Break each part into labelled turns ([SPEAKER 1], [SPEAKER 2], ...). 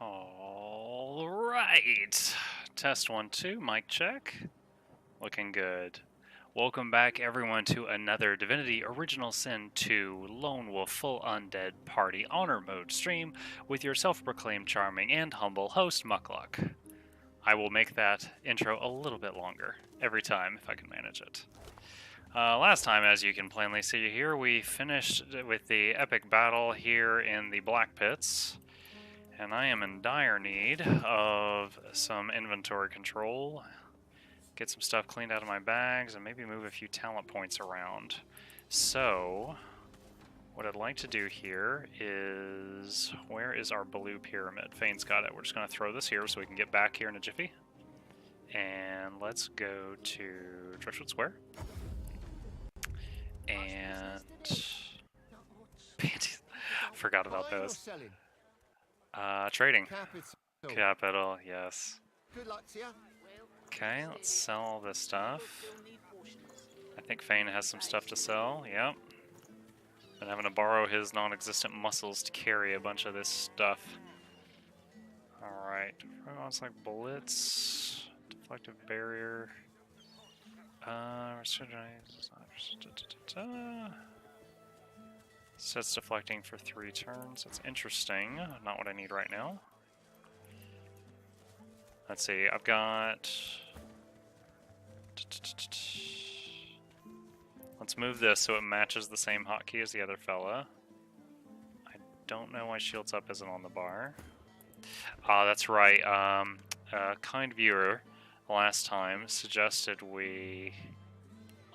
[SPEAKER 1] All right. Test 1, 2, mic check. Looking good. Welcome back, everyone, to another Divinity Original Sin 2 Lone Wolf Full Undead Party Honor Mode stream with your self-proclaimed charming and humble host, Muckluck. I will make that intro a little bit longer every time if I can manage it. Last time, as you can plainly see here, we finished with the epic battle here in the Black Pits. And I am in dire need of some inventory control. Get some stuff cleaned out of my bags and maybe move a few talent points around. So, what I'd like to do here is... Where is our blue pyramid? Fane's got it. We're just going to throw this here so we can get back here in a jiffy. And let's go to Driftwood Square. And... Panties. Forgot about those. Trading. Capital, yes.
[SPEAKER 2] Good luck to you.
[SPEAKER 1] Okay, let's sell all this stuff. I think Fane has some stuff to sell, yep. Been having to borrow his non-existent muscles to carry a bunch of this stuff. Alright, it's like bullets, deflective barrier. Sets deflecting for 3 turns. That's interesting. Not what I need right now. Let's see. I've got... Let's move this so it matches the same hotkey as the other fella. I don't know why shields up isn't on the bar. That's right. Kind viewer last time suggested we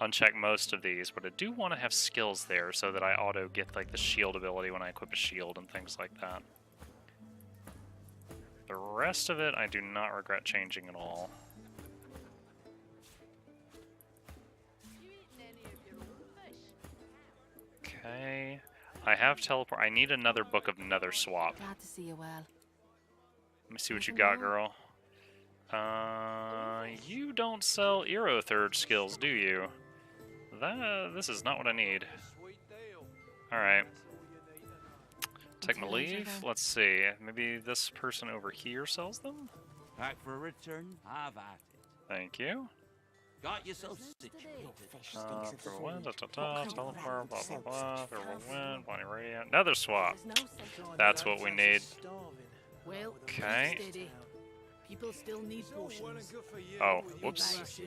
[SPEAKER 1] uncheck most of these, but I do want to have skills there so that I auto get like the shield ability when I equip a shield and things like that. The rest of it I do not regret changing at all. Okay, I have teleport. I need another book of Nether Swap.
[SPEAKER 3] Glad to see you well.
[SPEAKER 1] Let me see what you got, girl. You don't sell Eero Third skills, do you? This is not what I need. Alright. Take my leave. Let's see. Maybe this person over here sells them?
[SPEAKER 4] Back for a return? Have at it.
[SPEAKER 1] Thank you.
[SPEAKER 4] Got yourself situated.
[SPEAKER 1] For one, teleport, blah blah blah, there will win, Bonnie Radiant. Nether Swap. That's what we need.
[SPEAKER 3] Well,
[SPEAKER 1] Okay.
[SPEAKER 3] steady. People still need potions.
[SPEAKER 1] Oh, whoops.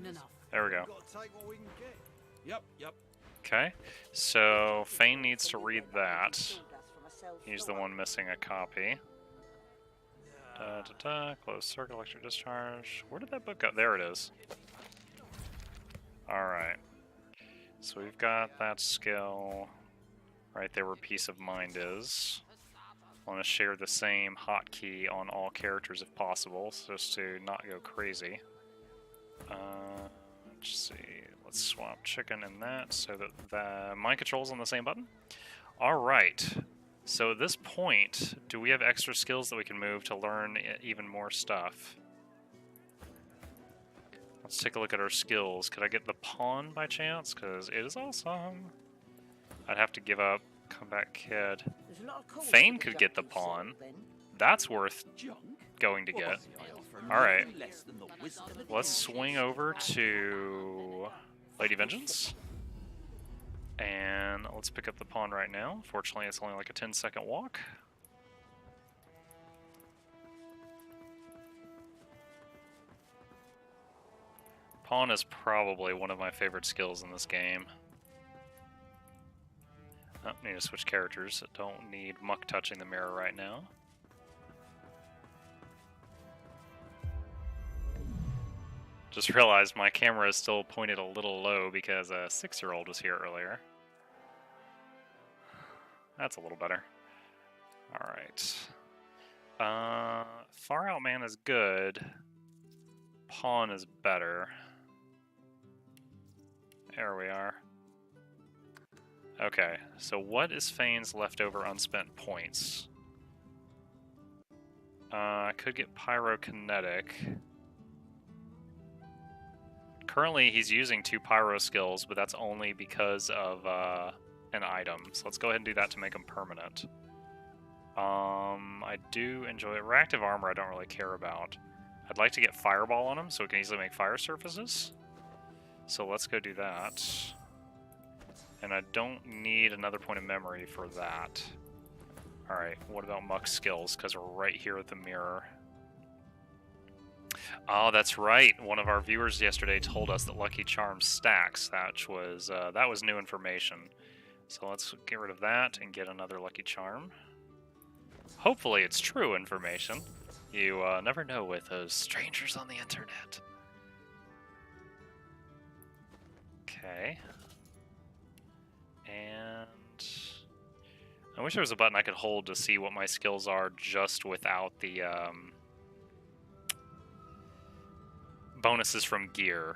[SPEAKER 1] There we go.
[SPEAKER 4] Yep.
[SPEAKER 1] Okay, so Fane needs to read that. He's the one missing a copy. Close circle, electric discharge. Where did that book go? There it is. Alright. So we've got that skill right there where Peace of Mind is. I want to share the same hotkey on all characters if possible, so just to not go crazy. Let's see. Let's swap chicken and that so that the mind control's on the same button. Alright. So at this point, do we have extra skills that we can move to learn even more stuff? Let's take a look at our skills. Could I get the pawn by chance? Because it is awesome. I'd have to give up Comeback Kid. Fane could get the pawn. That's worth going to get. Alright. Let's swing over to Lady Vengeance. And let's pick up the pawn right now. Fortunately, it's only like a 10-second walk. Pawn is probably one of my favorite skills in this game. Oh, need to switch characters. Don't need Muck touching the mirror right now. Just realized my camera is still pointed a little low because a 6-year-old was here earlier. That's a little better. Alright. Far Out Man is good. Pawn is better. There we are. Okay, so what is Fane's leftover unspent points? I could get Pyrokinetic. Currently, he's using 2 Pyro skills, but that's only because of an item. So let's go ahead and do that to make him permanent. I do enjoy it. Reactive armor I don't really care about. I'd like to get Fireball on him so we can easily make fire surfaces. So let's go do that. And I don't need another point of memory for that. Alright, what about Muck skills? Because we're right here at the mirror. Oh, that's right. One of our viewers yesterday told us that Lucky Charm stacks. That was new information. So let's get rid of that and get another Lucky Charm. Hopefully it's true information. You never know with those strangers on the internet. Okay. And I wish there was a button I could hold to see what my skills are just without the bonuses from gear.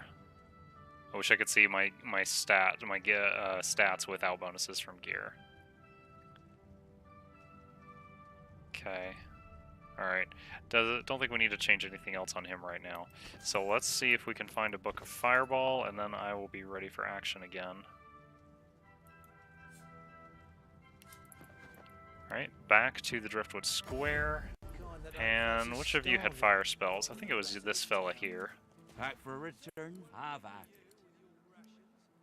[SPEAKER 1] I wish I could see my stats without bonuses from gear. Okay. Alright. Don't think we need to change anything else on him right now. So let's see if we can find a Book of Fireball, and then I will be ready for action again. Alright, back to the Driftwood Square. And which of you had fire spells? I think it was this fella here.
[SPEAKER 4] Back for a return? Have at it.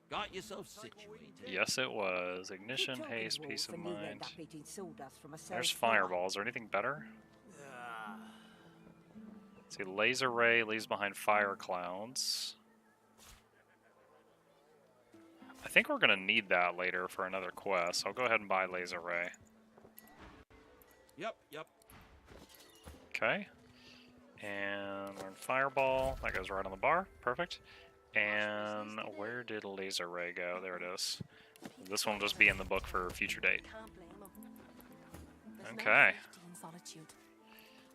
[SPEAKER 4] Got yourself situated.
[SPEAKER 1] Yes, it was. Ignition, haste, peace of mind. There's Fireball. Is there anything better? Let's see, Laser Ray leaves behind Fire Clouds. I think we're going to need that later for another quest, so I'll go ahead and buy Laser Ray.
[SPEAKER 4] Yep.
[SPEAKER 1] Okay. And learn Fireball. That goes right on the bar. Perfect. And where did Laser Ray go? There it is. This one will just be in the book for a future date. Okay.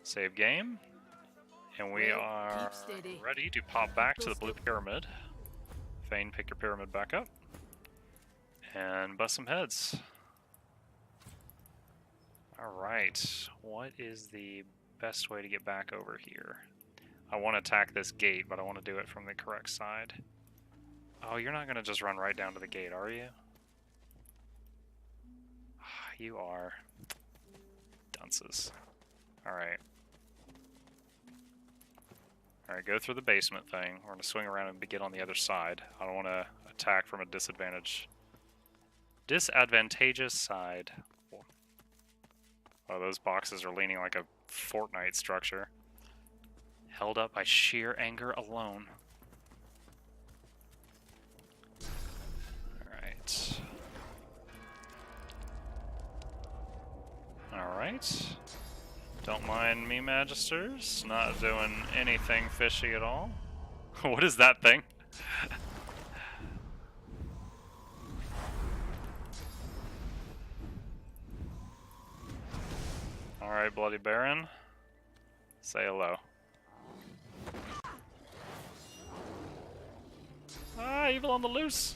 [SPEAKER 1] Save game. And we are ready to pop back to the Blue Pyramid. Fane, pick your pyramid back up. And bust some heads. Alright. What is the best way to get back over here? I want to attack this gate, but I want to do it from the correct side. Oh, you're not going to just run right down to the gate, are you? You are. Dunces. Alright. Alright, go through the basement thing. We're going to swing around and get on the other side. I don't want to attack from a disadvantageous side. Oh, those boxes are leaning like a Fortnite structure. Held up by sheer anger alone. Alright. Alright. Don't mind me, Magisters. Not doing anything fishy at all. What is that thing? Alright, Bloody Baron. Say hello. Ah, evil on the loose!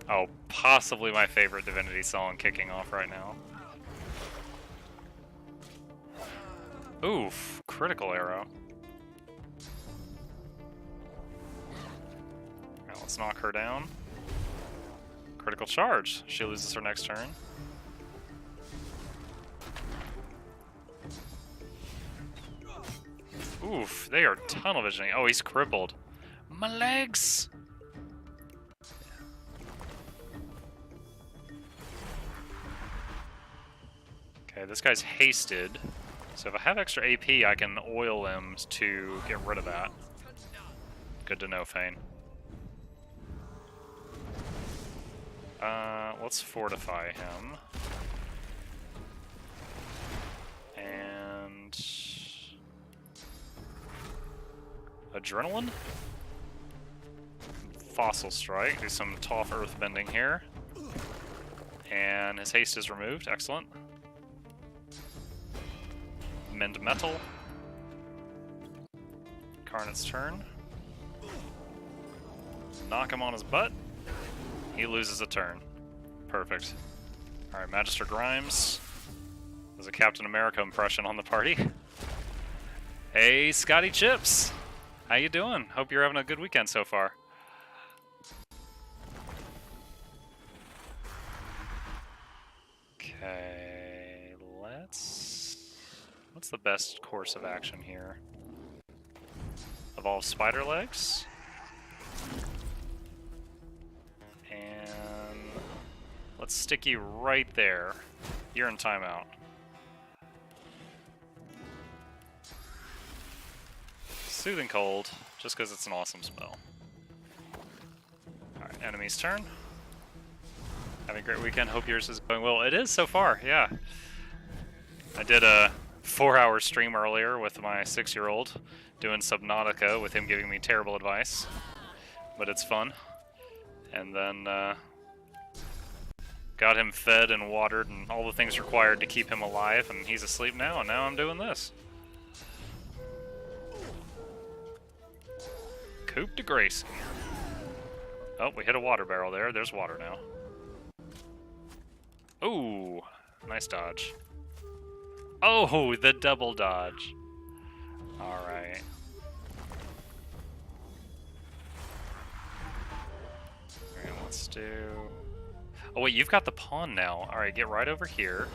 [SPEAKER 1] Oh, possibly my favorite Divinity song kicking off right now. Oof, critical arrow. Alright, let's knock her down. Critical charge. She loses her next turn. Oof, they are tunnel visioning. Oh, he's crippled. My legs! Okay, this guy's hasted. So if I have extra AP, I can oil him to get rid of that. Good to know, Fane. Let's fortify him. And... Adrenaline? Fossil Strike. Do some tough earth bending here. And his haste is removed. Excellent. Mend Metal. Carnet's turn. Knock him on his butt. He loses a turn. Perfect. Alright, Magister Grimes. There's a Captain America impression on the party. Hey, Scotty Chips! How you doing? Hope you're having a good weekend so far. Okay. What's the best course of action here? Evolve spider legs. And let's stick you right there. You're in timeout. Soothing Cold, just because it's an awesome spell. Alright, enemy's turn. Having a great weekend. Hope yours is going well. It is so far, yeah. I did a 4-hour stream earlier with my 6-year-old doing Subnautica with him giving me terrible advice. But it's fun. And then got him fed and watered and all the things required to keep him alive, and he's asleep now, and now I'm doing this. Coupe de Gracie. Oh, we hit a water barrel there. There's water now. Ooh, nice dodge. Oh, the double dodge. Alright. Alright, let's do... Oh wait, you've got the pawn now. Alright, get right over here.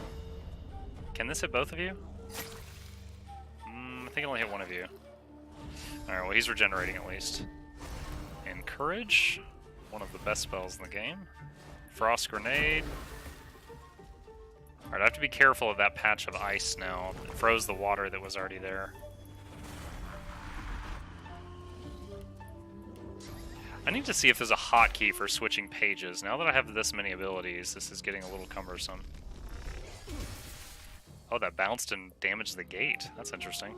[SPEAKER 1] Can this hit both of you? I think it only hit one of you. Alright, well he's regenerating at least. Encourage, one of the best spells in the game. Frost Grenade. Alright, I have to be careful of that patch of ice now. It froze the water that was already there. I need to see if there's a hotkey for switching pages. Now that I have this many abilities, this is getting a little cumbersome. Oh, that bounced and damaged the gate. That's interesting.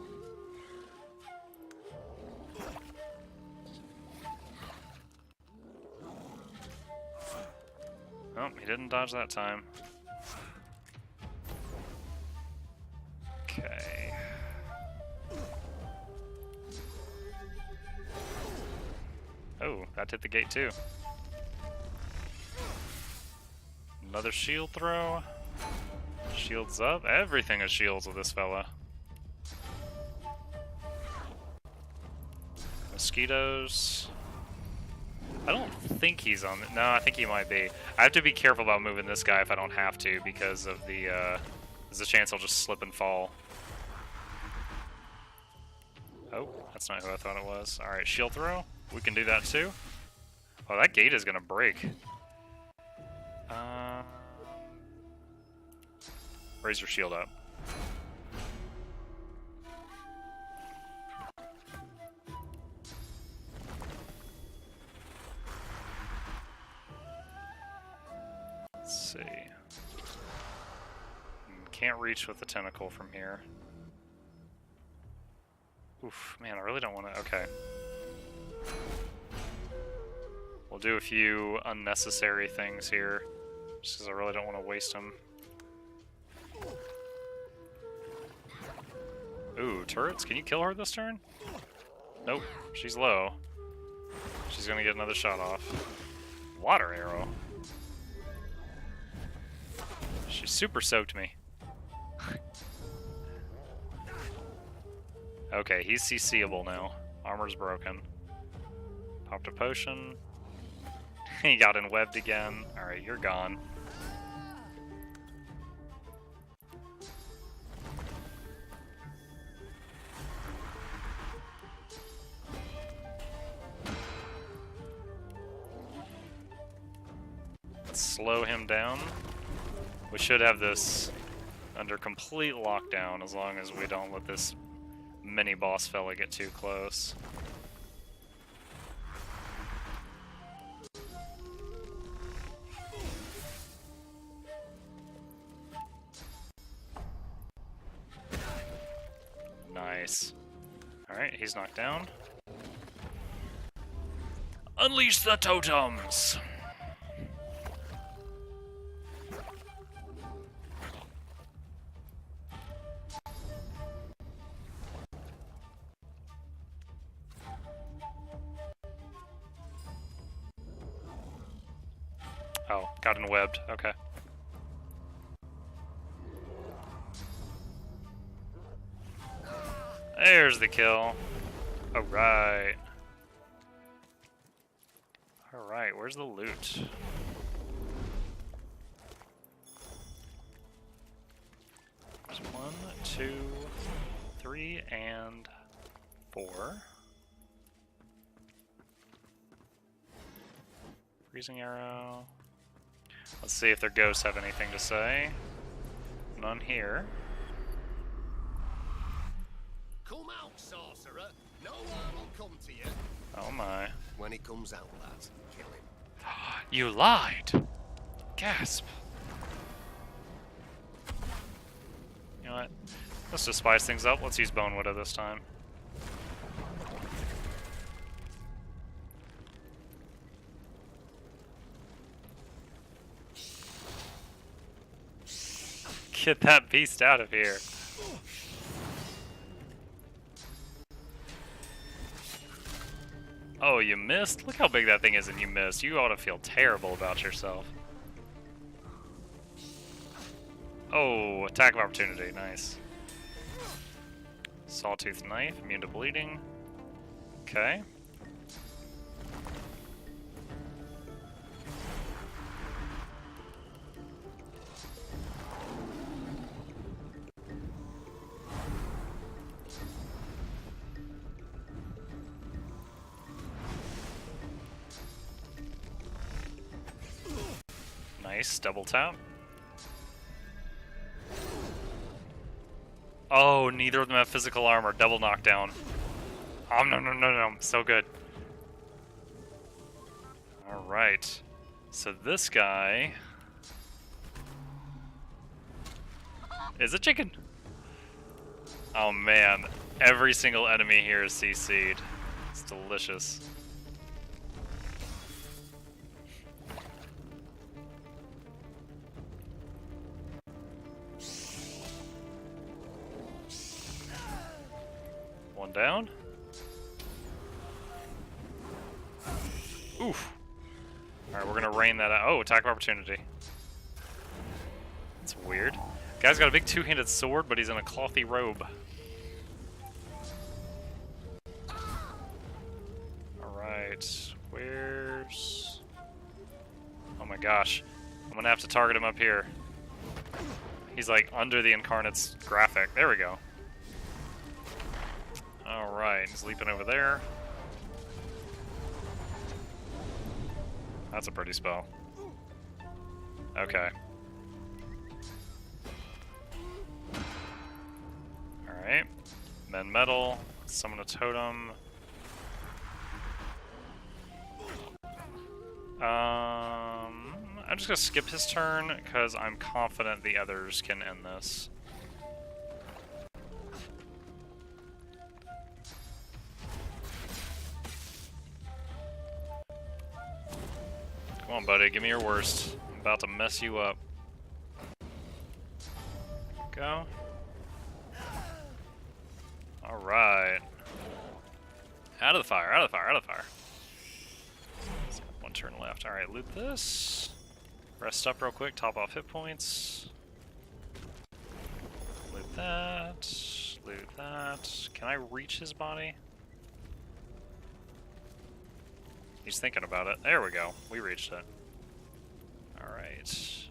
[SPEAKER 1] Oh, he didn't dodge that time. Okay. Oh, that hit the gate too. Another shield throw. Shields up. Everything is shields with this fella. Mosquitoes. I don't think he's on no, I think he might be. I have to be careful about moving this guy if I don't have to because of the, there's a chance I'll just slip and fall. Oh, that's not who I thought it was. Alright, shield throw. We can do that too. Oh, that gate is gonna break. Raise your shield up. Let's see. Can't reach with the tentacle from here. Oof, man, I really don't want to... Okay. We'll do a few unnecessary things here, just because I really don't want to waste them. Ooh, turrets? Can you kill her this turn? Nope, she's low. She's gonna get another shot off. Water arrow. She super soaked me. Okay, he's CC'able now. Armor's broken. Popped a potion. He got enwebbed again. Alright, you're gone. Let's slow him down. We should have this under complete lockdown as long as we don't let this mini boss fella get too close. Nice. Alright, he's knocked down. Unleash the totems! Oh, got enwebbed. Okay. There's the kill. Alright. Alright, where's the loot? There's 1, 2, 3, and 4. Freezing arrow. Let's see if their ghosts have anything to say. None here.
[SPEAKER 2] Come out, sorcerer. No harm will come to you.
[SPEAKER 1] Oh my.
[SPEAKER 2] When he comes out, lads, kill him.
[SPEAKER 1] You lied! Gasp. You know what? Let's just spice things up. Let's use Bone Widow this time. Get that beast out of here. Oh, you missed? Look how big that thing is and you missed. You ought to feel terrible about yourself. Oh, attack of opportunity. Nice. Sawtooth knife, immune to bleeding. Okay. Nice, double tap. Oh, neither of them have physical armor. Double knockdown. Oh, no. So good. Alright. So this guy... is a chicken. Oh man. Every single enemy here is CC'd. It's delicious. One down. Oof. Alright, we're gonna rain that out. Oh, attack of opportunity. That's weird. Guy's got a big two-handed sword, but he's in a clothy robe. Alright, where's... oh my gosh. I'm gonna have to target him up here. He's like under the Incarnate's graphic. There we go. Alright, he's leaping over there. That's a pretty spell. Okay. Alright. Men metal. Summon a totem. I'm just gonna skip his turn because I'm confident the others can end this. Come on, buddy, give me your worst. I'm about to mess you up. Go. Alright. Out of the fire, out of the fire, out of the fire. One turn left. Alright, loot this. Rest up real quick, top off hit points. Loot that. Loot that. Can I reach his body? He's thinking about it. There we go. We reached it. Alright.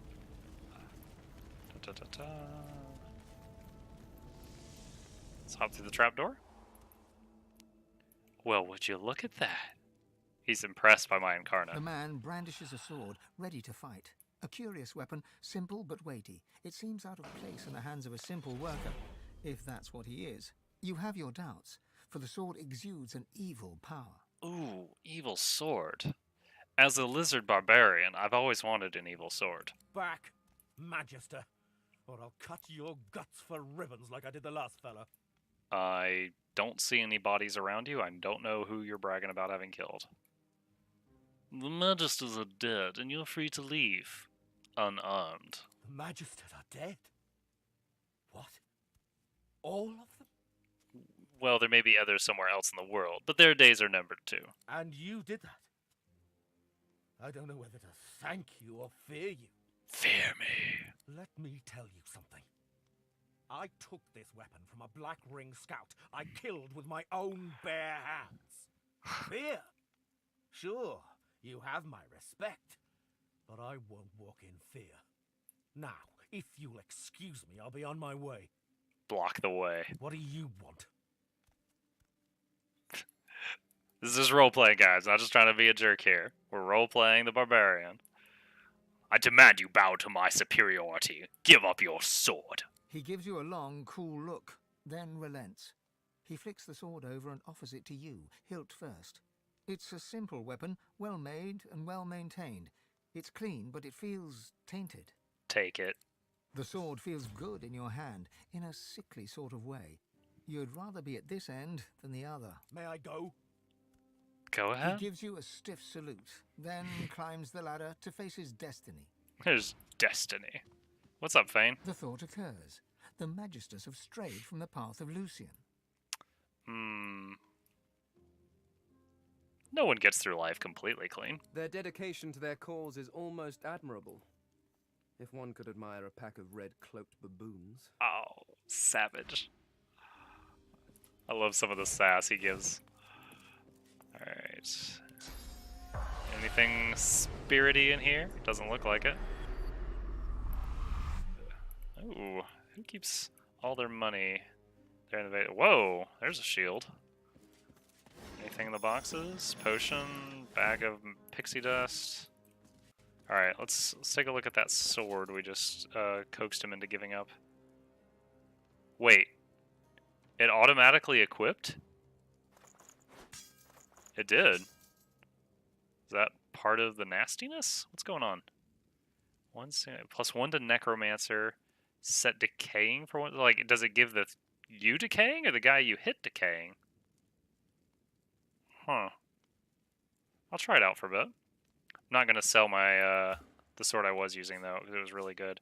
[SPEAKER 1] Let's hop through the trapdoor. Well, would you look at that? He's impressed by my Incarnate.
[SPEAKER 5] The man brandishes a sword, ready to fight. A curious weapon, simple but weighty. It seems out of place in the hands of a simple worker, if that's what he is. You have your doubts, for the sword exudes an evil power.
[SPEAKER 1] Ooh, evil sword. As a lizard barbarian, I've always wanted an evil sword.
[SPEAKER 6] Back, Magister, or I'll cut your guts for ribbons like I did the last fella.
[SPEAKER 1] I don't see any bodies around you. I don't know who you're bragging about having killed. The Magisters are dead, and you're free to leave. Unarmed.
[SPEAKER 6] The Magisters are dead? What? All of them?
[SPEAKER 1] Well, there may be others somewhere else in the world, but their days are numbered too.
[SPEAKER 6] And you did that? I don't know whether to thank you or fear you.
[SPEAKER 1] Fear me.
[SPEAKER 6] Let me tell you something. I took this weapon from a Black Ring scout I killed with my own bare hands. Fear? Sure, you have my respect, but I won't walk in fear. Now, if you'll excuse me, I'll be on my way.
[SPEAKER 1] block the way.
[SPEAKER 6] What do you want?
[SPEAKER 1] This is role-playing, guys. Not just trying to be a jerk here. We're role-playing the barbarian. I demand you bow to my superiority. Give up your sword.
[SPEAKER 5] He gives you a long, cool look, then relents. He flicks the sword over and offers it to you, hilt first. It's a simple weapon, well made and well maintained. It's clean, but it feels tainted.
[SPEAKER 1] Take it.
[SPEAKER 5] The sword feels good in your hand, in a sickly sort of way. You'd rather be at this end than the other.
[SPEAKER 6] May I go?
[SPEAKER 1] Go
[SPEAKER 5] He
[SPEAKER 1] ahead.
[SPEAKER 5] gives you a stiff salute, then climbs the ladder to face his destiny.
[SPEAKER 1] There's destiny. What's up, Fane?
[SPEAKER 5] The thought occurs. The Magisters have strayed from the path of Lucian.
[SPEAKER 1] No one gets through life completely clean.
[SPEAKER 7] Their dedication to their cause is almost admirable. If one could admire a pack of red-cloaked baboons.
[SPEAKER 1] Oh, savage. I love some of the sass he gives. Alright. Anything spirity in here? Doesn't look like it. Ooh, who keeps all their money? They're in the whoa, there's a shield. Anything in the boxes? Potion, bag of pixie dust. Alright, let's take a look at that sword we just coaxed him into giving up. Wait. It automatically equipped? It did. Is that part of the nastiness? What's going on? +1 to Necromancer. Set decaying for one. Like, does it give you decaying or the guy you hit decaying? Huh. I'll try it out for a bit. I'm not gonna sell my the sword I was using though, because it was really good.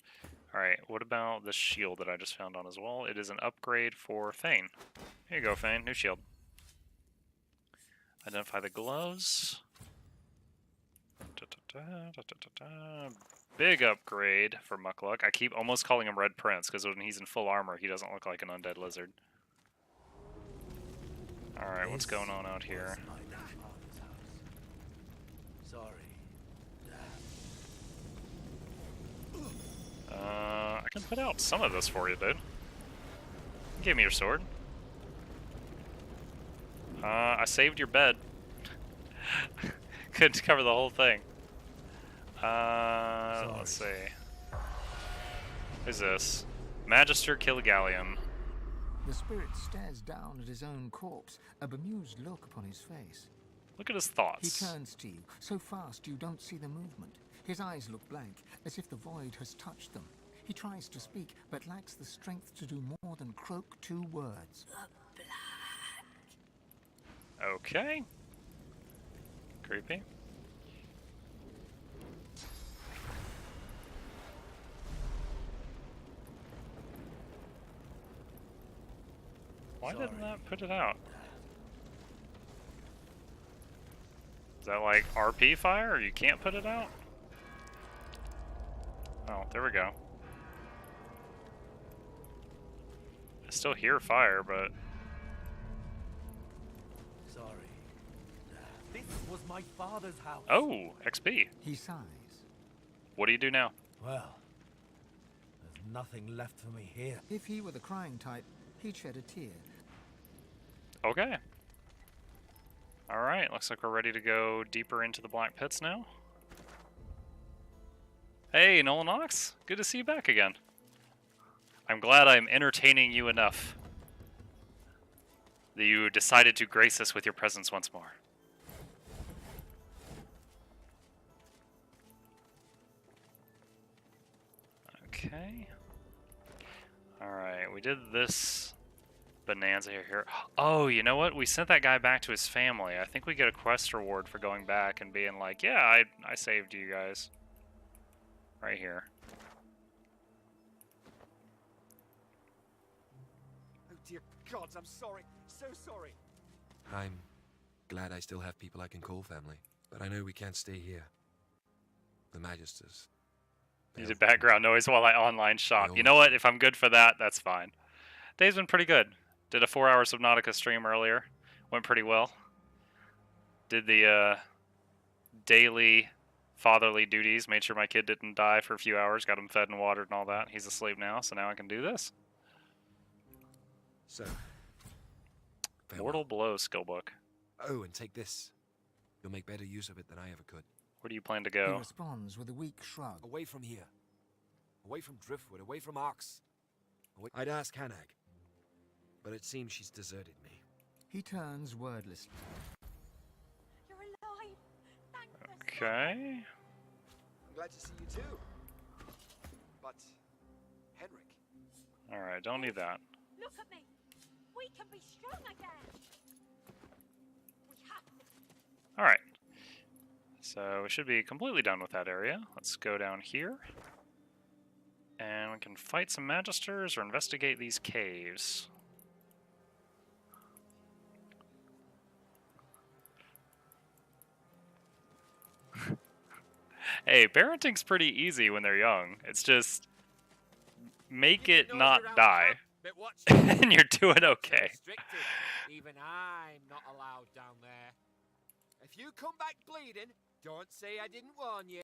[SPEAKER 1] Alright, what about the shield that I just found on his wall? It is an upgrade for Fane. Here you go, Fane. New shield. Identify the gloves. Big upgrade for Muckluck. I keep almost calling him Red Prince, because when he's in full armor, he doesn't look like an undead lizard. Alright, what's going on out here?
[SPEAKER 6] Sorry.
[SPEAKER 1] I can put out some of this for you, dude. Give me your sword. I saved your bed. Couldn't cover the whole thing. Let's see. Who's this? Magister Kilgallion.
[SPEAKER 5] The spirit stares down at his own corpse, a bemused look upon his face.
[SPEAKER 1] Look at his
[SPEAKER 5] He
[SPEAKER 1] thoughts.
[SPEAKER 5] turns to you, so fast you don't see the movement. His eyes look blank, as if the void has touched them. He tries to speak, but lacks the strength to do more than croak 2 words.
[SPEAKER 1] Okay. Creepy. Why didn't that put it out? Is that like RP fire, or you can't put it out? Oh, there we go. I still hear fire, but...
[SPEAKER 6] Sorry. This was my father's house.
[SPEAKER 1] Oh, XP.
[SPEAKER 5] He sighs.
[SPEAKER 1] What do you do now?
[SPEAKER 6] Well, there's nothing left for me here.
[SPEAKER 5] If he were the crying type, he'd shed a tear.
[SPEAKER 1] Okay. Alright, looks like we're ready to go deeper into the Black Pits now. Hey, Nolan Ox. Good to see you back again. I'm glad I'm entertaining you enough that you decided to grace us with your presence once more. Okay. Alright, we did this bonanza here. Oh, you know what? We sent that guy back to his family. I think we get a quest reward for going back and being like, yeah, I saved you guys. Right here.
[SPEAKER 2] Oh dear gods, I'm sorry. So sorry.
[SPEAKER 8] I'm glad I still have people I can call family, but I know we can't stay here. The Magisters.
[SPEAKER 1] Need a background noise while I online shop. You know what? If I'm good for that, that's fine. Day's been pretty good. Did a 4-hour Subnautica stream earlier. Went pretty well. Did the daily fatherly duties. Made sure my kid didn't die for a few hours. Got him fed and watered and all that. He's asleep now, so now I can do this.
[SPEAKER 8] So. farewell.
[SPEAKER 1] Mortal Blow skill book.
[SPEAKER 8] Oh, and take this. You'll make better use of it than I ever could.
[SPEAKER 1] Where do you plan to
[SPEAKER 5] He
[SPEAKER 1] go?
[SPEAKER 5] responds with a weak shrug.
[SPEAKER 8] Away from here. Away from Driftwood. Away from Arx. I'd ask Hanag, but it seems she's deserted me.
[SPEAKER 5] He turns wordlessly.
[SPEAKER 9] You're alive. Thank the
[SPEAKER 1] Okay.
[SPEAKER 8] I'm glad to see you too. But, Henrik.
[SPEAKER 1] Alright, don't need that.
[SPEAKER 9] Look at me. We can be strong again. We have to.
[SPEAKER 1] Alright. So we should be completely done with that area. Let's go down here. And we can fight some Magisters or investigate these caves. Hey, parenting's pretty easy when they're young. It's just make it not die, and you're doing okay.
[SPEAKER 2] Even I'm not allowed down there. If you come back bleeding, don't say I didn't warn you.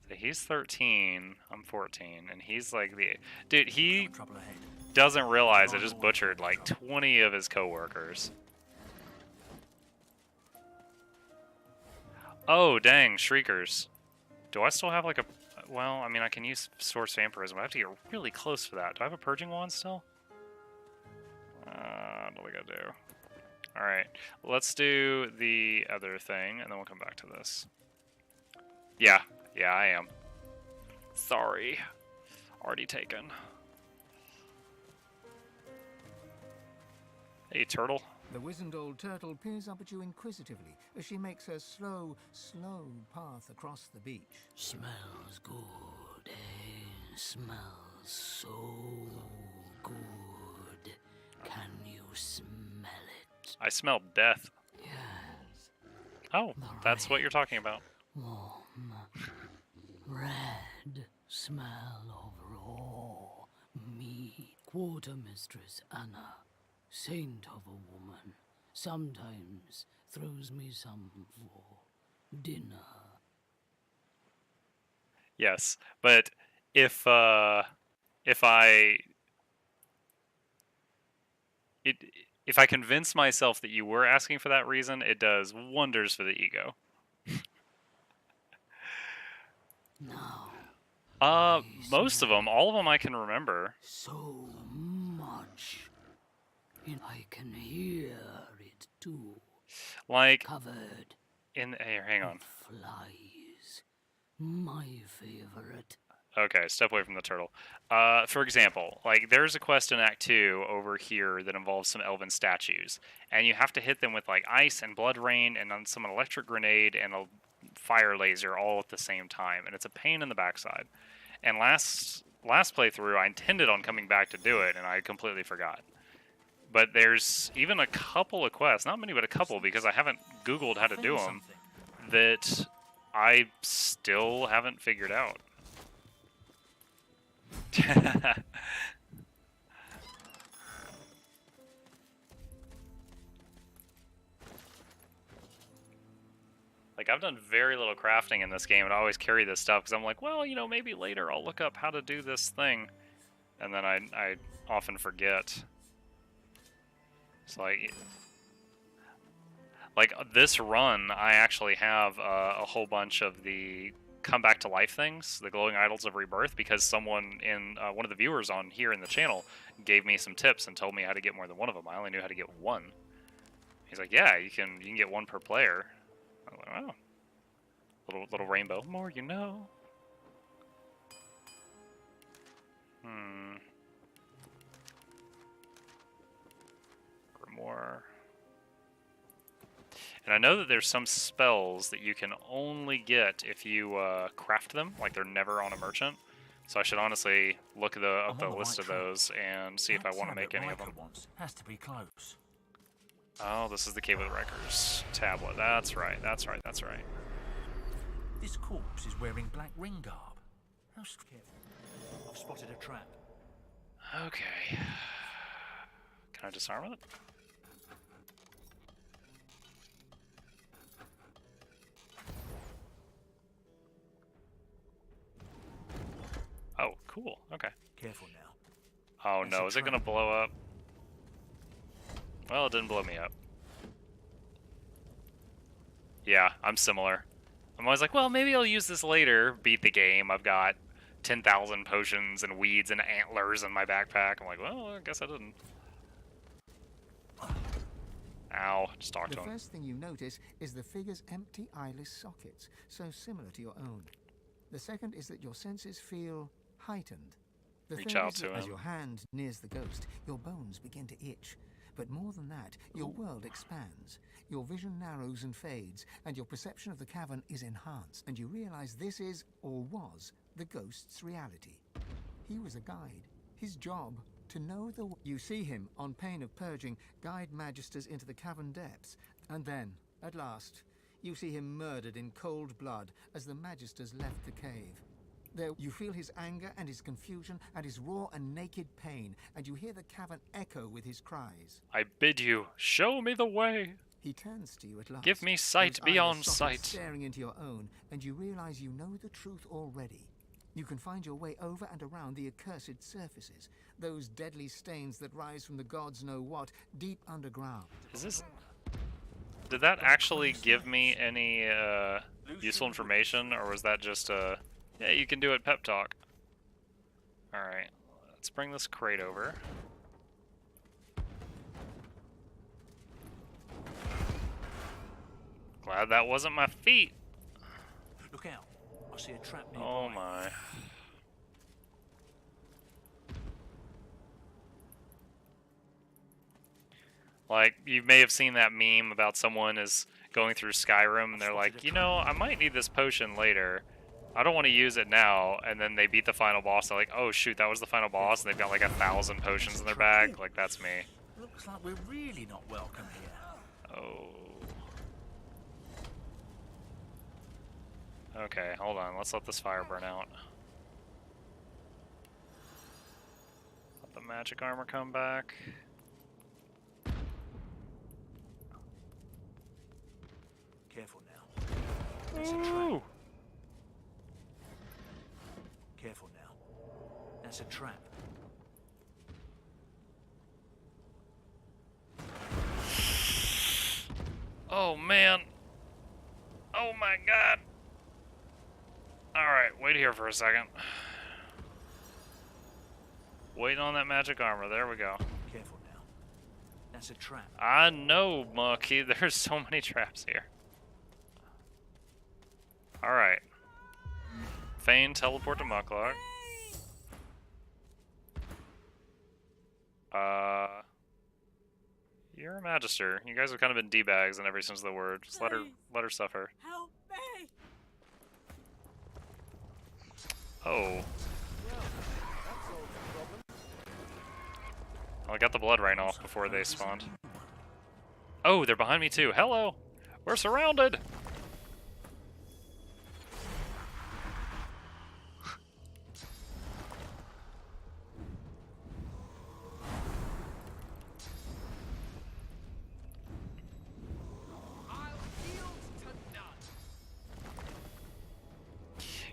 [SPEAKER 1] So he's 13, I'm 14, and he's like the... Dude, he doesn't realize I just butchered like 20 of his coworkers. Oh, dang, Shriekers. Do I still have like a... Well, I mean, I can use Source Vampirism, but I have to get really close for that. Do I have a Purging Wand still? What do we gotta do? Alright, let's do the other thing, and then we'll come back to this. Yeah, I am. Sorry. Already taken. Hey, turtle.
[SPEAKER 5] The wizened old turtle peers up at you inquisitively as she makes her slow path across the beach.
[SPEAKER 3] Smells good, eh? Smells so good. Can you smell it?
[SPEAKER 1] I smell death.
[SPEAKER 3] Yes.
[SPEAKER 1] Oh, that's what you're talking about.
[SPEAKER 3] Warm, red smell over all. Me, Quartermistress Anna, saint of a woman, sometimes throws me some for dinner.
[SPEAKER 1] Yes, but if I convince myself that you were asking for that reason, it does wonders for the ego.
[SPEAKER 3] Now,
[SPEAKER 1] most of them, all of them I can remember.
[SPEAKER 3] so much. I can hear it too.
[SPEAKER 1] Like,
[SPEAKER 3] Covered
[SPEAKER 1] here, hang on.
[SPEAKER 3] flies. My favorite.
[SPEAKER 1] Okay, step away from the turtle. For example, like, there's a quest in Act 2 over here that involves some elven statues, and you have to hit them with, like, ice and blood rain and then some electric grenade and a fire laser all at the same time, and it's a pain in the backside. And last playthrough, I intended on coming back to do it, and I completely forgot. But there's even a couple of quests, not many, but a couple, because I haven't Googled how to do them, that I still haven't figured out. Like, I've done very little crafting in this game, and I always carry this stuff, because I'm like, well, you know, maybe later I'll look up how to do this thing. And then I often forget. It's like this run, I actually have a whole bunch of the come back to life things, the glowing idols of rebirth, because someone in one of the viewers on here in the channel gave me some tips and told me how to get more than one of them. I only knew how to get one. He's like, yeah, you can get one per player. I was like, wow. Little rainbow. More you know. Grimoire. And I know that there's some spells that you can only get if you craft them, like they're never on a merchant. So I should honestly look up the list of those and see if I want to make any of them.
[SPEAKER 6] Has to be close.
[SPEAKER 1] Oh, this is the Cave of the Wreckers tablet. That's right, that's right, that's right.
[SPEAKER 6] This corpse is wearing black ring garb. How careful. I've spotted a trap.
[SPEAKER 1] Okay. Can I disarm it? Oh, cool. Okay.
[SPEAKER 6] Careful now.
[SPEAKER 1] Oh no, is it gonna blow up? Well, it didn't blow me up. Yeah, I'm similar. I'm always like, well, maybe I'll use this later. Beat the game. I've got 10,000 potions and weeds and antlers in my backpack. I'm like, well, I guess I didn't. Ow, just talk
[SPEAKER 5] The
[SPEAKER 1] to him.
[SPEAKER 5] first thing you notice is the figure's empty eyeless sockets, so similar to your own. The second is that your senses feel heightened. The
[SPEAKER 1] Reach
[SPEAKER 5] third
[SPEAKER 1] out
[SPEAKER 5] is
[SPEAKER 1] to
[SPEAKER 5] that as
[SPEAKER 1] him.
[SPEAKER 5] your hand nears the ghost, your bones begin to itch. But more than that, your world expands. Your vision narrows and fades, and your perception of the cavern is enhanced, and you realize this is, or was, the ghost's reality. He was a guide. His job, to know the... You see him, on pain of purging, guide magisters into the cavern depths, and then, at last, you see him murdered in cold blood as the magisters left the cave. There you feel his anger and his confusion and his raw and naked pain, and you hear the cavern echo with his cries.
[SPEAKER 1] I bid you, show me the way.
[SPEAKER 5] He turns to you at last.
[SPEAKER 1] Give me sight
[SPEAKER 5] those
[SPEAKER 1] beyond
[SPEAKER 5] eyeless sockets
[SPEAKER 1] sight.
[SPEAKER 5] staring into your own, and you realize you know the truth already. You can find your way over and around the accursed surfaces, those deadly stains that rise from the gods know what, deep underground.
[SPEAKER 1] Is this... Did that actually give me any useful information, or was that just a... Yeah, you can do it pep talk. Alright, let's bring this crate over. Glad that wasn't my feet.
[SPEAKER 6] Look out. I see a trap nearby.
[SPEAKER 1] Oh my. Like, you may have seen that meme about someone is going through Skyrim and they're like, you know, I might need this potion later. I don't want to use it now, and then they beat the final boss. They're like, oh shoot, that was the final boss, and they've got like 1,000 potions in their bag. Like, that's me.
[SPEAKER 6] Looks like we're really not welcome here.
[SPEAKER 1] Oh. Okay, hold on. Let's let this fire burn out. Let the magic armor come back.
[SPEAKER 6] Careful now. That's a trap.
[SPEAKER 1] Ooh.
[SPEAKER 6] Careful now. That's a trap.
[SPEAKER 1] Oh man. Oh my god. Alright, wait here for a second. Waiting on that magic armor. There we go.
[SPEAKER 6] Careful now. That's a trap.
[SPEAKER 1] I know, Monkey. There's so many traps here. Alright. Feign teleport to Mucklock. You're a magister. You guys have kind of been D-bags in every sense of the word. Just let her suffer.
[SPEAKER 9] Help me!
[SPEAKER 1] Oh. I got the blood rain off before they spawned. Oh, they're behind me too. Hello! We're surrounded!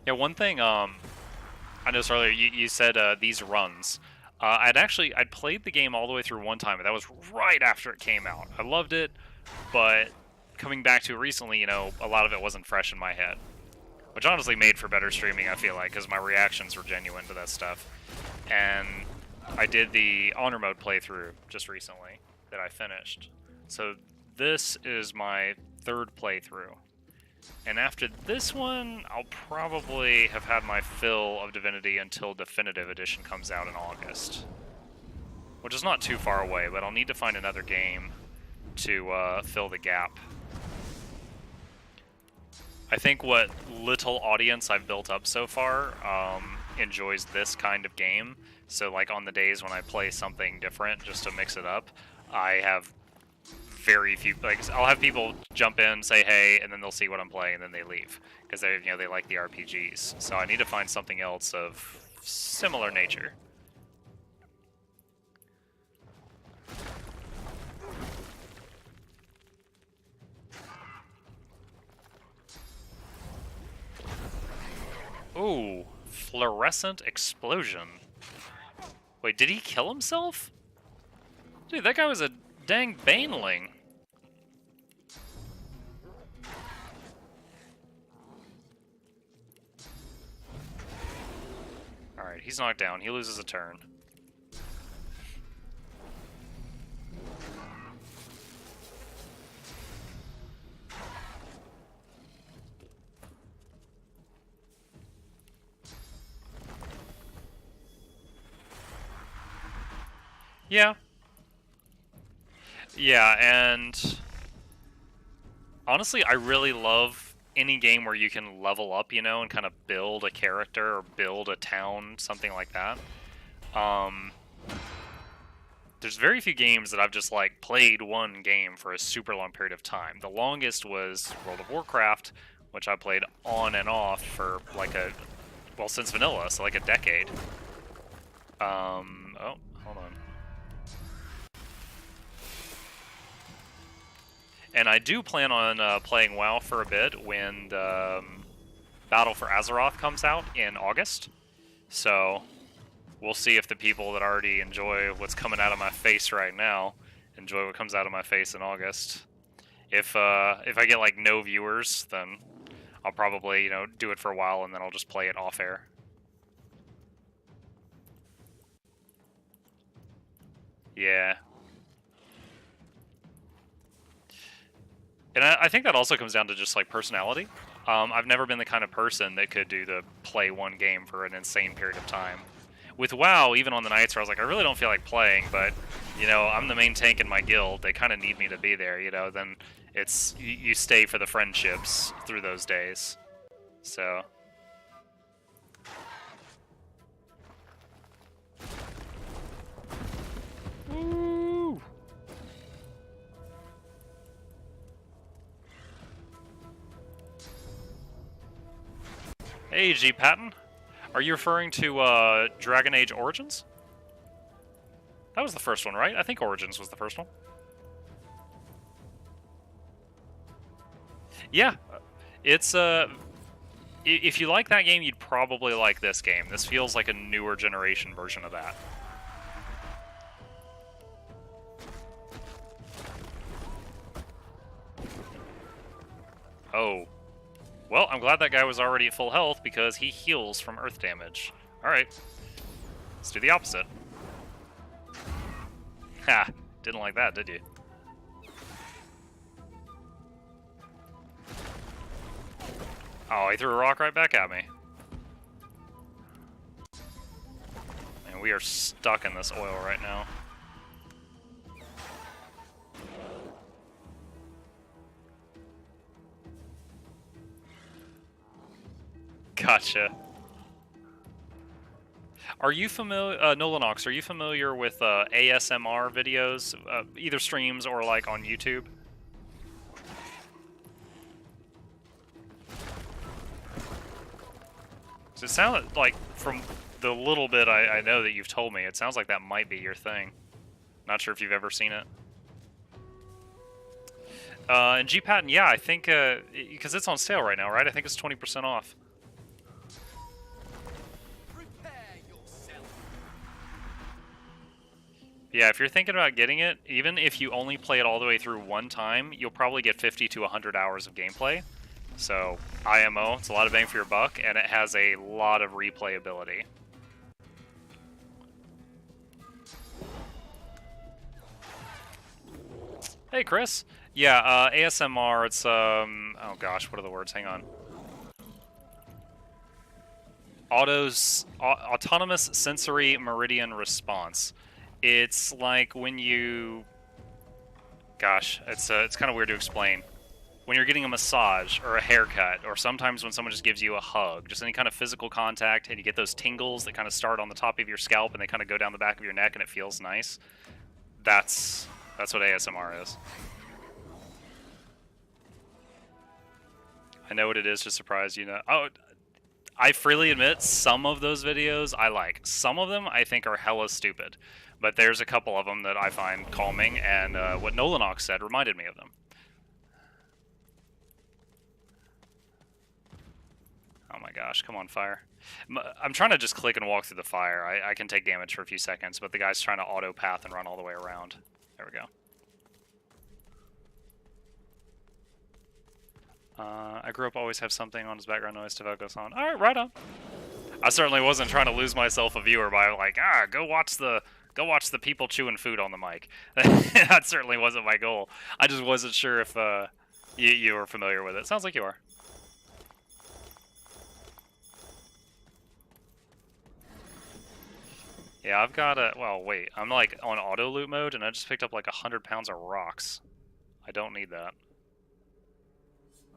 [SPEAKER 1] Yeah, one thing, I noticed earlier, you said these runs. I'd played the game all the way through one time, but that was right after it came out. I loved it, but coming back to it recently, you know, a lot of it wasn't fresh in my head. Which honestly made for better streaming, I feel like, because my reactions were genuine to that stuff. And I did the Honor Mode playthrough just recently that I finished. So this is my third playthrough. And after this one, I'll probably have had my fill of Divinity until Definitive Edition comes out in August. Which is not too far away, but I'll need to find another game to fill the gap. I think what little audience I've built up so far enjoys this kind of game. So like on the days when I play something different just to mix it up, I have very few, like, I'll have people jump in, say hey, and then they'll see what I'm playing, and then they leave because they, you know, they like the RPGs. So I need to find something else of similar nature. Ooh, fluorescent explosion. Wait, did he kill himself? Dude, that guy was a Dang Baneling. Alright, he's knocked down. He loses a turn. Yeah. Yeah, and honestly, I really love any game where you can level up, you know, and kind of build a character or build a town, something like that. There's very few games that I've just, like, played one game for a super long period of time. The longest was World of Warcraft, which I played on and off for, like, well, since vanilla, so like a decade. Oh, hold on. And I do plan on playing WoW for a bit when the Battle for Azeroth comes out in August. So we'll see if the people that already enjoy what's coming out of my face right now enjoy what comes out of my face in August. If I get like no viewers, then I'll probably, you know, do it for a while and then I'll just play it off air. Yeah. And I think that also comes down to just like personality. I've never been the kind of person that could do the play one game for an insane period of time. With WoW, even on the nights where I was like, I really don't feel like playing, but, you know, I'm the main tank in my guild, they kind of need me to be there, you know, then it's, you stay for the friendships through those days. So. Woo! Hey, G. Patton. Are you referring to Dragon Age Origins? That was the first one, right? I think Origins was the first one. Yeah, it's if you like that game, you'd probably like this game. This feels like a newer generation version of that. Oh. Well, I'm glad that guy was already at full health because he heals from earth damage. Alright. Let's do the opposite. Ha! Didn't like that, did you? Oh, he threw a rock right back at me. Man, we are stuck in this oil right now. Gotcha. Are you familiar, Nolanox, are you familiar with ASMR videos, either streams or like on YouTube? So it sounds like, from the little bit I know that you've told me, it sounds like that might be your thing. Not sure if you've ever seen it. And G-Patton, yeah, I think, because it's on sale right now, right? I think it's 20% off. Yeah, if you're thinking about getting it, even if you only play it all the way through one time, you'll probably get 50 to 100 hours of gameplay. So, IMO, it's a lot of bang for your buck, and it has a lot of replayability. Hey, Chris. Yeah, ASMR, it's, oh gosh, what are the words? Hang on. Autonomous Sensory Meridian Response. It's like when you... Gosh, it's kind of weird to explain. When you're getting a massage or a haircut, or sometimes when someone just gives you a hug, just any kind of physical contact, and you get those tingles that kind of start on the top of your scalp and they kind of go down the back of your neck and it feels nice. That's what ASMR is. I know what it is to surprise you. Know. Oh, I freely admit some of those videos I like. Some of them I think are hella stupid. But there's a couple of them that I find calming, and what Nolanox said reminded me of them. Oh my gosh, come on, fire. I'm trying to just click and walk through the fire. I can take damage for a few seconds, but the guy's trying to auto path and run all the way around. There we go. I grew up always have something on as background noise to focus on. All right, right on. I certainly wasn't trying to lose myself a viewer by like, go watch the people chewing food on the mic. That certainly wasn't my goal. I just wasn't sure if you were familiar with it. Sounds like you are. Yeah, I've got a. Well, wait. I'm like on auto loot mode, and I just picked up like 100 pounds of rocks. I don't need that.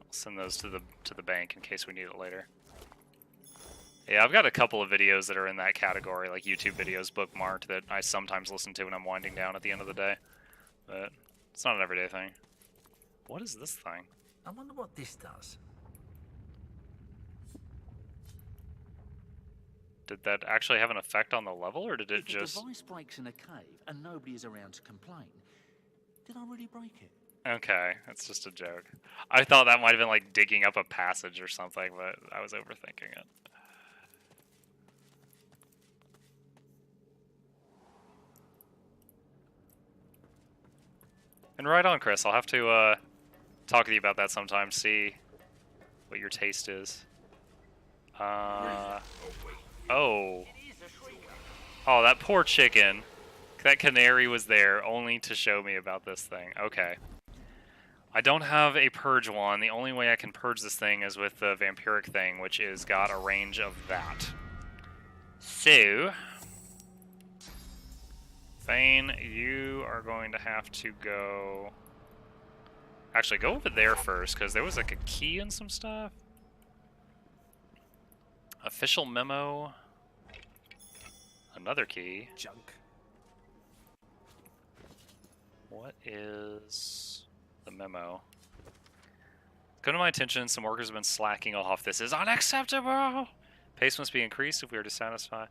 [SPEAKER 1] I'll send those to the bank in case we need it later. Yeah, I've got a couple of videos that are in that category, like YouTube videos bookmarked that I sometimes listen to when I'm winding down at the end of the day. But it's not an everyday thing. What is this thing?
[SPEAKER 10] I wonder what this does.
[SPEAKER 1] Did that actually have an effect on the level, or did it just...
[SPEAKER 10] If the device breaks in a cave and nobody is around to complain, did I really break it?
[SPEAKER 1] Okay, that's just a joke. I thought that might have been like digging up a passage or something, but I was overthinking it. And right on, Chris. I'll have to talk with you about that sometime, see what your taste is. Oh. Oh, that poor chicken. That canary was there only to show me about this thing. Okay. I don't have a purge one. The only way I can purge this thing is with the vampiric thing, which is got a range of that. So, Fane, you are going to have to go... Actually, go over there first, because there was like a key and some stuff. Official memo. Another key.
[SPEAKER 6] Junk.
[SPEAKER 1] What is the memo? Come to my attention, some workers have been slacking off. This is unacceptable! Pace must be increased if we are dissatisfied.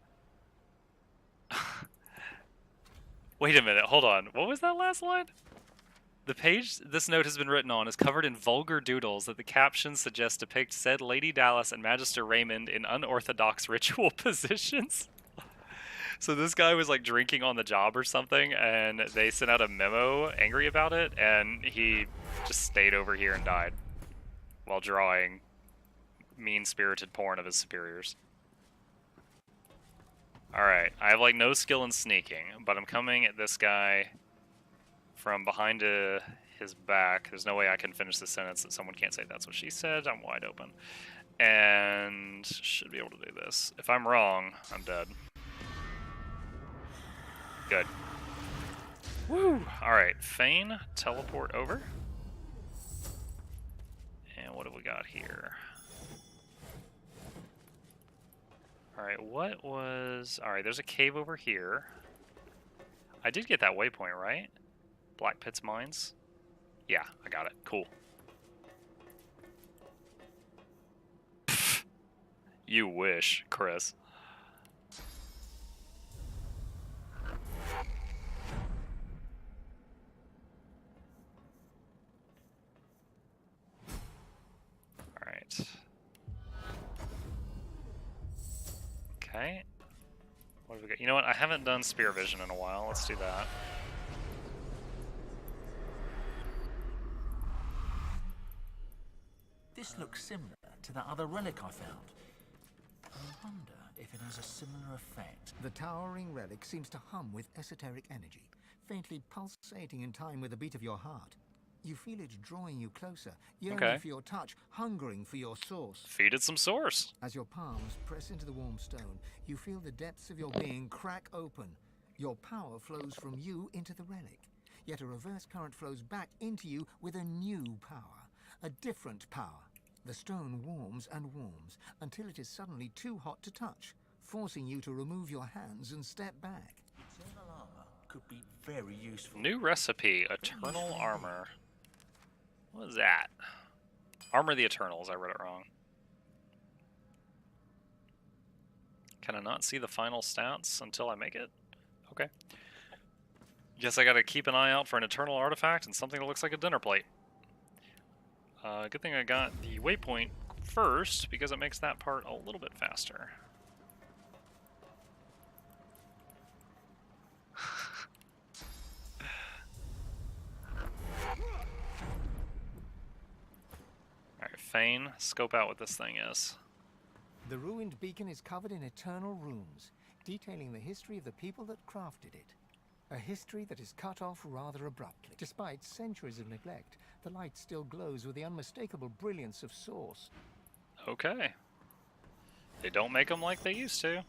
[SPEAKER 1] Wait a minute, hold on. What was that last line? The page this note has been written on is covered in vulgar doodles that the captions suggest depict said Lady Dallas and Magister Raymond in unorthodox ritual positions. So this guy was like drinking on the job or something, and they sent out a memo angry about it, and he just stayed over here and died while drawing mean-spirited porn of his superiors. Alright, I have like no skill in sneaking, but I'm coming at this guy from behind his back. There's no way I can finish the sentence that someone can't say that's what she said. I'm wide open. And should be able to do this. If I'm wrong, I'm dead. Good. Woo! Alright, Fane, teleport over. And what have we got here? Alright, what was... Alright, there's a cave over here. I did get that waypoint, right? Black Pit's Mines? Yeah, I got it. Cool. Pfft. You wish, Chris. Alright. Okay. What have we got? You know what? I haven't done Spear Vision in a while. Let's do that.
[SPEAKER 10] This looks similar to that other relic I found. I wonder if it has a similar effect.
[SPEAKER 5] The towering relic seems to hum with esoteric energy, faintly pulsating in time with the beat of your heart. You feel it drawing you closer, yearning for your touch, hungering for your source.
[SPEAKER 1] Feed it some source.
[SPEAKER 5] As your palms press into the warm stone, you feel the depths of your being crack open. Your power flows from you into the relic, yet a reverse current flows back into you with a new power, a different power. The stone warms and warms until it is suddenly too hot to touch, forcing you to remove your hands and step back.
[SPEAKER 10] Eternal armor could be very useful.
[SPEAKER 1] New recipe, Eternal Armor. What is that? Armor of the Eternals, I read it wrong. Can I not see the final stats until I make it? Okay. Guess I gotta keep an eye out for an Eternal Artifact and something that looks like a dinner plate. Good thing I got the waypoint first, because it makes that part a little bit faster. Alright, Fane, scope out what this thing is.
[SPEAKER 5] The ruined beacon is covered in eternal runes, detailing the history of the people that crafted it. A history that is cut off rather abruptly. Despite centuries of neglect, the light still glows with the unmistakable brilliance of Source.
[SPEAKER 1] Okay. They don't make them like they used to.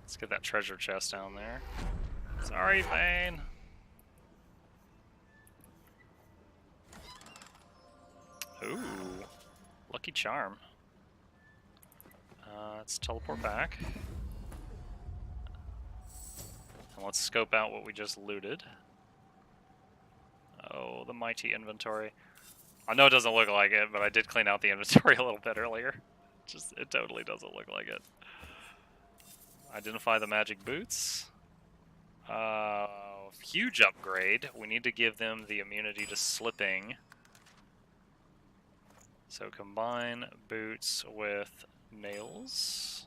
[SPEAKER 1] Let's get that treasure chest down there. Sorry, Fane. Ooh. Lucky charm. Let's teleport back. And let's scope out what we just looted. Oh, the mighty inventory. I know it doesn't look like it, but I did clean out the inventory a little bit earlier. It totally doesn't look like it. Identify the magic boots. Huge upgrade. We need to give them the immunity to slipping. So combine boots with nails.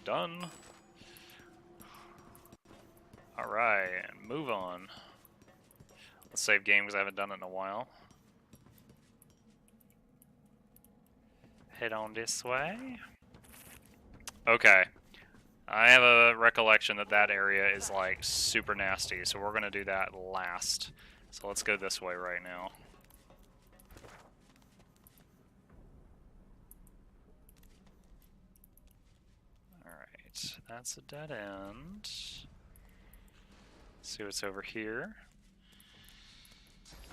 [SPEAKER 1] Done. Alright, move on. Let's save game because I haven't done it in a while. Head on this way. Okay. I have a recollection that that area is like super nasty, so we're going to do that last. So let's go this way right now. Alright, that's a dead end. See what's over here.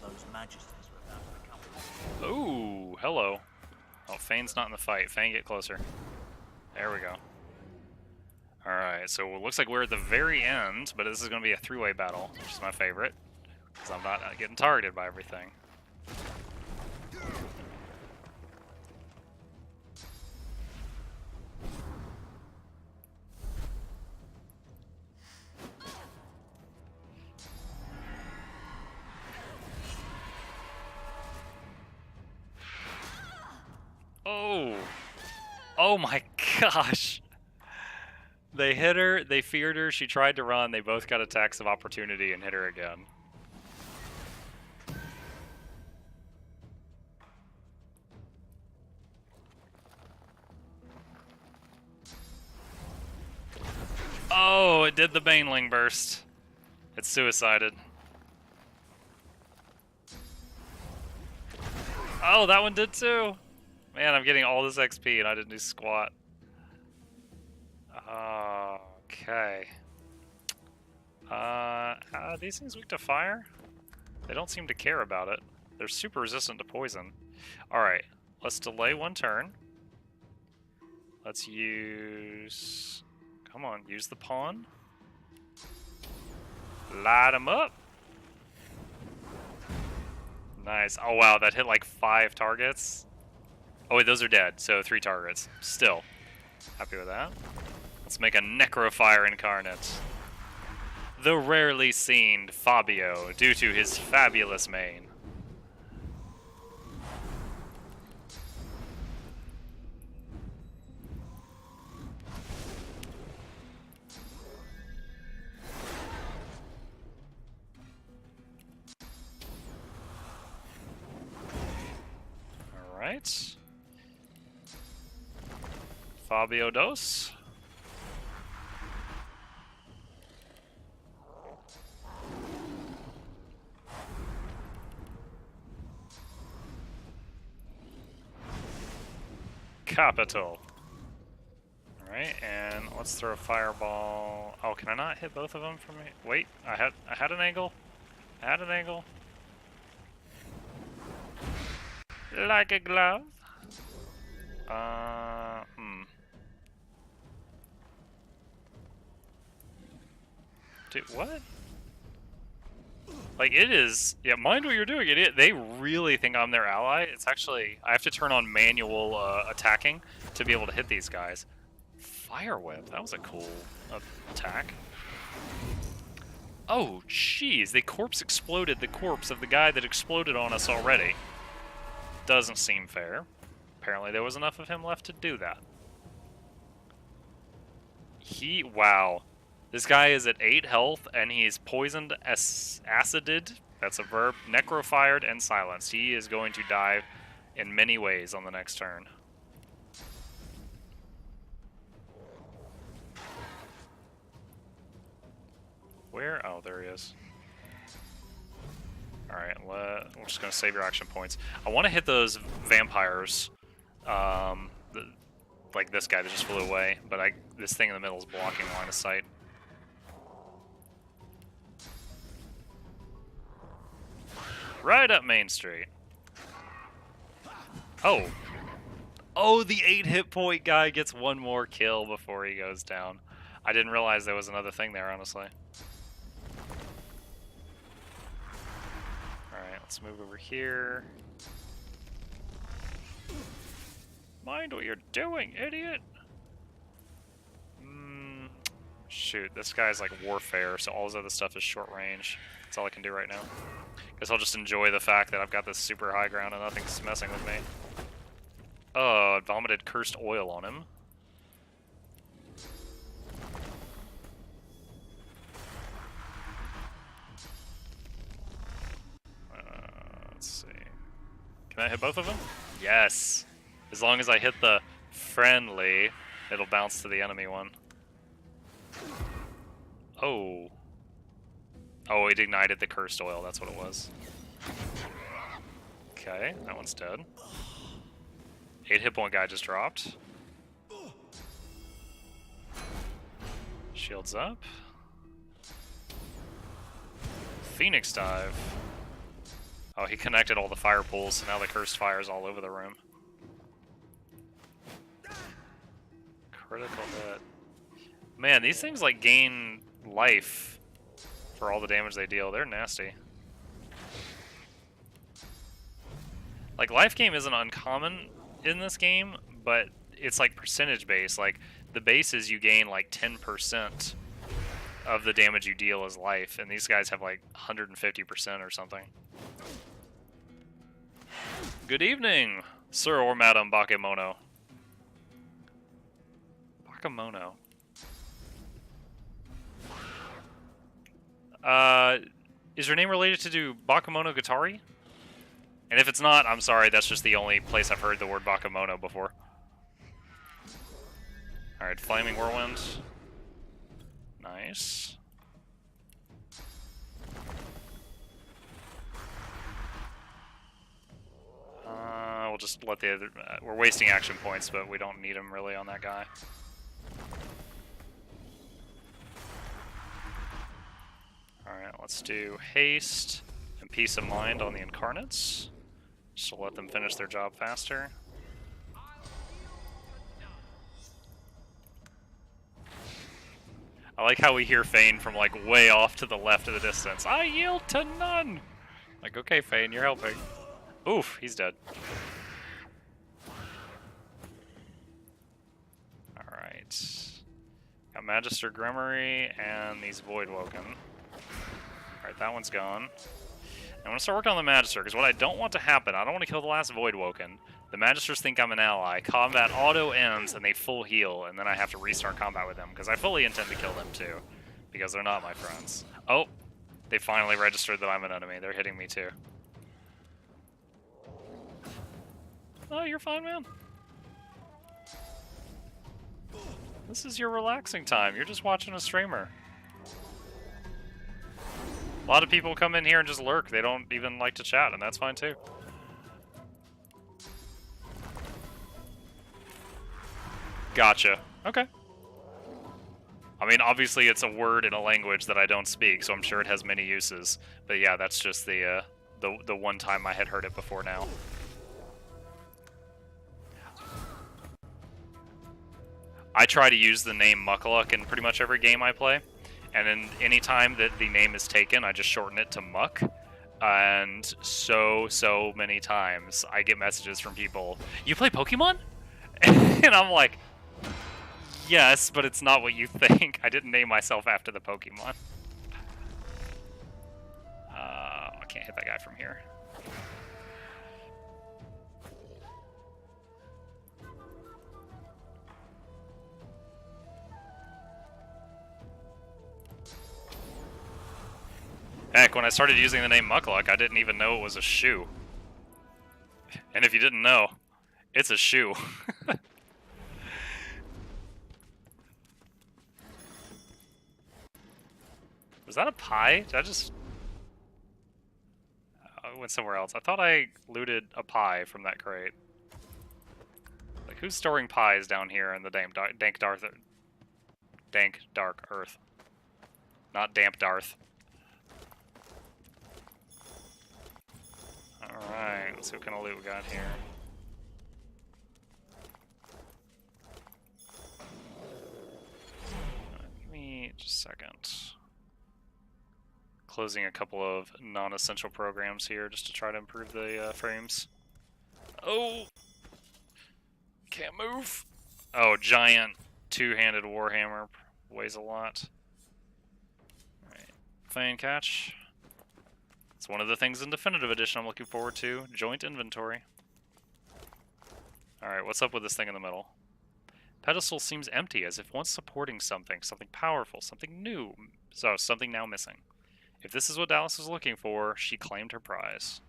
[SPEAKER 10] Those magisters were about to become.
[SPEAKER 1] Ooh, hello. Oh, Fane's not in the fight. Fane, get closer. There we go. Alright, so it looks like we're at the very end, but this is going to be a three-way battle, which is my favorite. Because I'm not getting targeted by everything. Oh! Oh my gosh! They hit her, they feared her, she tried to run, they both got attacks of opportunity and hit her again. Oh, it did the Baneling burst. It's suicided. Oh, that one did too! Man, I'm getting all this XP and I didn't do squat. Okay. Are these things weak to fire? They don't seem to care about it. They're super resistant to poison. Alright, let's delay one turn. Let's use... Come on, use the pawn. Light them up. Nice. Oh wow, that hit like 5 targets. Oh wait, those are dead, so 3 targets. Still. Happy with that. Let's make a Necrofire Incarnate. The rarely seen Fabio, due to his fabulous mane. Alright. Fabio dos. Capital. Alright, and let's throw a fireball. Oh, can I not hit both of them from me? Wait, I had an angle. I had an angle. Like a glove. Dude, what? Like, it is... Yeah, mind what you're doing. They really think I'm their ally. It's actually... I have to turn on manual attacking to be able to hit these guys. Fire Whip. That was a cool attack. Oh, jeez. They corpse exploded the corpse of the guy that exploded on us already. Doesn't seem fair. Apparently there was enough of him left to do that. Wow. This guy is at 8 health, and he's poisoned, acided, that's a verb, necrofired, and silenced. He is going to die in many ways on the next turn. Where? Oh, there he is. Alright, we're just going to save your action points. I want to hit those vampires, like this guy that just flew away, but this thing in the middle is blocking line of sight. Right up Main Street. Oh. Oh, the 8 hit point guy gets one more kill before he goes down. I didn't realize there was another thing there, honestly. Alright, let's move over here. Mind what you're doing, idiot! Shoot, this guy's like warfare, so all his other stuff is short range. That's all I can do right now. Guess I'll just enjoy the fact that I've got this super high ground and nothing's messing with me. Oh, I vomited cursed oil on him. Let's see. Can I hit both of them? Yes! As long as I hit the friendly, it'll bounce to the enemy one. Oh. Oh, it ignited the cursed oil, that's what it was. Okay, that one's dead. 8 hit point guy just dropped. Shields up. Phoenix dive. Oh, he connected all the fire pools, so now the cursed fire's all over the room. Critical hit. Man, these things like gain life for all the damage they deal. They're nasty. Like, life gain isn't uncommon in this game, but it's like percentage based. Like, the base is you gain like 10% of the damage you deal as life, and these guys have like 150% or something. Good evening, Sir or Madam Bakemono. Bakemono. Is your name related to Bakemono Gatari? And if it's not, I'm sorry, that's just the only place I've heard the word Bakemono before. Alright, Flaming Whirlwind. Nice. We'll just let the other... we're wasting action points, but we don't need them really on that guy. Alright, let's do Haste and Peace of Mind on the Incarnates. Just to let them finish their job faster. I like how we hear Fane from like way off to the left of the distance. I yield to none! Like, okay, Fane, you're helping. Oof, he's dead. Alright. Got Magister Grimory and these Voidwoken. Alright, that one's gone. I'm going to start working on the Magister, because what I don't want to happen, I don't want to kill the last Voidwoken. The Magisters think I'm an ally. Combat auto ends, and they full heal, and then I have to restart combat with them, because I fully intend to kill them too, because they're not my friends. Oh, they finally registered that I'm an enemy. They're hitting me too. Oh, you're fine, man. This is your relaxing time. You're just watching a streamer. A lot of people come in here and just lurk. They don't even like to chat, and that's fine too. Gotcha. Okay. I mean, obviously it's a word in a language that I don't speak, so I'm sure it has many uses. But yeah, that's just the one time I had heard it before now. I try to use the name Muckluk in pretty much every game I play. And then any time that the name is taken, I just shorten it to Muck. And so many times I get messages from people, "You play Pokemon?" And I'm like, yes, but it's not what you think. I didn't name myself after the Pokemon. I can't hit that guy from here. Heck, when I started using the name Muckluck, I didn't even know it was a shoe. And if you didn't know, it's a shoe. Was that a pie? Did I just... I went somewhere else. I thought I looted a pie from that crate. Like, who's storing pies down here in the dank dark earth? Not damp Darth. Alright, let's see what kind of loot we got here. Give me just a second. Closing a couple of non-essential programs here just to try to improve the frames. Oh! Can't move! Oh, giant two-handed warhammer. Weighs a lot. Alright. Fan catch. It's one of the things in Definitive Edition I'm looking forward to. Joint inventory. Alright, what's up with this thing in the middle? Pedestal seems empty, as if once supporting something. Something powerful, something new. So, something now missing. If this is what Dallas is looking for, she claimed her prize.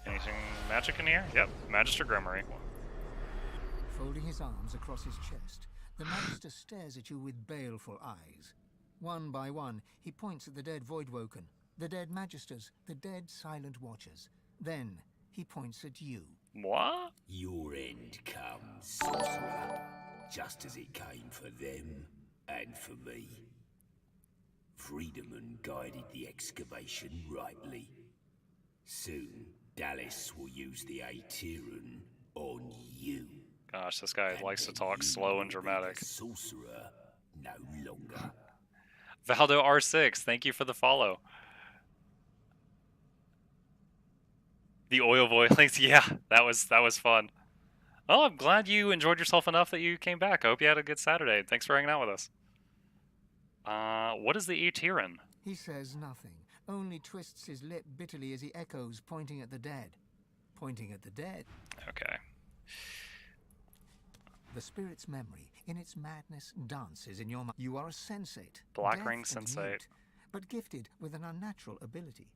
[SPEAKER 1] Anything magic in here? Yep, Magister Grimory.
[SPEAKER 5] Folding his arms across his chest, the Magister stares at you with baleful eyes. One by one, he points at the dead Voidwoken, the dead Magisters, the dead Silent Watchers. Then, he points at you.
[SPEAKER 1] What?
[SPEAKER 11] Your end comes, sorcerer, just as it came for them and for me. Friedemann guided the excavation rightly. Soon, Dallas will use the Aetherin on you.
[SPEAKER 1] Gosh, this guy likes to talk slow and dramatic.
[SPEAKER 11] Sorcerer no longer.
[SPEAKER 1] Valdo R6, thank you for the follow. The oil boilings, yeah, that was fun. Oh, I'm glad you enjoyed yourself enough that you came back. I hope you had a good Saturday. Thanks for hanging out with us. What is the Aetherin?
[SPEAKER 5] He says nothing, only twists his lip bitterly as he echoes, pointing at the dead. Pointing at the dead.
[SPEAKER 1] Okay.
[SPEAKER 5] The spirit's memory, in its madness, dances in your mind. You are a sensate.
[SPEAKER 1] Black Ring Sensate.
[SPEAKER 5] Mute, but gifted with an unnatural ability.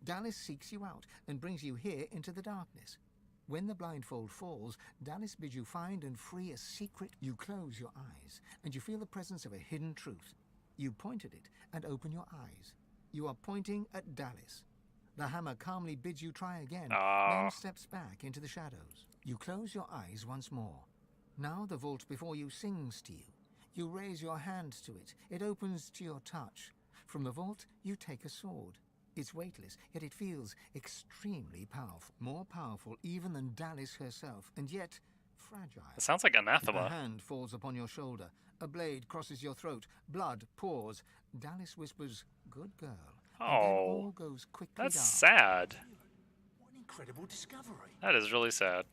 [SPEAKER 5] Dallas seeks you out and brings you here into the darkness. When the blindfold falls, Dallas bids you find and free a secret. You close your eyes, and you feel the presence of a hidden truth. You point at it and open your eyes. You are pointing at Dallas. The hammer calmly bids you try again, then steps back into the shadows. You close your eyes once more. Now the vault before you sings to you. You raise your hand to it. It opens to your touch. From the vault, you take a sword. It's weightless, yet it feels extremely powerful. More powerful even than Dallas herself, and yet fragile.
[SPEAKER 1] It sounds like Anathema.
[SPEAKER 5] A hand falls upon your shoulder. A blade crosses your throat. Blood pours. Dallas whispers, "Good girl." And then all goes quickly
[SPEAKER 1] that's
[SPEAKER 5] down.
[SPEAKER 1] sad.
[SPEAKER 10] What an incredible discovery.
[SPEAKER 1] That is really sad.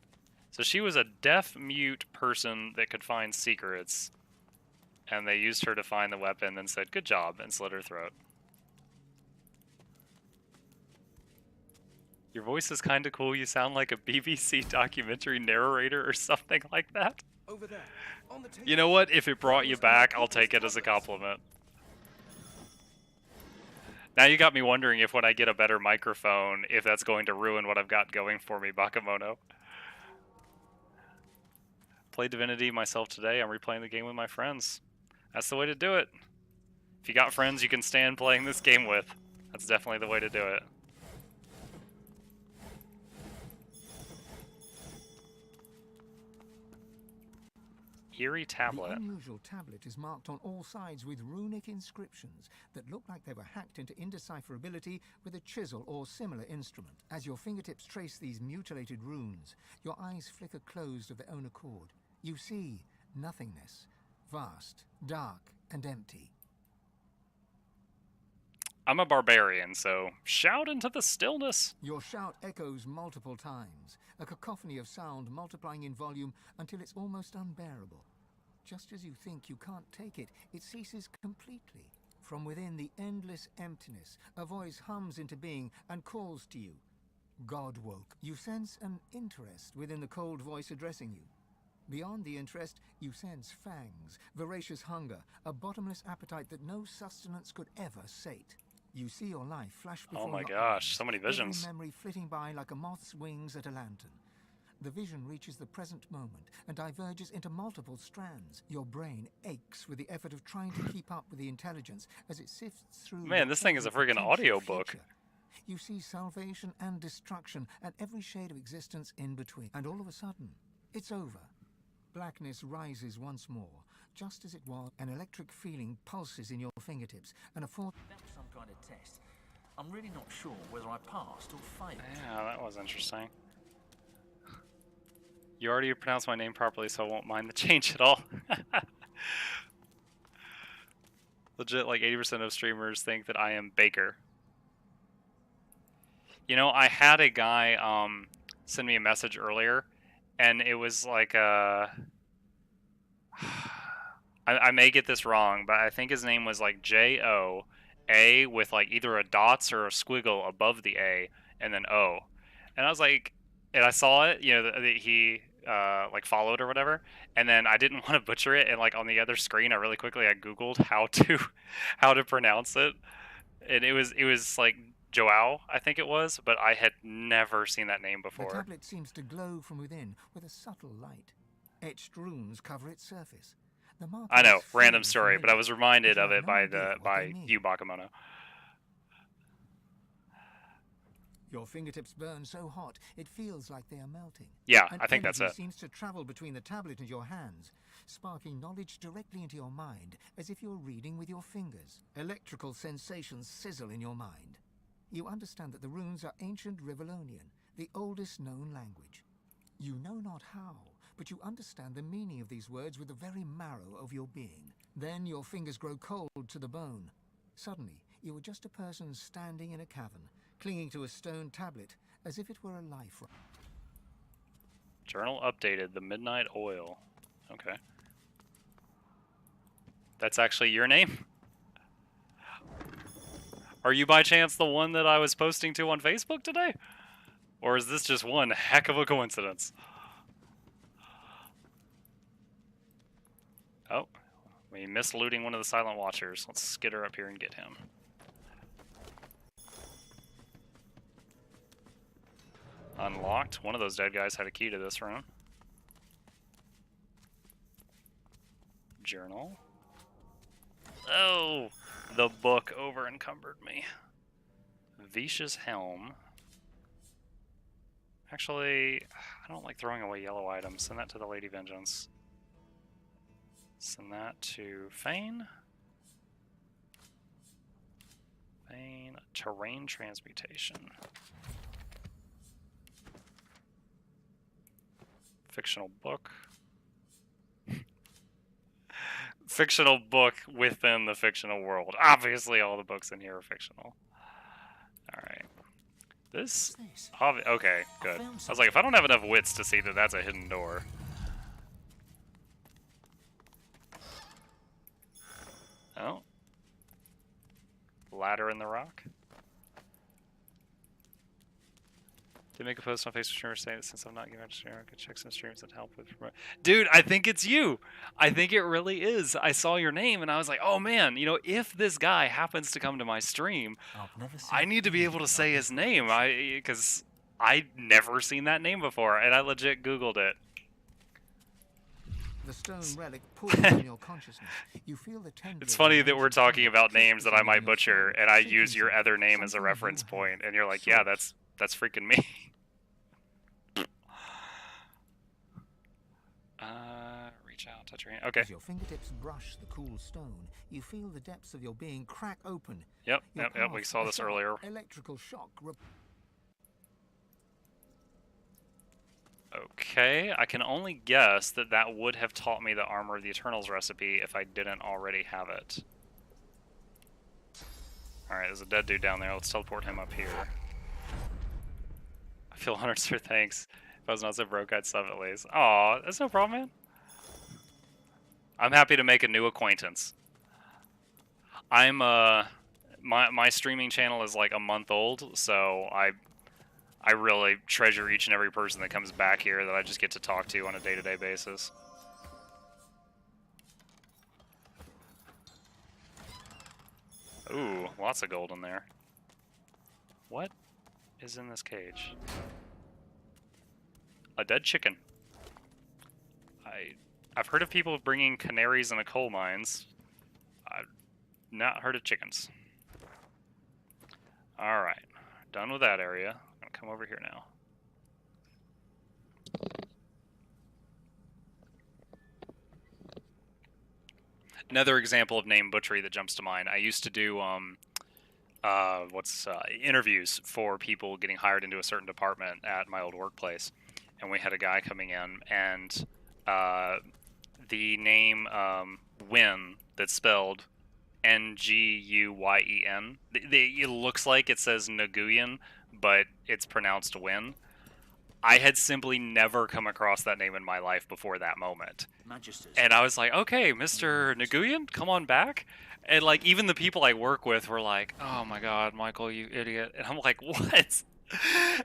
[SPEAKER 1] So she was a deaf-mute person that could find secrets, and they used her to find the weapon and said, "Good job," and slit her throat. Your voice is kind of cool. You sound like a BBC documentary narrator or something like that.
[SPEAKER 7] Over there, on the table.
[SPEAKER 1] You know what? If it brought you back, I'll take it as a compliment. Now you got me wondering if when I get a better microphone, if that's going to ruin what I've got going for me, Bakamono. Played Divinity myself today. I'm replaying the game with my friends. That's the way to do it. If you got friends you can stand playing this game with, that's definitely the way to do it. Eerie tablet.
[SPEAKER 5] The unusual tablet is marked on all sides with runic inscriptions that look like they were hacked into indecipherability with a chisel or similar instrument. As your fingertips trace these mutilated runes, your eyes flicker closed of their own accord. You see nothingness, vast, dark, and empty.
[SPEAKER 1] I'm a barbarian, so shout into the stillness.
[SPEAKER 5] Your shout echoes multiple times, a cacophony of sound multiplying in volume until it's almost unbearable. Just as you think you can't take it, it ceases completely. From within the endless emptiness, a voice hums into being and calls to you. God woke. You sense an interest within the cold voice addressing you. Beyond the interest, you sense fangs, voracious hunger, a bottomless appetite that no sustenance could ever sate. You see your life flash before
[SPEAKER 1] Oh my
[SPEAKER 5] your
[SPEAKER 1] gosh,
[SPEAKER 5] eyes,
[SPEAKER 1] so many visions.
[SPEAKER 5] every memory flitting by like a moth's wings at a lantern. The vision reaches the present moment and diverges into multiple strands. Your brain aches with the effort of trying to keep up with the intelligence as it sifts through.
[SPEAKER 1] Man, this thing is a friggin' audiobook.
[SPEAKER 5] You see salvation and destruction and every shade of existence in between. And all of a sudden, it's over. Blackness rises once more, just as it was. An electric feeling pulses in your fingertips, and a fourth...
[SPEAKER 10] That was some kind of test. I'm really not sure whether I passed or failed.
[SPEAKER 1] Yeah, that was interesting. You already pronounced my name properly, so I won't mind the change at all. Legit, like 80% of streamers think that I am Baker. You know, I had a guy send me a message earlier, and it was like I may get this wrong, but I think his name was like J-O-A with like either a dots or a squiggle above the A, and then O. And I was like, and I saw it, you know, that he like followed or whatever, and then I didn't want to butcher it, and like on the other screen, I googled how to pronounce it, and it was like Joao, I think it was, but I had never seen that name before.
[SPEAKER 5] The tablet seems to glow from within with a subtle light. Etched runes cover its surface. The
[SPEAKER 1] I know,
[SPEAKER 5] markings
[SPEAKER 1] random
[SPEAKER 5] feel
[SPEAKER 1] story, but I
[SPEAKER 5] familiar,
[SPEAKER 1] was reminded
[SPEAKER 5] but you
[SPEAKER 1] of
[SPEAKER 5] have
[SPEAKER 1] it
[SPEAKER 5] no
[SPEAKER 1] by
[SPEAKER 5] idea what
[SPEAKER 1] by
[SPEAKER 5] they mean.
[SPEAKER 1] you, Bakemono.
[SPEAKER 5] Your fingertips burn so hot, it feels like they are melting.
[SPEAKER 1] Yeah,
[SPEAKER 5] An
[SPEAKER 1] I think that's
[SPEAKER 5] energy
[SPEAKER 1] it.
[SPEAKER 5] seems to travel between the tablet and your hands, sparking knowledge directly into your mind, as if you're reading with your fingers. Electrical sensations sizzle in your mind. You understand that the runes are ancient Rivellonian, the oldest known language. You know not how, but you understand the meaning of these words with the very marrow of your being. Then your fingers grow cold to the bone. Suddenly, you are just a person standing in a cavern, clinging to a stone tablet, as if it were a life.
[SPEAKER 1] Journal updated, the Midnight Oil. Okay. That's actually your name? Are you by chance the one that I was posting to on Facebook today? Or is this just one heck of a coincidence? Oh, we missed looting one of the Silent Watchers. Let's skitter up here and get him. Unlocked. One of those dead guys had a key to this room. Journal. Oh, the book over encumbered me. Visha's Helm. Actually, I don't like throwing away yellow items. Send that to the Lady Vengeance. Send that to Fane. Fane. Terrain Transmutation. Fictional book. Fictional book within the fictional world. Obviously, all the books in here are fictional. Alright. This... okay, good. I was like, if I don't have enough wits to see that that's a hidden door... Oh. Ladder in the rock. Did make a post on Facebook streamer saying that since I'm not giving out to streamer, I could check some streams that help with promote. Dude, I think it's you. I think it really is. I saw your name and I was like, oh man, you know, if this guy happens to come to my stream, I need to be able to say his name. Because I'd never seen that name before, and I legit Googled it.
[SPEAKER 5] The stone relic pulls in your consciousness. You feel the tendrils.
[SPEAKER 1] It's funny that we're talking about names that I might butcher, and I use your other name as a reference point, and you're like, yeah, that's freaking me. Reach out, touch your hand. Okay.
[SPEAKER 5] As your fingertips brush the cool stone, you feel the depths of your being crack open.
[SPEAKER 1] Yep. We saw this earlier.
[SPEAKER 5] Electrical shock.
[SPEAKER 1] Okay, I can only guess that that would have taught me the Armor of the Eternals recipe if I didn't already have it. Alright, there's a dead dude down there. Let's teleport him up here. I feel honored, sir. Thanks. If I was not so broke, I'd sub at least. Aw, that's no problem, man. I'm happy to make a new acquaintance. I'm, my streaming channel is like a month old, so I really treasure each and every person that comes back here that I just get to talk to on a day-to-day basis. Ooh, a lots of gold in there. What is in this cage? A dead chicken. I've heard of people bringing canaries in the coal mines. I've not heard of chickens. Alright, done with that area. I'm gonna come over here now. Another example of name butchery that jumps to mind. I used to do interviews for people getting hired into a certain department at my old workplace, and we had a guy coming in, and the name Wyn, that's spelled Nguyen. It looks like it says Nguyen, but it's pronounced Wyn. I had simply never come across that name in my life before that moment.
[SPEAKER 10] Magisters.
[SPEAKER 1] And I was like, okay, Mr. Nguyen, come on back. And like, even the people I work with were like, oh my god, Michael, you idiot. And I'm like, what?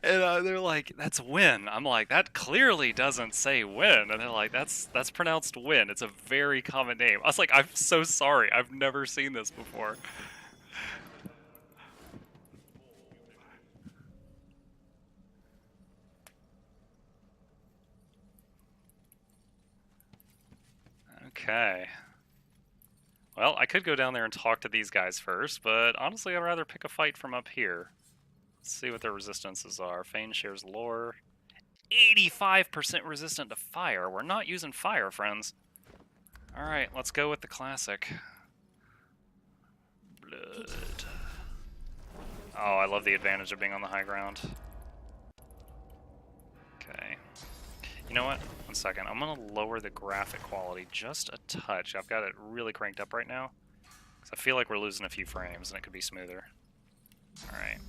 [SPEAKER 1] And they're like, that's Wyn. I'm like, that clearly doesn't say Wyn. And they're like, that's pronounced Wyn. It's a very common name. I was like, I'm so sorry. I've never seen this before. Okay. Well, I could go down there and talk to these guys first, but honestly, I'd rather pick a fight from up here. Let's see what their resistances are. Fane shares lore. 85% resistant to fire. We're not using fire, friends. Alright, let's go with the classic. Blood. Oh, I love the advantage of being on the high ground. Okay. You know what? One second. I'm going to lower the graphic quality just a touch. I've got it really cranked up right now, because I feel like we're losing a few frames and it could be smoother. Alright.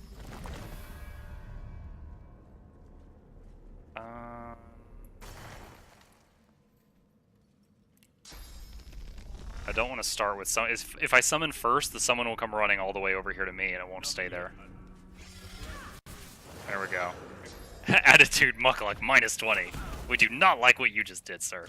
[SPEAKER 1] I don't want to start with some. If I summon first, the summon will come running all the way over here to me and it won't stay there. There we go. Attitude Muckluck -20. We do not like what you just did, sir.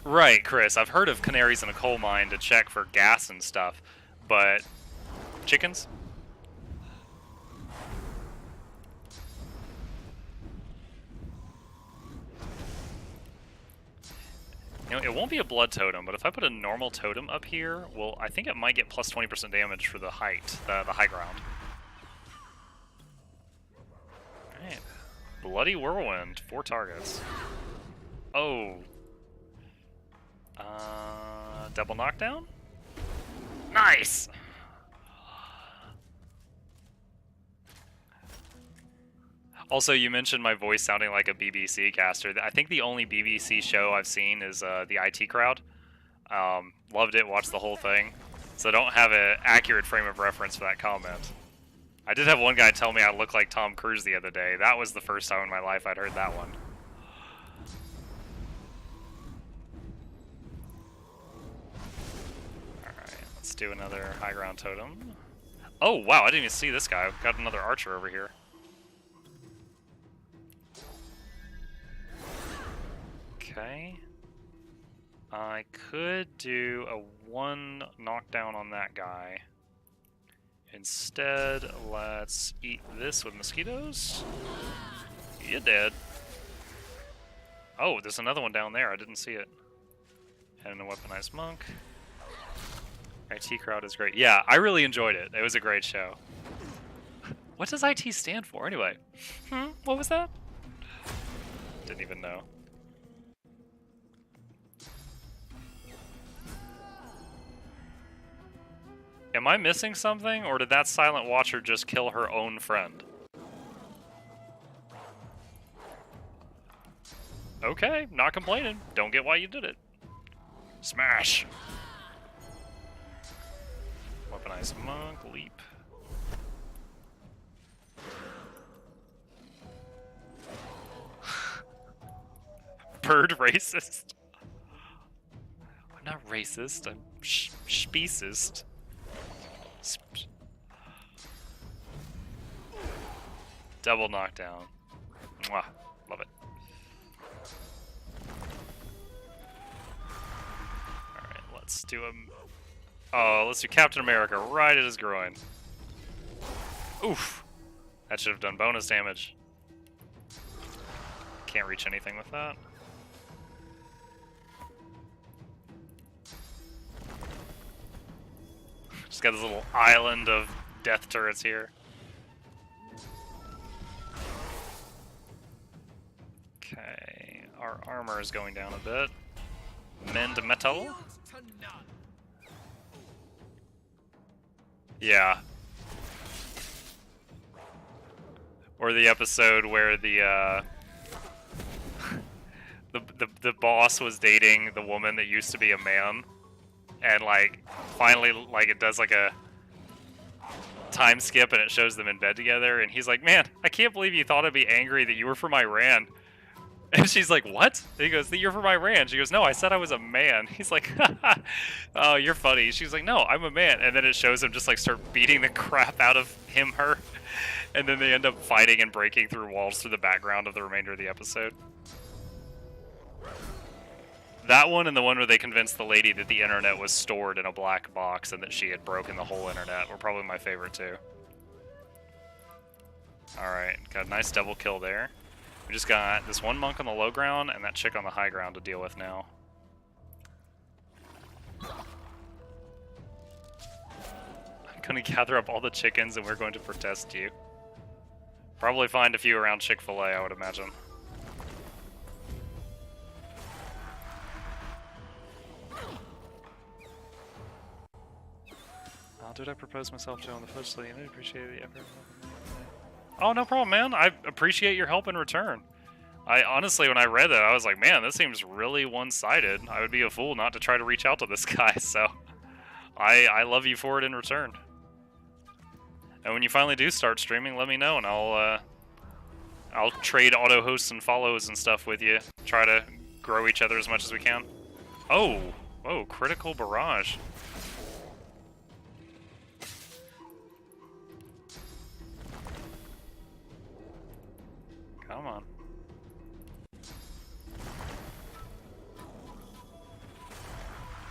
[SPEAKER 1] Right, Chris. I've heard of canaries in a coal mine to check for gas and stuff, but chickens? You know, it won't be a blood totem, but if I put a normal totem up here, well, I think it might get plus 20% damage for the height, the high ground. Alright. Bloody Whirlwind, 4 targets. Oh. Double knockdown? Nice! Also, you mentioned my voice sounding like a BBC caster. I think the only BBC show I've seen is the IT Crowd. Loved it, watched the whole thing. So I don't have an accurate frame of reference for that comment. I did have one guy tell me I look like Tom Cruise the other day. That was the first time in my life I'd heard that one. Alright, let's do another high ground totem. Oh, wow, I didn't even see this guy. I've got another archer over here. Okay. I could do a 1 knockdown on that guy. Instead, let's eat this with mosquitoes. You're dead. Oh, there's another one down there. I didn't see it. And a weaponized monk. IT Crowd is great. Yeah, I really enjoyed it. It was a great show. What does IT stand for, anyway? What was that? Didn't even know. Am I missing something, or did that Silent Watcher just kill her own friend? Okay, not complaining. Don't get why you did it. Smash! Weaponized monk, leap. Bird racist. I'm not racist, I'm speciest. Double knockdown. Mwah. Love it. Let's do him. Oh, let's do Captain America right at his groin. Oof. That should have done bonus damage. Can't reach anything with that. Just got this little island of death turrets here. Okay, our armor is going down a bit. Mend metal. Yeah. Or the episode where the the boss was dating the woman that used to be a man, and like finally like it does like a time skip and it shows them in bed together, and he's like, "Man, I can't believe you thought I'd be angry that you were from Iran." And she's like, "What?" And he goes, "You're from Iran." She goes, "No, I said I was a man." He's like, "Oh, you're funny." She's like, "No, I'm a man." And then it shows him just like start beating the crap out of her. And then they end up fighting and breaking through walls through the background of the remainder of the episode. That one and the one where they convinced the lady that the internet was stored in a black box and that she had broken the whole internet were probably my favorite too. Alright, got a nice double kill there. We just got this one monk on the low ground and that chick on the high ground to deal with now. I'm gonna gather up all the chickens and we're going to protest you. Probably find a few around Chick-fil-A, I would imagine. Did I propose myself to on the footage so I appreciate the effort. Oh, no problem, man. I appreciate your help in return. I honestly, when I read that, I was like, man, this seems really one-sided. I would be a fool not to try to reach out to this guy, so I love you for it in return. And when you finally do start streaming, let me know, and I'll trade auto hosts and follows and stuff with you. Try to grow each other as much as we can. Oh, critical barrage. Come on.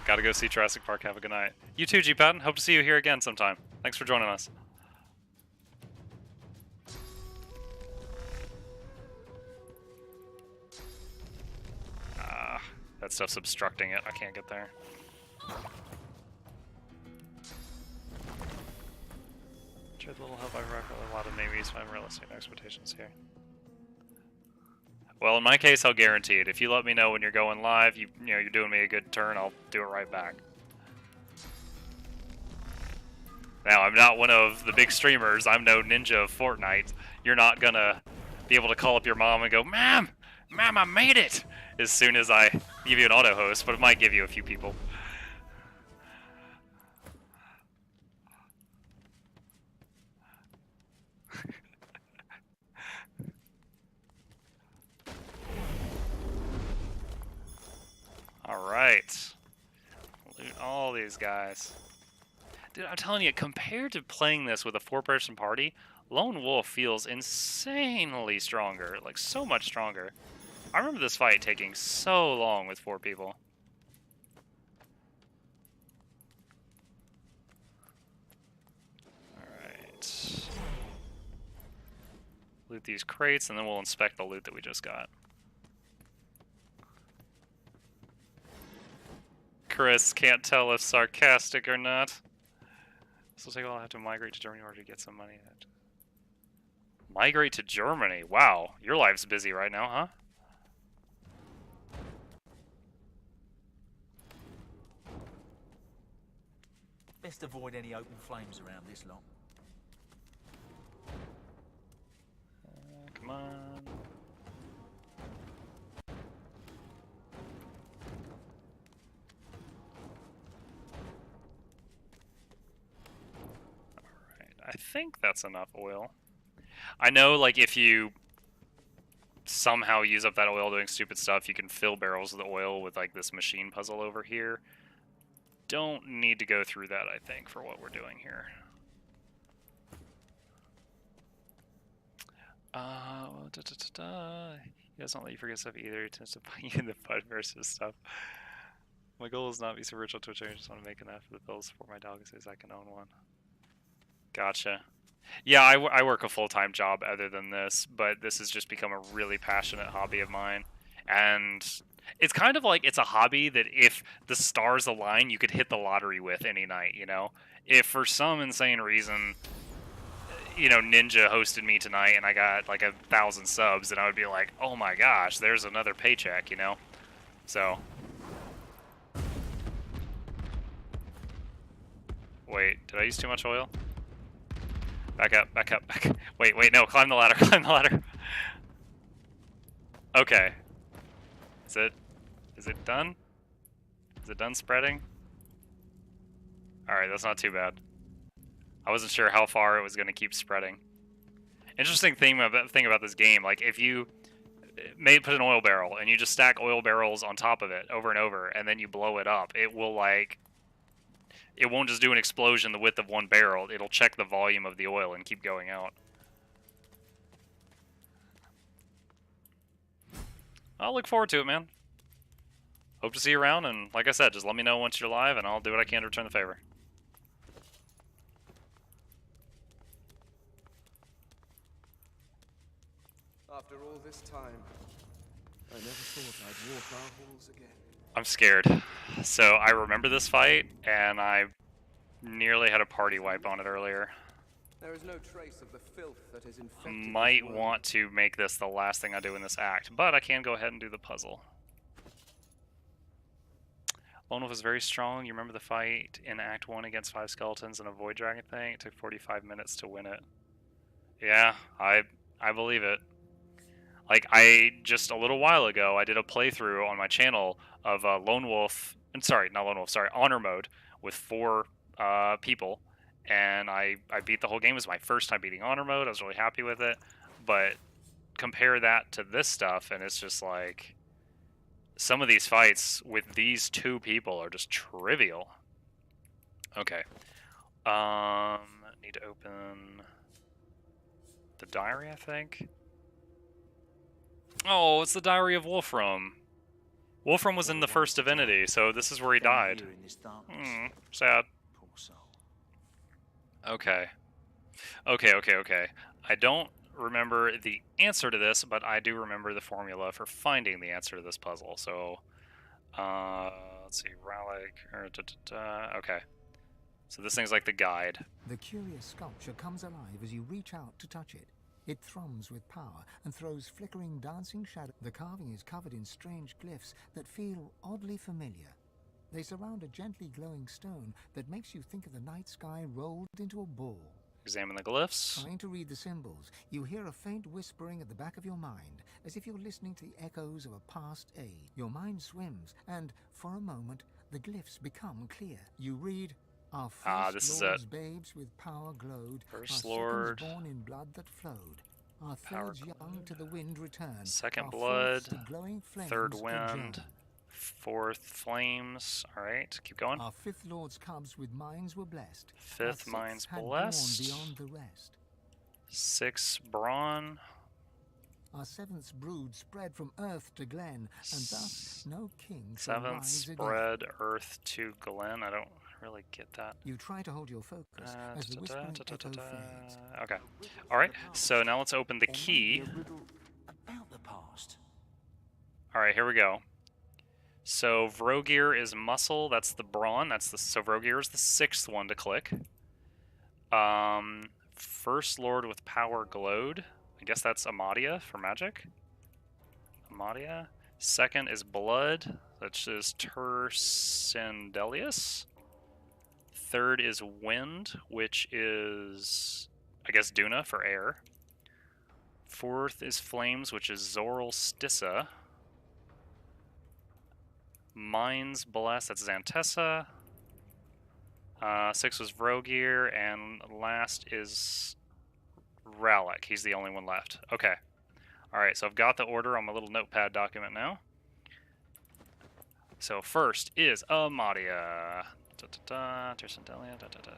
[SPEAKER 1] Gotta go see Jurassic Park. Have a good night. You too, G-Patton. Hope to see you here again sometime. Thanks for joining us. That stuff's obstructing it. I can't get there. Tried a little help. I rock a lot of navies. I'm realistic expectations here. Well, in my case, I'll guarantee it. If you let me know when you're going live, you know you're doing me a good turn, I'll do it right back. Now, I'm not one of the big streamers. I'm no ninja of Fortnite. You're not gonna be able to call up your mom and go, Mom, I made it! As soon as I give you an auto host, but it might give you a few people. Alright. Loot all these guys. Dude, I'm telling you, compared to playing this with a 4-person party, Lone Wolf feels insanely stronger. Like, so much stronger. I remember this fight taking so long with 4 people. Alright. Loot these crates, and then we'll inspect the loot that we just got. Chris can't tell if sarcastic or not. This will take a while. I have to migrate to Germany in order to get some money. Migrate to Germany? Wow, your life's busy right now, huh?
[SPEAKER 10] Best avoid any open flames around this lot.
[SPEAKER 1] Come on. Alright, I think that's enough oil. I know, like, if you somehow use up that oil doing stupid stuff, you can fill barrels of the oil with, like, this machine puzzle over here. Don't need to go through that, I think, for what we're doing here. He doesn't let you forget stuff either. He tends to bite you in the butt versus stuff. My goal is not be super rich on Twitch. I just want to make enough for the bills for my dog so I can own one. Gotcha. Yeah, I work a full-time job other than this, but this has just become a really passionate hobby of mine. And it's kind of like it's a hobby that if the stars align, you could hit the lottery with any night, you know? If for some insane reason, you know, Ninja hosted me tonight and I got like 1,000 subs, then I would be like, oh my gosh, there's another paycheck, you know? So... Wait, did I use too much oil? Back up, back up, back up. Wait, no, climb the ladder, climb the ladder. Okay. Is it done? Is it done spreading? Alright, that's not too bad. I wasn't sure how far it was going to keep spreading. Interesting thing about this game, like if you put an oil barrel and you just stack oil barrels on top of it over and over and then you blow it up, it will like... It won't just do an explosion the width of one barrel. It'll check the volume of the oil and keep going out. I'll look forward to it, man. Hope to see you around, and like I said, just let me know once you're live, and I'll do what I can to return the favor.
[SPEAKER 7] After all this time, I never thought I'd walk our halls again.
[SPEAKER 1] I'm scared. So I remember this fight, and I nearly had a party wipe on it earlier.
[SPEAKER 7] There is no trace of the filth that is infected.
[SPEAKER 1] Might want to make this the last thing I do in this act, but I can go ahead and do the puzzle. Lone Wolf is very strong. You remember the fight in Act 1 against 5 skeletons and a void dragon thing? It took 45 minutes to win it. Yeah, I believe it. Like, just a little while ago, I did a playthrough on my channel of Lone Wolf, sorry, not Lone Wolf, sorry, Honor mode with 4 people, and I beat the whole game. It was my first time beating Honor mode. I was really happy with it, but compare that to this stuff, and it's just like, some of these fights with these 2 people are just trivial. Okay. Need to open the diary, I think. Oh, it's the Diary of Wolfram. Wolfram was in the first Divinity, so this is where he died. Sad. Okay. Okay. I don't remember the answer to this, but I do remember the formula for finding the answer to this puzzle. So, let's see, Rallic, okay. So this thing's like the guide.
[SPEAKER 5] The curious sculpture comes alive as you reach out to touch it. It thrums with power and throws flickering, dancing shadows. The carving is covered in strange glyphs that feel oddly familiar. They surround a gently glowing stone that makes you think of the night sky rolled into a ball.
[SPEAKER 1] Examine the glyphs.
[SPEAKER 5] Trying to read the symbols, you hear a faint whispering at the back of your mind, as if you're listening to the echoes of a past age. Your mind swims, and for a moment, the glyphs become clear. You read, "Our first lords babes with power glowed,
[SPEAKER 1] First
[SPEAKER 5] our
[SPEAKER 1] Lord,
[SPEAKER 5] seconds born in blood that flowed. Our
[SPEAKER 1] power
[SPEAKER 5] thirds young to the wind return.
[SPEAKER 1] Second
[SPEAKER 5] our
[SPEAKER 1] blood,
[SPEAKER 5] fourths to glowing flames
[SPEAKER 1] third
[SPEAKER 5] adjourn.
[SPEAKER 1] wind, 4th flames. Alright, keep going.
[SPEAKER 5] Our 5th lord's cubs with minds were blessed.
[SPEAKER 1] 5th minds blessed.
[SPEAKER 5] Beyond the rest.
[SPEAKER 1] 6 brawn.
[SPEAKER 5] Our 7th's brood spread from earth to glen, and thus no king shall
[SPEAKER 1] 7th
[SPEAKER 5] rise again.
[SPEAKER 1] spread earth to Glen. I don't really get that.
[SPEAKER 5] You try to hold your focus as the whispering echo fades.
[SPEAKER 1] Okay. Alright, so now let's open the key.
[SPEAKER 10] About the past.
[SPEAKER 1] Alright, here we go. So Vrogir is muscle, that's the brawn, so Vrogir is the 6th one to click. First Lord with power glowed. I guess that's Amadia for magic. Amadia. 2nd is blood, which is Tursendelius. 3rd is wind, which is, I guess, Duna for air. 4th is flames, which is Zoralstissa. Minds blessed, that's Xantessa. 6 was Vrogir, and last is Rallic. He's the only one left. Okay. Alright, so I've got the order on my little notepad document now. So first is Amadia. Tercendelia,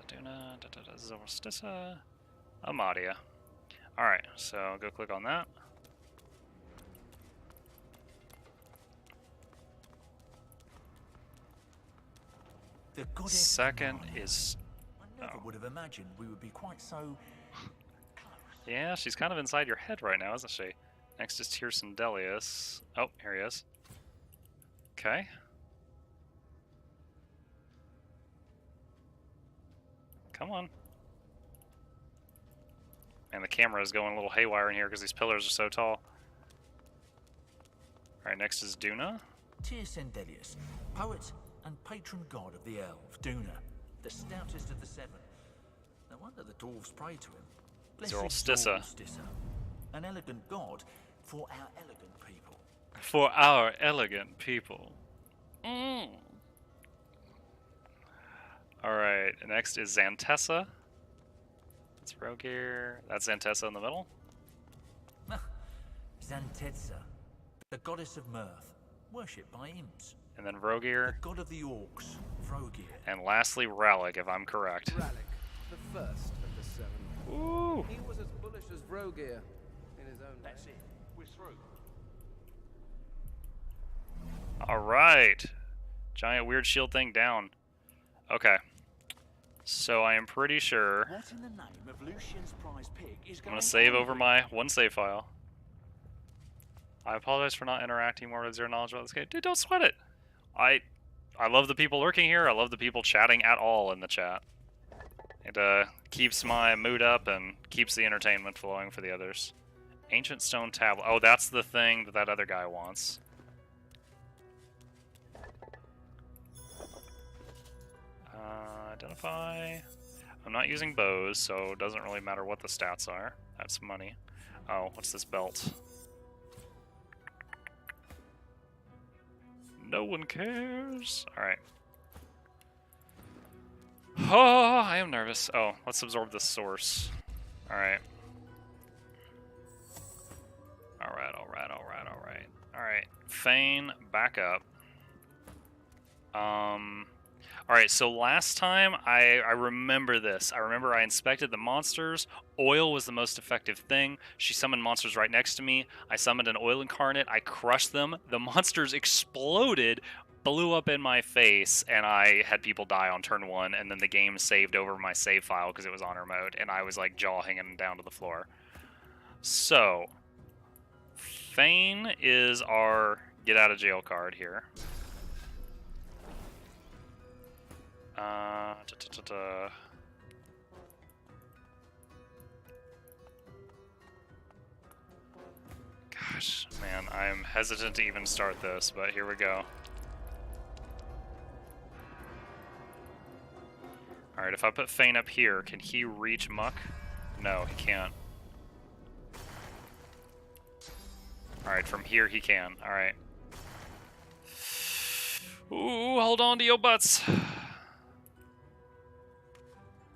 [SPEAKER 1] Duna, Zorstissa, Amadia. Alright, so go click on that.
[SPEAKER 10] The goddess
[SPEAKER 1] Second
[SPEAKER 10] Amaya.
[SPEAKER 1] is...
[SPEAKER 10] I never would have imagined we would be quite so...
[SPEAKER 1] Yeah, she's kind of inside your head right now, isn't she? Next is Tierson Delius. Oh, here he is. Okay. Come on. And the camera is going a little haywire in here because these pillars are so tall. Alright, next is Duna.
[SPEAKER 10] Tierson Delius, poet and patron god of the elves, Duna, the stoutest of the seven. No wonder the dwarves pray to him.
[SPEAKER 1] Zoroastissa.
[SPEAKER 10] Zoroastissa, an elegant god for our elegant people.
[SPEAKER 1] For our elegant people. Mm. Alright, next is Xantessa. That's Rogear. That's Xantessa in the middle.
[SPEAKER 10] Xantetza, the goddess of mirth, worshipped by imps.
[SPEAKER 1] And then Rogear.
[SPEAKER 10] The god of the orcs, Vrogir.
[SPEAKER 1] And lastly, Ralik, if I'm correct.
[SPEAKER 7] Ralik, the first of the seven.
[SPEAKER 1] Ooh.
[SPEAKER 7] He was as bullish as Vrogir in his own way.
[SPEAKER 10] That's it. We're through.
[SPEAKER 1] Alright. Giant weird shield thing down. Okay. So I am pretty sure
[SPEAKER 10] What in the name of Lucian's prize pig is
[SPEAKER 1] I'm
[SPEAKER 10] going
[SPEAKER 1] gonna save
[SPEAKER 10] on
[SPEAKER 1] over
[SPEAKER 10] here?
[SPEAKER 1] my one save file. I apologize for not interacting more with zero knowledge about this game. Dude, don't sweat it. I love the people lurking here. I love the people chatting at all in the chat. It keeps my mood up and keeps the entertainment flowing for the others. Ancient stone tablet. Oh, that's the thing that other guy wants. Identify. I'm not using bows, so it doesn't really matter what the stats are. That's money. Oh, what's this belt? No one cares. Alright. Oh, I am nervous. Oh, let's absorb this source. Alright. Alright. Fane, back up. Alright, so last time, I remember this. I remember I inspected the monsters. Oil was the most effective thing. She summoned monsters right next to me. I summoned an oil incarnate. I crushed them. The monsters exploded, blew up in my face, and I had people die on turn 1, and then the game saved over my save file because it was honor mode, and I was like jaw hanging down to the floor. So, Fane is our get out of jail card here. Gosh, man, I'm hesitant to even start this, but here we go. Alright, if I put Fane up here, can he reach Muck? No, he can't. Alright, from here he can. Alright. Ooh, hold on to your butts.
[SPEAKER 10] I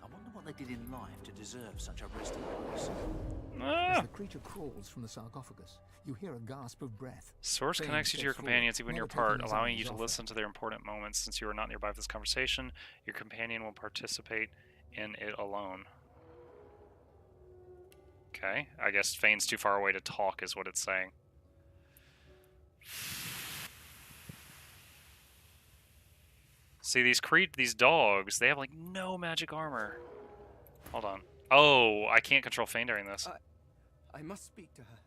[SPEAKER 10] wonder what they did in life to deserve such a resting place.
[SPEAKER 5] As the creature crawls from the sarcophagus, you hear a gasp of breath.
[SPEAKER 1] Source
[SPEAKER 5] Fane
[SPEAKER 1] connects you to your
[SPEAKER 5] steps forward,
[SPEAKER 1] companions even when you're
[SPEAKER 5] never taking
[SPEAKER 1] apart,
[SPEAKER 5] his
[SPEAKER 1] allowing
[SPEAKER 5] eyes
[SPEAKER 1] you to
[SPEAKER 5] off
[SPEAKER 1] listen to their important moments. Since you are not nearby for this conversation, your companion will participate in it alone. Okay, I guess Fane's too far away to talk is what it's saying. See, these dogs, they have like no magic armor. Hold on. Oh, I can't control Fane during this.
[SPEAKER 7] I must speak to her.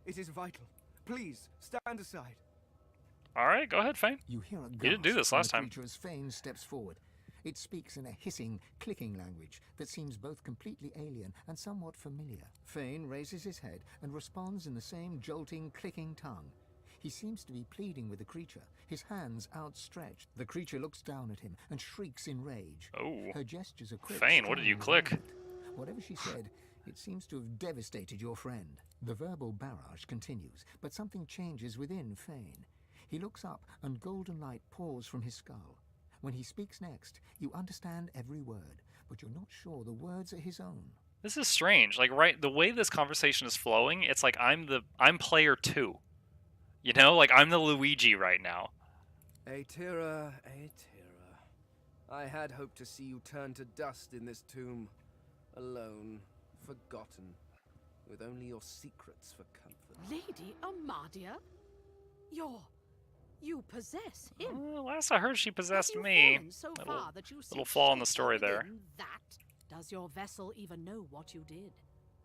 [SPEAKER 7] It is vital. Please, stand aside.
[SPEAKER 1] Alright, go ahead, Fane.
[SPEAKER 5] You hear a gasp
[SPEAKER 1] You didn't do this
[SPEAKER 5] from
[SPEAKER 1] last
[SPEAKER 5] the
[SPEAKER 1] time.
[SPEAKER 5] creature as Fane steps forward. It speaks in a hissing, clicking language that seems both completely alien and somewhat familiar. Fane raises his head and responds in the same jolting, clicking tongue. He seems to be pleading with the creature, his hands outstretched. The creature looks down at him and shrieks in rage.
[SPEAKER 1] Oh.
[SPEAKER 5] Her gestures are quick.
[SPEAKER 1] Fane, what did you
[SPEAKER 5] strong, and
[SPEAKER 1] click?
[SPEAKER 5] violent. Whatever she said, it seems to have devastated your friend. The verbal barrage continues, but something changes within Fane. He looks up and golden light pours from his skull. When he speaks next, you understand every word, but you're not sure the words are his own.
[SPEAKER 1] This is strange. Like, right, the way this conversation is flowing, it's like I'm player 2. You know, like I'm the Luigi right now.
[SPEAKER 7] Aetira, Aetira. I had hoped to see you turn to dust in this tomb. Alone, forgotten, with only your secrets for comfort.
[SPEAKER 3] Lady Amadia? You're
[SPEAKER 12] You possess him.
[SPEAKER 1] Last I heard, she
[SPEAKER 12] Have
[SPEAKER 1] possessed
[SPEAKER 12] you
[SPEAKER 1] me.
[SPEAKER 12] fallen so far that you
[SPEAKER 1] Little
[SPEAKER 12] sit
[SPEAKER 1] flaw in the
[SPEAKER 12] still
[SPEAKER 1] story there.
[SPEAKER 12] within that? Does your vessel even know what you did?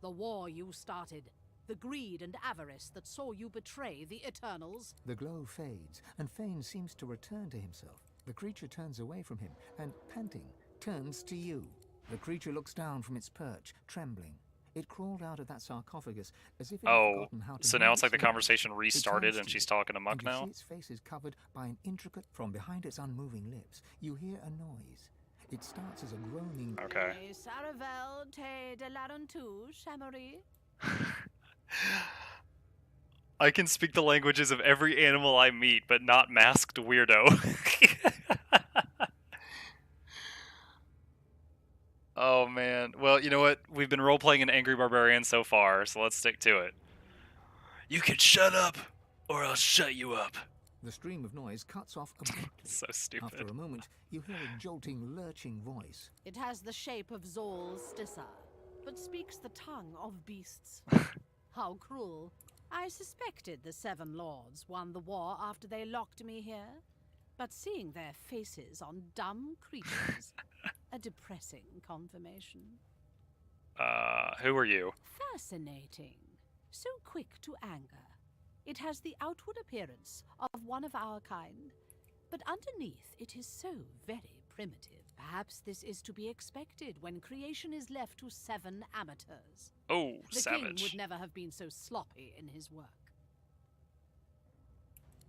[SPEAKER 12] The war you started, the greed and avarice that saw you betray the Eternals?
[SPEAKER 5] The glow fades, and Fane seems to return to himself. The creature turns away from him, and, panting, turns to you. The creature looks down from its perch, trembling. It crawled out of that sarcophagus as if it had forgotten how to
[SPEAKER 1] so
[SPEAKER 5] move
[SPEAKER 1] now it's like
[SPEAKER 5] its
[SPEAKER 1] the
[SPEAKER 5] limbs.
[SPEAKER 1] conversation
[SPEAKER 5] It
[SPEAKER 1] restarted
[SPEAKER 5] turns
[SPEAKER 1] and
[SPEAKER 5] to
[SPEAKER 1] she's
[SPEAKER 5] you,
[SPEAKER 1] talking to Muck
[SPEAKER 5] and you
[SPEAKER 1] now?
[SPEAKER 5] see its face is covered by an intricate... From behind its unmoving lips, you hear a noise. It starts as a groaning...
[SPEAKER 1] Okay.
[SPEAKER 12] Saravel te de larentu, Shamory.
[SPEAKER 1] I can speak the languages of every animal I meet, but not masked weirdo. Oh man. Well, you know what? We've been role-playing an angry barbarian so far, so let's stick to it. You can shut up, or I'll shut you up.
[SPEAKER 5] The stream of noise cuts off abruptly.
[SPEAKER 1] So stupid.
[SPEAKER 5] After a moment, you hear a jolting, lurching voice.
[SPEAKER 12] It has the shape of Zol's Stissa, but speaks the tongue of beasts. How cruel. I suspected the Seven Lords won the war after they locked me here, but seeing their faces on dumb creatures, a depressing confirmation.
[SPEAKER 1] Who are you?
[SPEAKER 12] Fascinating. So quick to anger. It has the outward appearance of one of our kind, but underneath it is so very primitive. Perhaps this is to be expected when creation is left to 7 amateurs.
[SPEAKER 1] Oh,
[SPEAKER 12] the
[SPEAKER 1] savage.
[SPEAKER 12] king would never have been so sloppy in his work.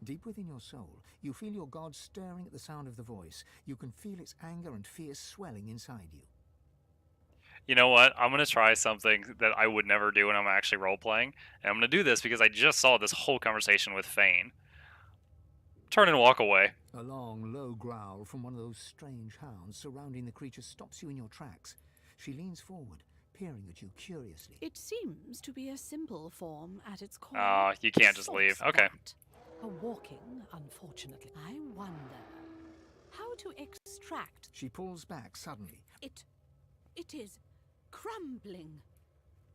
[SPEAKER 5] Deep within your soul, you feel your god stirring at the sound of the voice. You can feel its anger and fear swelling inside you.
[SPEAKER 1] You know what? I'm going to try something that I would never do when I'm actually role-playing. And I'm going to do this because I just saw this whole conversation with Fane. Turn and walk away.
[SPEAKER 5] A long, low growl from one of those strange hounds surrounding the creature stops you in your tracks. She leans forward, peering at you curiously.
[SPEAKER 12] It seems to be a simple form at its core.
[SPEAKER 1] Oh, you can't just leave. Okay.
[SPEAKER 12] A walking, unfortunately. I wonder how to extract.
[SPEAKER 5] She pulls back suddenly.
[SPEAKER 12] It is crumbling.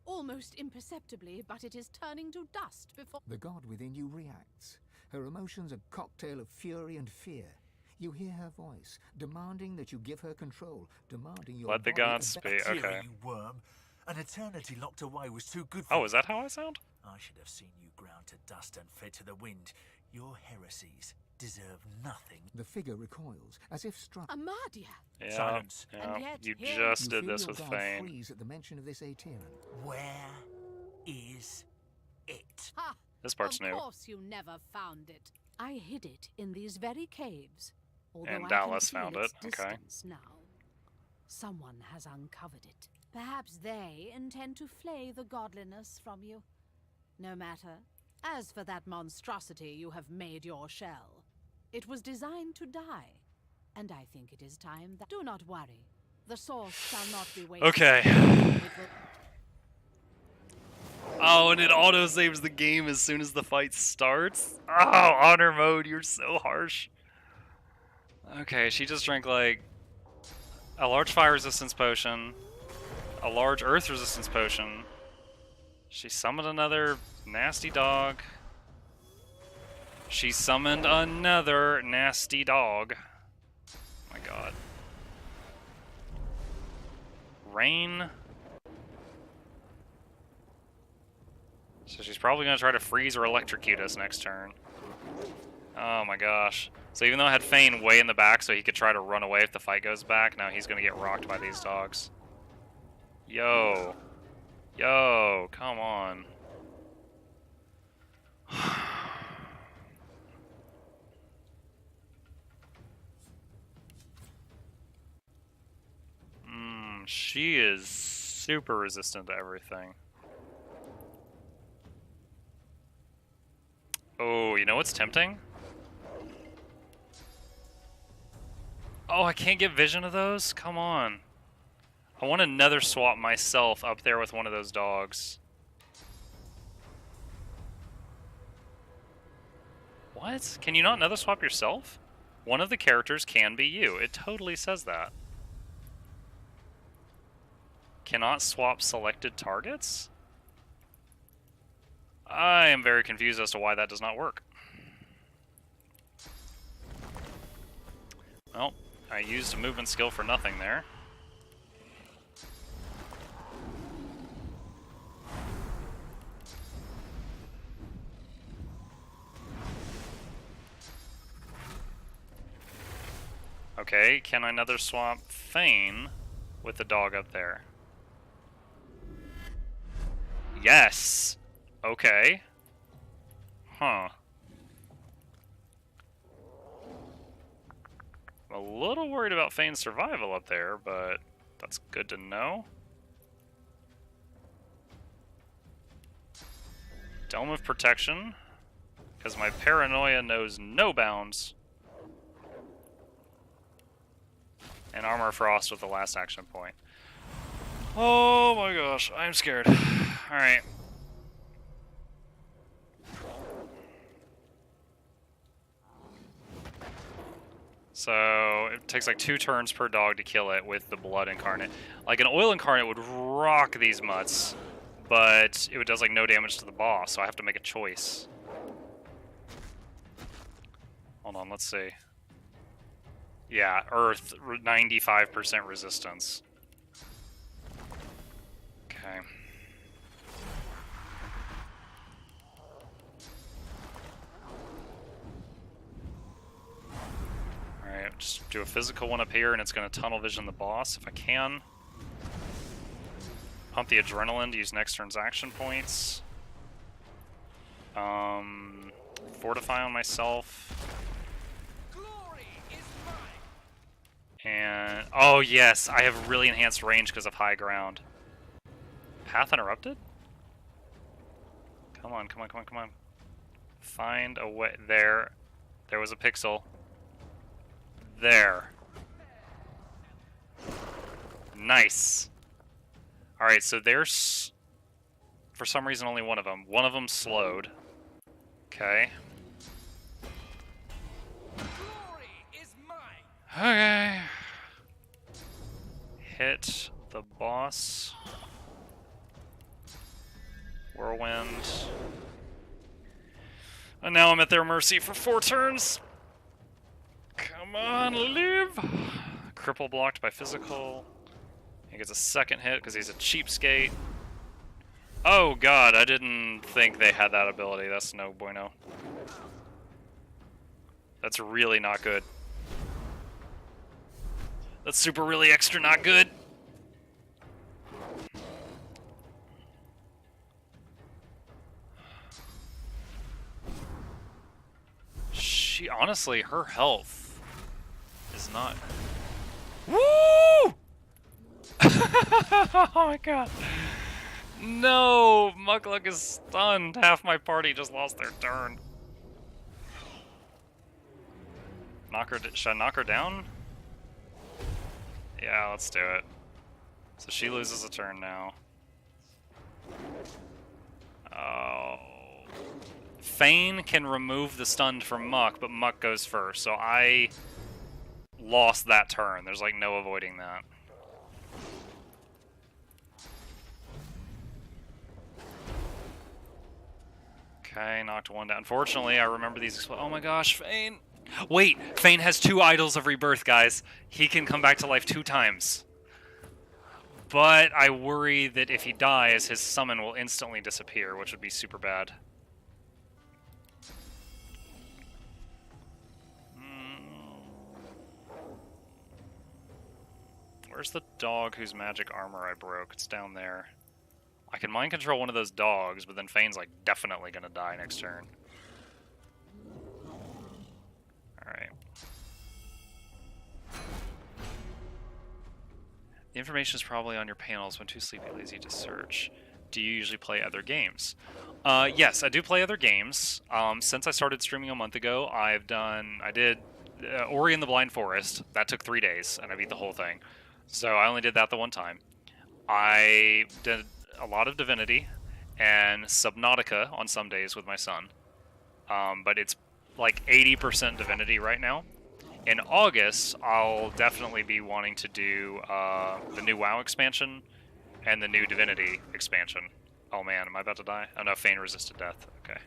[SPEAKER 12] Almost imperceptibly, but it is turning to dust before...
[SPEAKER 5] The god within you reacts. Her emotions a cocktail of fury and fear. You hear her voice, demanding that you give her control, demanding your
[SPEAKER 1] Let the
[SPEAKER 5] body
[SPEAKER 1] gods speak. Okay.
[SPEAKER 10] You worm. An eternity locked away was too good for
[SPEAKER 1] Oh, is that how I sound?
[SPEAKER 10] I should have seen you ground to dust and fed to the wind. Your heresies deserve nothing.
[SPEAKER 5] The figure recoils, as if struck.
[SPEAKER 12] Amadia!
[SPEAKER 1] Yeah,
[SPEAKER 10] Silence.
[SPEAKER 1] yeah.
[SPEAKER 12] And yet
[SPEAKER 1] You
[SPEAKER 12] here-
[SPEAKER 1] just did
[SPEAKER 5] feel
[SPEAKER 1] this
[SPEAKER 5] your
[SPEAKER 1] with
[SPEAKER 5] god
[SPEAKER 1] Fane.
[SPEAKER 5] freeze at the mention of this Aetheran.
[SPEAKER 10] Where is it?
[SPEAKER 12] Ha!
[SPEAKER 1] This part's
[SPEAKER 12] Of
[SPEAKER 1] new.
[SPEAKER 12] course you never found it. I hid it in these very caves. Although
[SPEAKER 1] And
[SPEAKER 12] I
[SPEAKER 1] Dallas
[SPEAKER 12] can feel
[SPEAKER 1] found
[SPEAKER 12] its
[SPEAKER 1] it. Okay.
[SPEAKER 12] distance now. Someone has uncovered it. Perhaps they intend to flay the godliness from you. No matter. As for that monstrosity you have made your shell, it was designed to die. And I think it is time that... Do not worry. The source shall not be wasted.
[SPEAKER 1] Okay.
[SPEAKER 12] It will...
[SPEAKER 1] Oh, and it auto-saves the game as soon as the fight starts? Oh, honor mode, you're so harsh. Okay, she just drank, like, a large fire resistance potion, a large earth resistance potion. She summoned another nasty dog. She summoned another nasty dog. Oh my god. Rain. So she's probably going to try to freeze or electrocute us next turn. Oh my gosh. So even though I had Fane way in the back so he could try to run away if the fight goes back, now he's going to get rocked by these dogs. Yo. Yo, come on. She is super resistant to everything. Oh, you know what's tempting? Oh, I can't get vision of those? Come on. I want to nether swap myself up there with one of those dogs. What? Can you not nether swap yourself? One of the characters can be you. It totally says that. Cannot swap selected targets? I am very confused as to why that does not work. Well, I used a movement skill for nothing there. Okay, can I another swap Thane with the dog up there? Yes! Okay. Huh. I'm a little worried about Fane's survival up there, but that's good to know. Dome of Protection, because my paranoia knows no bounds. And Armor of Frost with the last action point. Oh my gosh, I'm scared. Alright. So, it takes like 2 turns per dog to kill it with the Blood Incarnate. Like, an Oil Incarnate would rock these mutts, but it does like no damage to the boss, so I have to make a choice. Hold on, let's see. Yeah, Earth, 95% resistance. Okay. Alright, just do a physical one up here, and it's going to tunnel vision the boss if I can. Pump the adrenaline to use next turn's action points. Fortify on myself. And oh yes, I have really enhanced range because of high ground. Path interrupted? Come on, come on, come on, come on. Find a way. There was a pixel. There. Nice. Alright, so there's, for some reason, only one of them. One of them slowed. Okay. Okay. Hit the boss. Whirlwind. And now I'm at their mercy for 4 turns. Come on, live! Cripple blocked by physical. He gets a second hit because he's a cheapskate. Oh god, I didn't think they had that ability. That's no bueno. That's really not good. That's super really extra not good. She, honestly, her health is not... Woo! Oh my god. No! Mukluk is stunned. Half my party just lost their turn. Knock her... Should I knock her down? Yeah, let's do it. So she loses a turn now. Oh. Fane can remove the stunned from Muck, but Muck goes first. So I lost that turn. There's like no avoiding that. Okay, knocked one down. Unfortunately, I remember these. Oh my gosh, Fane! Wait, Fane has 2 Idols of Rebirth, guys. He can come back to life 2 times. But I worry that if he dies, his summon will instantly disappear, which would be super bad. Where's the dog whose magic armor I broke? It's down there. I can mind control one of those dogs, but then Fane's like definitely gonna die next turn. Alright. The information is probably on your panels when too sleepy, lazy to search. Do you usually play other games? Yes, I do play other games. Since I started streaming a month ago, I did Ori and the Blind Forest. That took 3 days, and I beat the whole thing. So I only did that the one time. I did a lot of Divinity and Subnautica on some days with my son. But it's like 80% Divinity right now. In August, I'll definitely be wanting to do the new WoW expansion and the new Divinity expansion. Oh man, am I about to die? Oh no, Fane resisted death. Okay.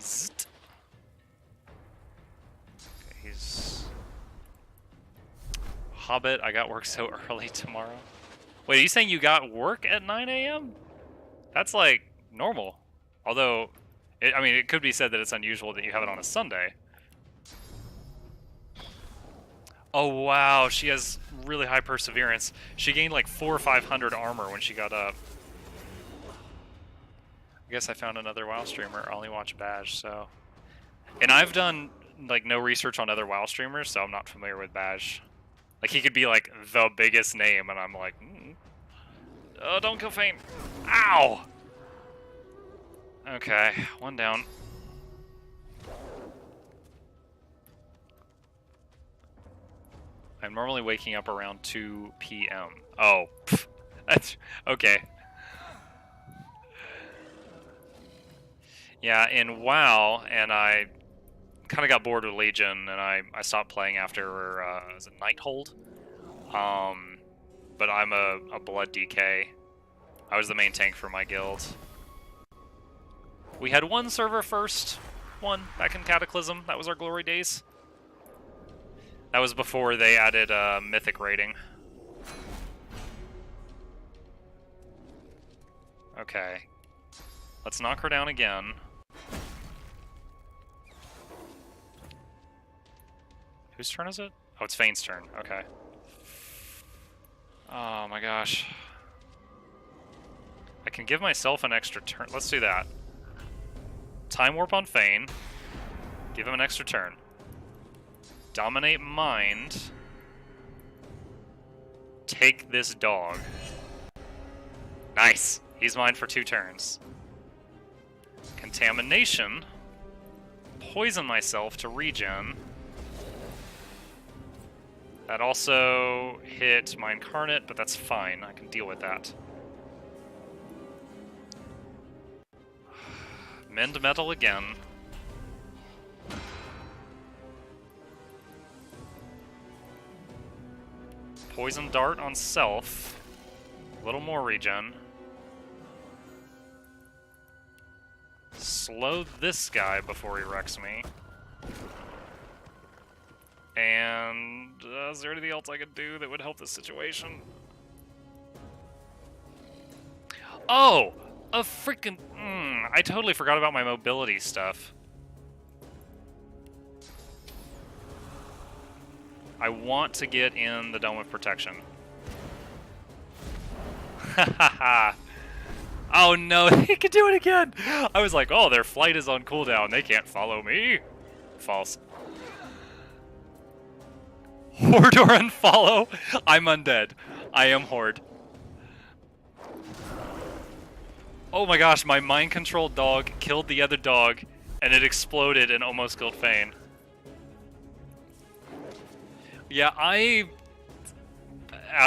[SPEAKER 1] Zzzt. Okay, he's Hobbit, I got work so early tomorrow. Wait, are you saying you got work at 9 a.m.? That's like normal. Although, I mean, it could be said that it's unusual that you have it on a Sunday. Oh wow, she has really high perseverance. She gained like 400 or 500 armor when she got up. I guess I found another WoW streamer. I only watch Badge, so... And I've done, like, no research on other WoW streamers, so I'm not familiar with Badge. Like, he could be, like, the biggest name, and I'm like, oh, don't kill Fane. Ow! Okay, one down. I'm normally waking up around 2 p.m. Oh, that's... okay. Yeah, in WoW, and I kind of got bored with Legion, and I stopped playing after, was it Nighthold? But I'm a Blood DK. I was the main tank for my guild. We had one server first, back in Cataclysm. That was our glory days. That was before they added Mythic rating. Okay. Let's knock her down again. Whose turn is it? Oh, it's Fane's turn. Okay. Oh my gosh. I can give myself an extra turn. Let's do that. Time Warp on Fane. Give him an extra turn. Dominate Mind. Take this dog. Nice! He's mine for 2 turns. Contamination. Poison myself to regen. That also hit my Incarnate, but that's fine. I can deal with that. Mend Metal again. Poison Dart on self. A little more regen. Slow this guy before he wrecks me. And is there anything else I could do that would help this situation? Oh! A freaking... I totally forgot about my mobility stuff. I want to get in the Dome of Protection. Hahaha. Oh no, they can do it again! I was like, oh, their flight is on cooldown. They can't follow me. False. Horde or unfollow? I'm undead. I am Horde. Oh my gosh, my mind-controlled dog killed the other dog, and it exploded and almost killed Fane. Yeah, I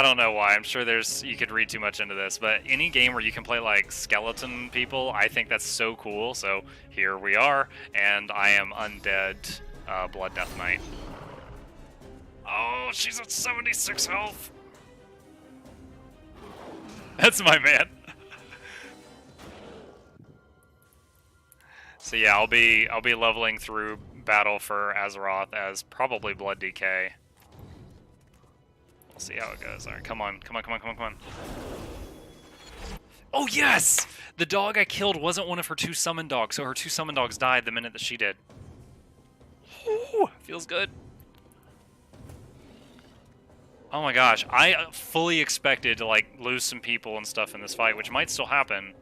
[SPEAKER 1] don't know why. I'm sure you could read too much into this, but any game where you can play like skeleton people, I think that's so cool. So here we are, and I am undead Blood Death Knight. Oh, she's at 76 health. That's my man. So yeah, I'll be leveling through battle for Azeroth as probably Blood DK. We'll see how it goes. All right, come on. Oh yes! The dog I killed wasn't one of her 2 summon dogs, so her 2 summon dogs died the minute that she did. Ooh, feels good. Oh my gosh, I fully expected to like lose some people and stuff in this fight, which might still happen.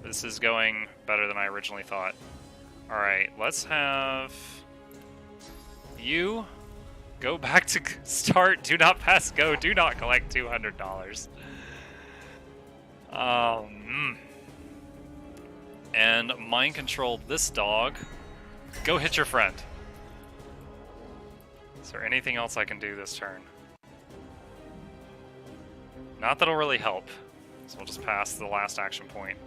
[SPEAKER 1] This is going better than I originally thought. Alright, let's have you go back to start. Do not pass go. Do not collect $200. And mind control this dog. Go hit your friend. Is there anything else I can do this turn? Not that'll really help. So we'll just pass the last action point.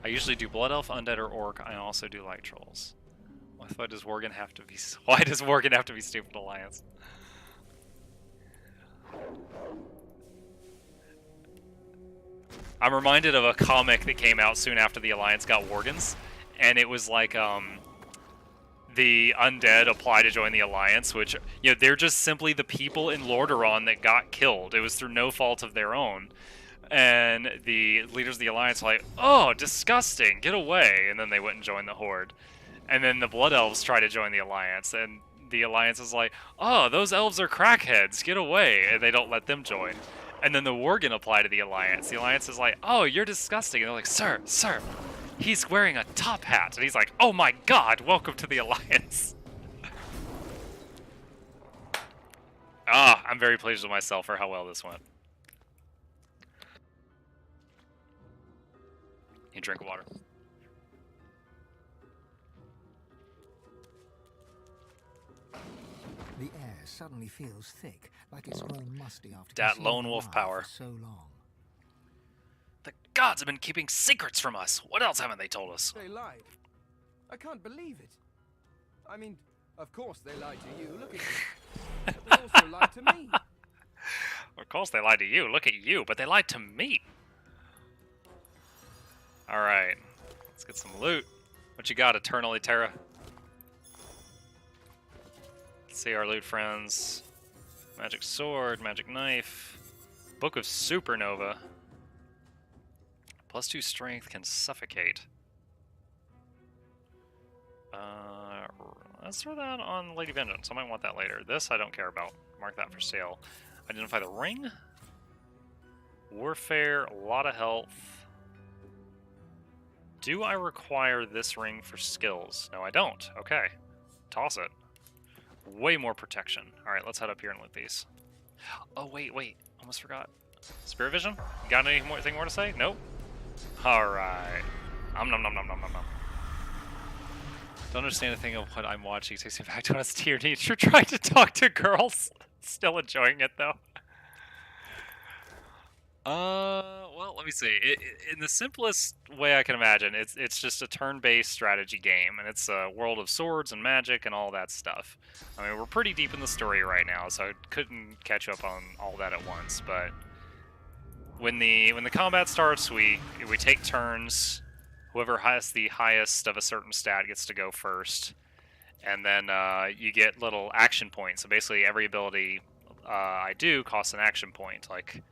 [SPEAKER 1] I usually do Blood Elf, Undead, or Orc. I also do Light Trolls. Why does Worgen have to be? Why does Worgen have to be Stupid Alliance? I'm reminded of a comic that came out soon after the Alliance got Worgens, and it was like the undead apply to join the Alliance, which, you know, they're just simply the people in Lordaeron that got killed. It was through no fault of their own. And the leaders of the Alliance were like, oh, disgusting, get away. And then they went and joined the Horde. And then the Blood Elves try to join the Alliance, and the Alliance is like, oh, those elves are crackheads, get away. And they don't let them join. And then the Worgen apply to the Alliance. The Alliance is like, oh, you're disgusting. And they're like, sir, he's wearing a top hat. And he's like, oh my god, welcome to the Alliance. I'm very pleased with myself for how well this went. You drink water.
[SPEAKER 5] The air suddenly feels thick, like it's grown musty after
[SPEAKER 1] Dat
[SPEAKER 5] concealing
[SPEAKER 1] lone wolf
[SPEAKER 5] alive
[SPEAKER 1] power.
[SPEAKER 5] for so long.
[SPEAKER 1] The gods have been keeping secrets from us. What else haven't they told us?
[SPEAKER 7] They lied. I can't believe it. I mean, of course they lied to you. Look at you. But they also lied to me.
[SPEAKER 1] Of course they lied to you. Look at you. But they lied to me. Alright. Let's get some loot. What you got, Eternally Terra? Let's see our loot friends. Magic sword, magic knife. Book of Supernova. +2 strength can suffocate. Let's throw that on Lady Vengeance. I might want that later. This I don't care about. Mark that for sale. Identify the ring. Warfare, a lot of health. Do I require this ring for skills? No, I don't. Okay. Toss it. Way more protection. Alright, let's head up here and loot these. Oh, wait. Almost forgot. Spirit Vision? Got anything more to say? Nope. Alright. Nom nom nom nom nom nom nom. Don't understand a thing of what I'm watching. It takes me back to when I was teenager trying to talk to girls. Still enjoying it, though. Well, let me see. In the simplest way I can imagine, it's just a turn-based strategy game, and it's a world of swords and magic and all that stuff. I mean, we're pretty deep in the story right now, so I couldn't catch up on all that at once. But when the combat starts, we take turns. Whoever has the highest of a certain stat gets to go first, and then you get little action points. So basically, every ability I do costs an action point. Like,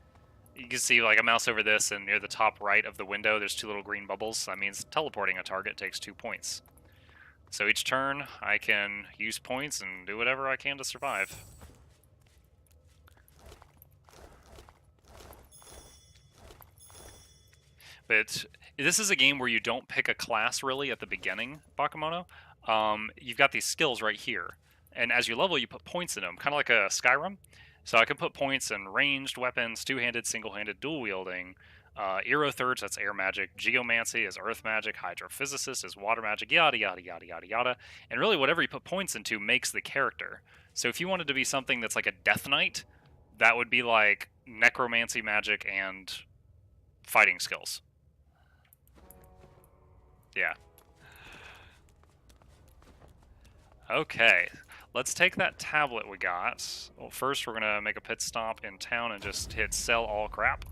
[SPEAKER 1] you can see, like, I mouse over this, and near the top right of the window, there's 2 little green bubbles. That means teleporting a target takes 2 points. So each turn, I can use points and do whatever I can to survive. But this is a game where you don't pick a class, really, at the beginning, Bakemono. You've got these skills right here. And as you level, you put points in them, kind of like a Skyrim. So I can put points in ranged weapons, two-handed, single-handed, dual-wielding, Aerothurge, that's air magic, Geomancy is earth magic, Hydrophysicist is water magic, yada, yada, yada, yada, yada. And really, whatever you put points into makes the character. So if you wanted to be something that's like a Death Knight, that would be like Necromancy magic and fighting skills. Yeah. Okay. Let's take that tablet we got. Well, first we're going to make a pit stop in town and just hit sell all crap.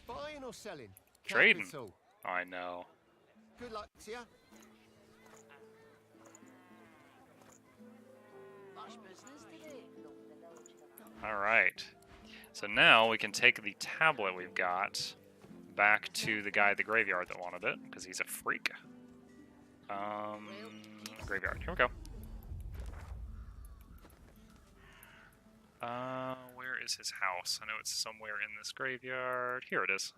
[SPEAKER 2] Buying or selling?
[SPEAKER 1] Trading. I know.
[SPEAKER 2] Good luck to you.
[SPEAKER 1] Alright. So now we can take the tablet we've got back to the guy at the graveyard that wanted it, because he's a freak. Graveyard. Here we go. Where is his house? I know it's somewhere in this graveyard. Here it is.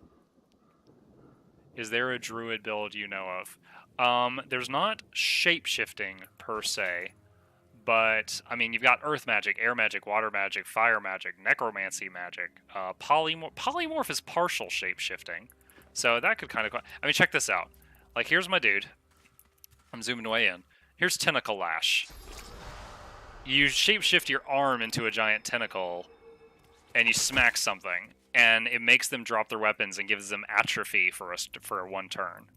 [SPEAKER 1] Is there a druid build you know of? There's not shape-shifting, per se. But, I mean, you've got earth magic, air magic, water magic, fire magic, necromancy magic. Polymorph is partial shape-shifting. So that could kind of... I mean, check this out. Like, here's my dude. I'm zooming way in. Here's Tentacle Lash. You shapeshift your arm into a giant tentacle, and you smack something, and it makes them drop their weapons and gives them atrophy for one turn.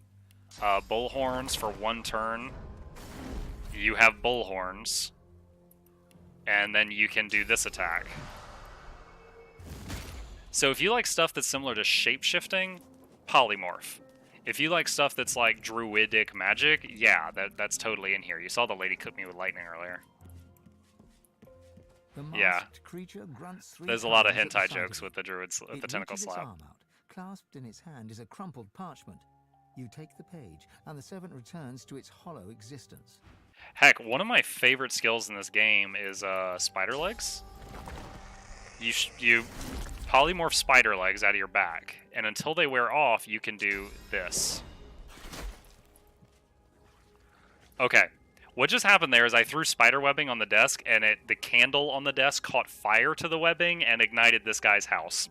[SPEAKER 1] Bullhorns for 1 turn. You have bullhorns, and then you can do this attack. So if you like stuff that's similar to shape-shifting, polymorph. If you like stuff that's like druidic magic, yeah, that's totally in here. You saw the lady cook me with lightning earlier.
[SPEAKER 5] The
[SPEAKER 1] Yeah.
[SPEAKER 5] masked creature grunts 3
[SPEAKER 1] There's a lot of
[SPEAKER 5] times at the
[SPEAKER 1] hentai
[SPEAKER 5] sight
[SPEAKER 1] jokes
[SPEAKER 5] of
[SPEAKER 1] with
[SPEAKER 5] you.
[SPEAKER 1] the druids, with
[SPEAKER 5] It
[SPEAKER 1] the tentacle
[SPEAKER 5] reaches its
[SPEAKER 1] slap.
[SPEAKER 5] arm out. Clasped in its hand is a crumpled parchment. You take the page, and the servant returns to its hollow existence.
[SPEAKER 1] Heck, one of my favorite skills in this game is spider legs. You polymorph spider legs out of your back, and until they wear off, you can do this. Okay, what just happened there is I threw spider webbing on the desk, and the candle on the desk caught fire to the webbing and ignited this guy's house.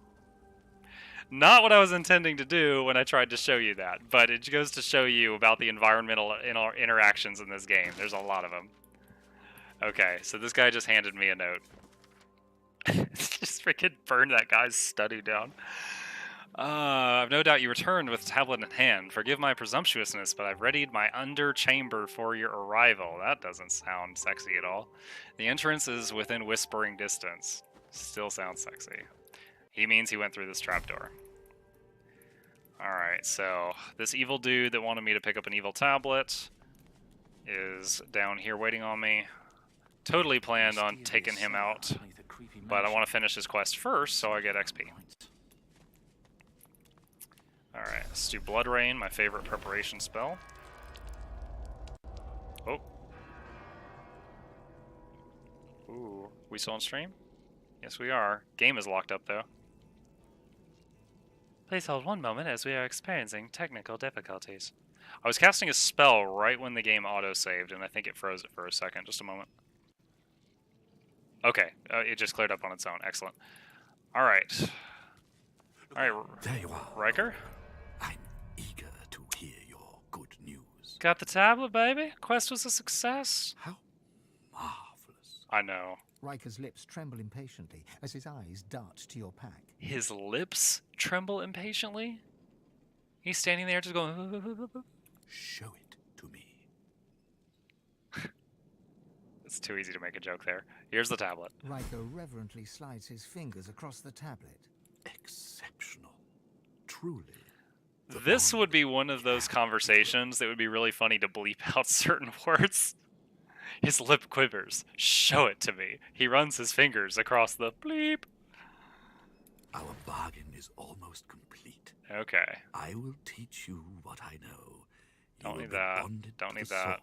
[SPEAKER 1] Not what I was intending to do when I tried to show you that, but it goes to show you about the environmental interactions in this game. There's a lot of them. Okay, so this guy just handed me a note. Just freaking burned that guy's study down. I've no doubt you returned with tablet in hand. Forgive my presumptuousness, but I've readied my under chamber for your arrival. That doesn't sound sexy at all. The entrance is within whispering distance. Still sounds sexy. He means he went through this trapdoor. Alright, so this evil dude that wanted me to pick up an evil tablet is down here waiting on me. Totally planned on taking him out, but I want to finish his quest first so I get XP. Alright, let's do Blood Rain, my favorite preparation spell. Oh. Ooh, we still on stream? Yes, we are. Game is locked up, though. Please hold one moment as we are experiencing technical difficulties. I was casting a spell right when the game auto-saved, and I think it froze it for a second. Just a moment. Okay, it just cleared up on its own. Excellent. Alright. Alright,
[SPEAKER 11] There you are.
[SPEAKER 1] Riker?
[SPEAKER 11] I'm eager to hear your good news.
[SPEAKER 1] Got the tablet, baby? Quest was a success.
[SPEAKER 11] How marvelous.
[SPEAKER 1] I know.
[SPEAKER 5] Riker's lips tremble impatiently as his eyes dart to your pack.
[SPEAKER 1] His lips tremble impatiently? He's standing there just going...
[SPEAKER 11] Show it to me.
[SPEAKER 1] It's too easy to make a joke there. Here's the tablet.
[SPEAKER 5] Riker reverently slides his fingers across the tablet.
[SPEAKER 11] Exceptional. Truly.
[SPEAKER 1] This would be one of those conversations that would be really funny to bleep out certain words. His lip quivers. Show it to me. He runs his fingers across the bleep.
[SPEAKER 11] Our bargain is almost complete.
[SPEAKER 1] Okay.
[SPEAKER 11] I will teach you what I know.
[SPEAKER 1] Don't need that. Don't need that.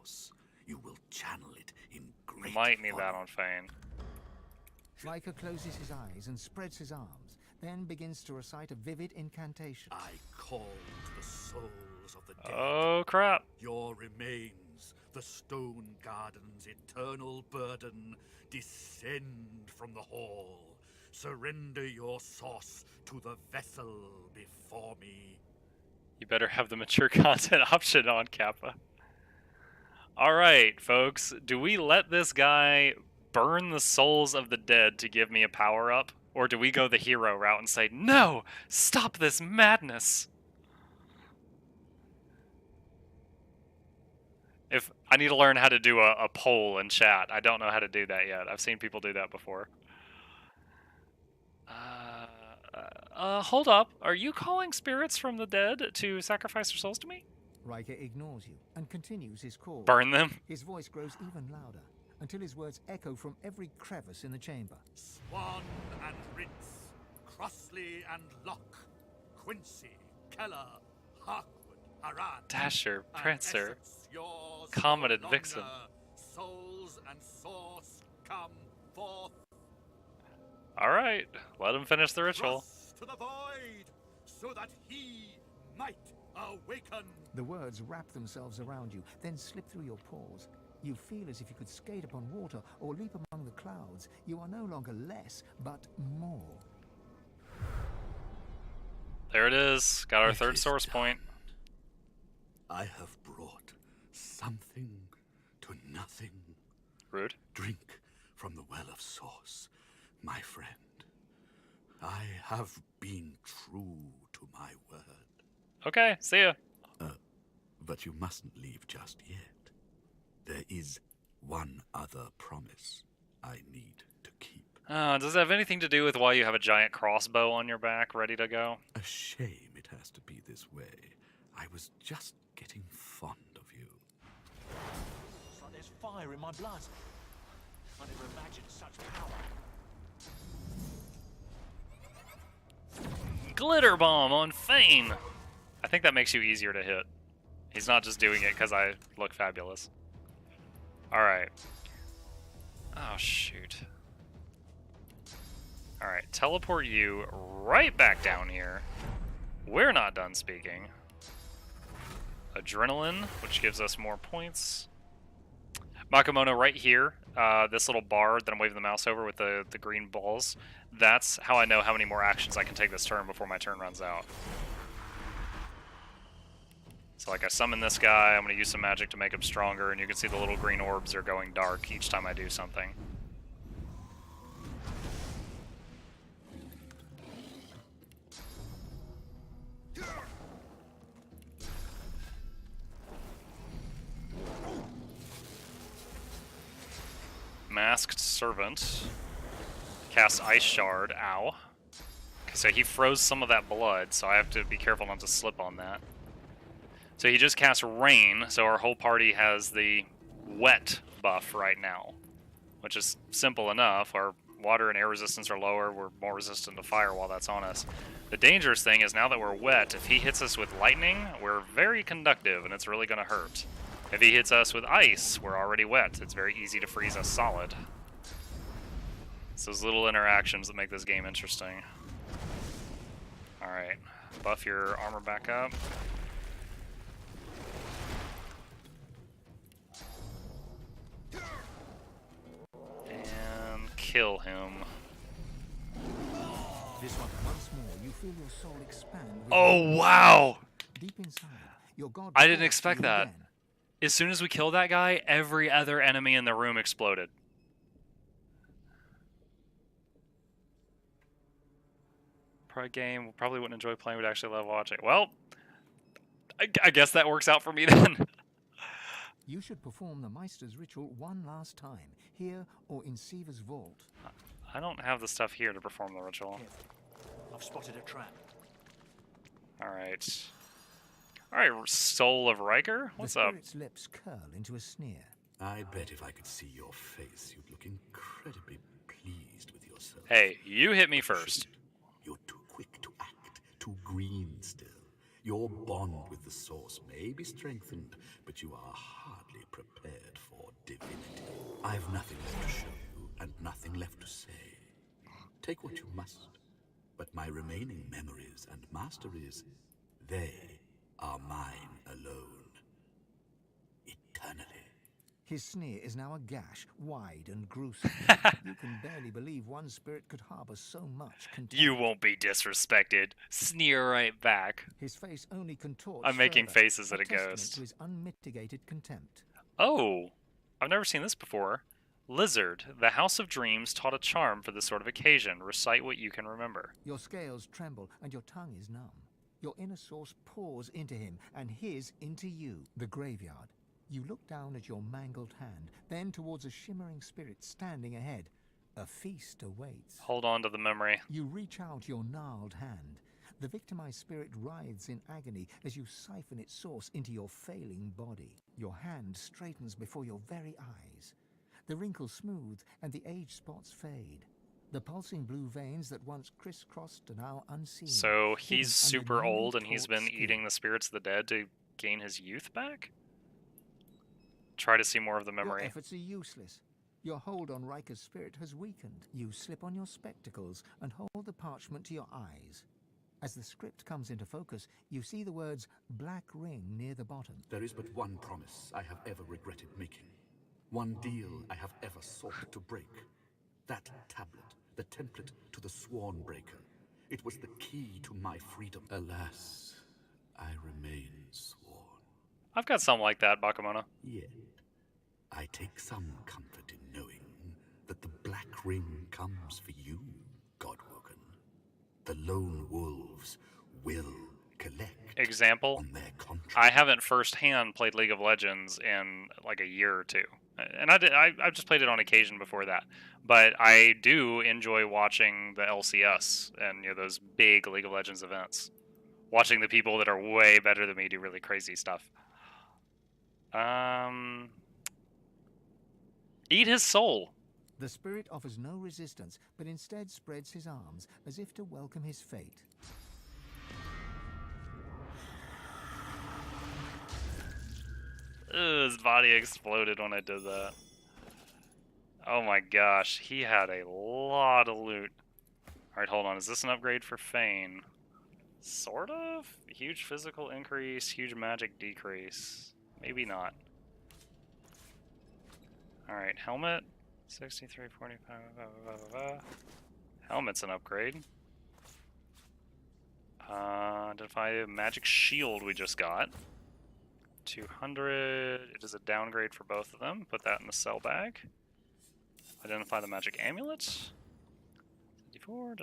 [SPEAKER 11] You will channel it in great
[SPEAKER 1] Might need that on Fane.
[SPEAKER 5] Riker closes his eyes and spreads his arms, then begins to recite a vivid incantation.
[SPEAKER 11] I call to the souls of the dead.
[SPEAKER 1] Oh, crap.
[SPEAKER 11] Your remains, the stone garden's eternal burden, descend from the hall. Surrender your sauce to the vessel before me.
[SPEAKER 1] You better have the mature content option on, Kappa. Alright, folks. Do we let this guy burn the souls of the dead to give me a power-up? Or do we go the hero route and say, no! Stop this madness! If I need to learn how to do a poll in chat. I don't know how to do that yet. I've seen people do that before. Hold up. Are you calling spirits from the dead to sacrifice their souls to me?
[SPEAKER 5] Riker ignores you and continues his call.
[SPEAKER 1] Burn them?
[SPEAKER 5] His voice grows even louder until his words echo from every crevice in the chamber.
[SPEAKER 11] Swan and Rince, Crossley and Locke, Quincy, Keller, Harkwood, Haran,
[SPEAKER 1] Dasher, Prancer,
[SPEAKER 11] Essex, yours
[SPEAKER 1] Comet
[SPEAKER 11] no
[SPEAKER 1] and Vixen.
[SPEAKER 11] longer. Souls and source come forth.
[SPEAKER 1] Alright, let him finish the ritual.
[SPEAKER 11] Thrust to the void, so that he might awaken.
[SPEAKER 5] The words wrap themselves around you, then slip through your pores. You feel as if you could skate upon water or leap among the clouds. You are no longer less, but more.
[SPEAKER 1] There it is. Got our
[SPEAKER 11] It
[SPEAKER 1] third
[SPEAKER 11] is
[SPEAKER 1] source
[SPEAKER 11] done.
[SPEAKER 1] point.
[SPEAKER 11] I have brought something to nothing.
[SPEAKER 1] Rude.
[SPEAKER 11] Drink from the well of source, my friend. I have been true to my word.
[SPEAKER 1] Okay, see ya.
[SPEAKER 11] But you mustn't leave just yet. There is one other promise I need to keep.
[SPEAKER 1] Does it have anything to do with why you have a giant crossbow on your back ready to go?
[SPEAKER 11] A shame it has to be this way. I was just getting fond of you.
[SPEAKER 10] It's like there's fire in my blood. I never imagined such power.
[SPEAKER 1] Glitter bomb on Fane! I think that makes you easier to hit. He's not just doing it because I look fabulous. Alright. Oh, shoot. Alright, teleport you right back down here. We're not done speaking. Adrenaline, which gives us more points. Makamono right here, this little bar that I'm waving the mouse over with the green balls, that's how I know how many more actions I can take this turn before my turn runs out. So like I summon this guy, I'm going to use some magic to make him stronger, and you can see the little green orbs are going dark each time I do something. Masked Servant. Cast Ice Shard. Ow. Okay, so he froze some of that blood, so I have to be careful not to slip on that. So he just cast Rain, so our whole party has the wet buff right now, which is simple enough. Our water and air resistance are lower, we're more resistant to fire while that's on us. The dangerous thing is now that we're wet, if he hits us with lightning, we're very conductive and it's really going to hurt. If he hits us with ice, we're already wet. It's very easy to freeze us solid. It's those little interactions that make this game interesting. Alright, buff your armor back up. And kill him.
[SPEAKER 5] This one, once more, you feel your soul expand.
[SPEAKER 1] Oh, wow!
[SPEAKER 5] Deep inside, your god
[SPEAKER 1] I didn't
[SPEAKER 5] calls
[SPEAKER 1] expect
[SPEAKER 5] you
[SPEAKER 1] that.
[SPEAKER 5] again.
[SPEAKER 1] As soon as we killed that guy, every other enemy in the room exploded. Pro game, probably wouldn't enjoy playing, would actually love watching. Well, I guess that works out for me then.
[SPEAKER 5] You should perform the Meister's ritual one last time, here or in Siva's vault.
[SPEAKER 1] I don't have the stuff here to perform the ritual.
[SPEAKER 10] I've spotted a trap.
[SPEAKER 1] Alright. Alright, Soul of Riker? What's
[SPEAKER 5] the
[SPEAKER 1] up?
[SPEAKER 5] spirit's lips curl into a sneer.
[SPEAKER 11] I bet if I could see your face, you'd look incredibly pleased with yourself.
[SPEAKER 1] Hey, you hit me first.
[SPEAKER 11] You're too quick to act, too green still. Your bond with the Source may be strengthened, but you are hardly prepared for Divinity. I've nothing left to show you, and nothing left to say. Take what you must, but my remaining memories and masteries, they are mine alone. Eternally.
[SPEAKER 5] His sneer is now a gash, wide and gruesome. You can barely believe one spirit could harbor so much contempt.
[SPEAKER 1] You won't be disrespected. Sneer right back.
[SPEAKER 5] His face only contorts
[SPEAKER 1] I'm making
[SPEAKER 5] further,
[SPEAKER 1] faces at a
[SPEAKER 5] testament
[SPEAKER 1] ghost.
[SPEAKER 5] to his unmitigated contempt.
[SPEAKER 1] Oh, I've never seen this before. Lizard, the House of Dreams taught a charm for this sort of occasion. Recite what you can remember.
[SPEAKER 5] Your scales tremble and your tongue is numb. Your inner source pours into him and his into you. The graveyard. You look down at your mangled hand, then towards a shimmering spirit standing ahead. A feast awaits.
[SPEAKER 1] Hold on to the memory.
[SPEAKER 5] You reach out your gnarled hand. The victimized spirit writhes in agony as you siphon its source into your failing body. Your hand straightens before your very eyes. The wrinkles smooth and the age spots fade. The pulsing blue veins that once crisscrossed are now unseen.
[SPEAKER 1] So he's
[SPEAKER 5] hidden
[SPEAKER 1] super
[SPEAKER 5] under newly
[SPEAKER 1] old and he's
[SPEAKER 5] taught
[SPEAKER 1] been
[SPEAKER 5] skin.
[SPEAKER 1] eating the spirits of the dead to gain his youth back? Try to see more of the
[SPEAKER 5] Your
[SPEAKER 1] memory.
[SPEAKER 5] efforts are useless. Your hold on Riker's spirit has weakened. You slip on your spectacles and hold the parchment to your eyes. As the script comes into focus, you see the words Black Ring near the bottom.
[SPEAKER 11] There is but one promise I have ever regretted making. One deal I have ever sought to break. That tablet, the template to the Sworn Breaker. It was the key to my freedom. Alas, I remain sworn.
[SPEAKER 1] I've got something like that, Bakamona.
[SPEAKER 11] Yet, I take some comfort in knowing that the Black Ring comes for you, Godwoken. The lone wolves will collect
[SPEAKER 1] Example,
[SPEAKER 11] on their contract.
[SPEAKER 1] I haven't firsthand played League of Legends in like a year or two. And I've just played it on occasion before that, but I do enjoy watching the LCS and those big League of Legends events. Watching the people that are way better than me do really crazy stuff. Eat his soul.
[SPEAKER 5] The spirit offers no resistance, but instead spreads his arms as if to welcome his fate.
[SPEAKER 1] Ugh, his body exploded when I did that. Oh my gosh, he had a lot of loot. Alright, hold on. Is this an upgrade for Fane? Sort of? Huge physical increase, huge magic decrease. Maybe not. Alright, helmet. 63, 45, Helmet's an upgrade. Identify the magic shield we just got. 200. It is a downgrade for both of them. Put that in the sell bag. Identify the magic amulet. 54.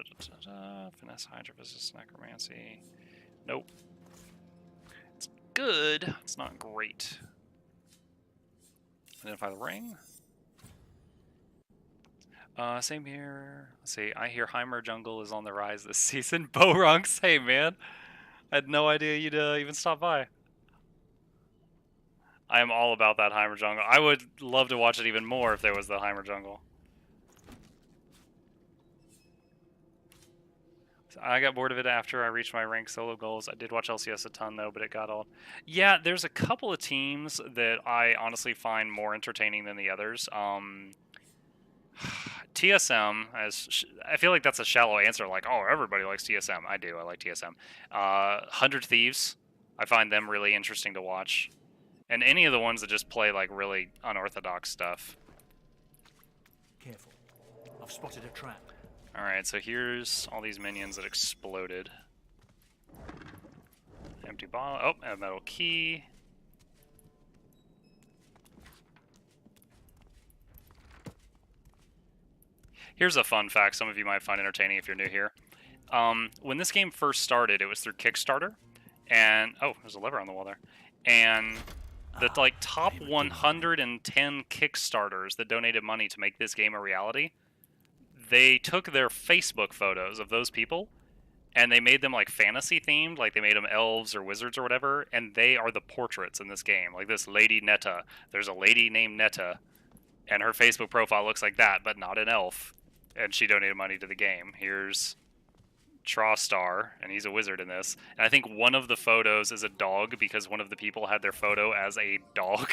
[SPEAKER 1] Finesse, Hydra, Resist, Necromancy. Nope. It's good. It's not great. Identify the ring. Same here. Let's see. I hear Heimer Jungle is on the rise this season. Borunks, hey man. I had no idea you'd even stop by. I am all about that Heimer Jungle. I would love to watch it even more if there was the Heimer Jungle. So I got bored of it after I reached my rank solo goals. I did watch LCS a ton though, but it got old. Yeah, there's a couple of teams that I honestly find more entertaining than the others. TSM, I feel like that's a shallow answer, like, oh, everybody likes TSM. I do, I like TSM. 100 Thieves, I find them really interesting to watch. And any of the ones that just play, like, really unorthodox stuff.
[SPEAKER 10] Careful. I've spotted a trap.
[SPEAKER 1] Alright, so here's all these minions that exploded. Empty bottle. Oh, a metal key. Here's a fun fact some of you might find entertaining if you're new here. When this game first started, it was through Kickstarter. And, oh, there's a lever on the wall there. And the top 110 Kickstarters that donated money to make this game a reality, they took their Facebook photos of those people and they made them like fantasy themed, like they made them elves or wizards or whatever, and they are the portraits in this game. Like this lady Netta. There's a lady named Netta, and her Facebook profile looks like that, but not an elf. And she donated money to the game. Here's Trawstar, and he's a wizard in this. And I think one of the photos is a dog because one of the people had their photo as a dog.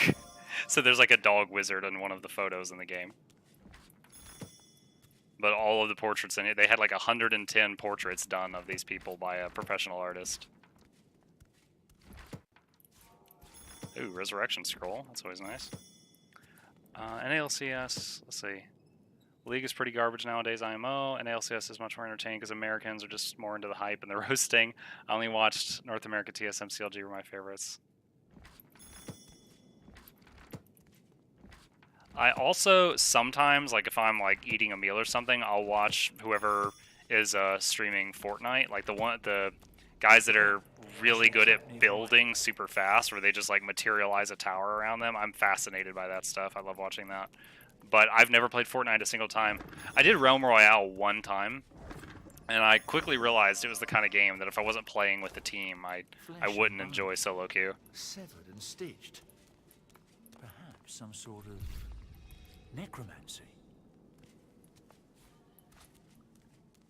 [SPEAKER 1] So there's like a dog wizard in one of the photos in the game. But all of the portraits in it, they had like 110 portraits done of these people by a professional artist. Ooh, Resurrection Scroll. That's always nice. NALCS, let's see. League is pretty garbage nowadays, IMO. NALCS is much more entertaining because Americans are just more into the hype and the roasting. I only watched North America TSM CLG were my favorites. I also sometimes, like if I'm like eating a meal or something, I'll watch whoever is streaming Fortnite. Like the guys that are really good at building super fast, where they just like materialize a tower around them. I'm fascinated by that stuff. I love watching that. But I've never played Fortnite a single time. I did Realm Royale one time, and I quickly realized it was the kind of game that if I wasn't playing with the team, I wouldn't enjoy solo queue.
[SPEAKER 10] Severed and stitched. Perhaps some sort of necromancy.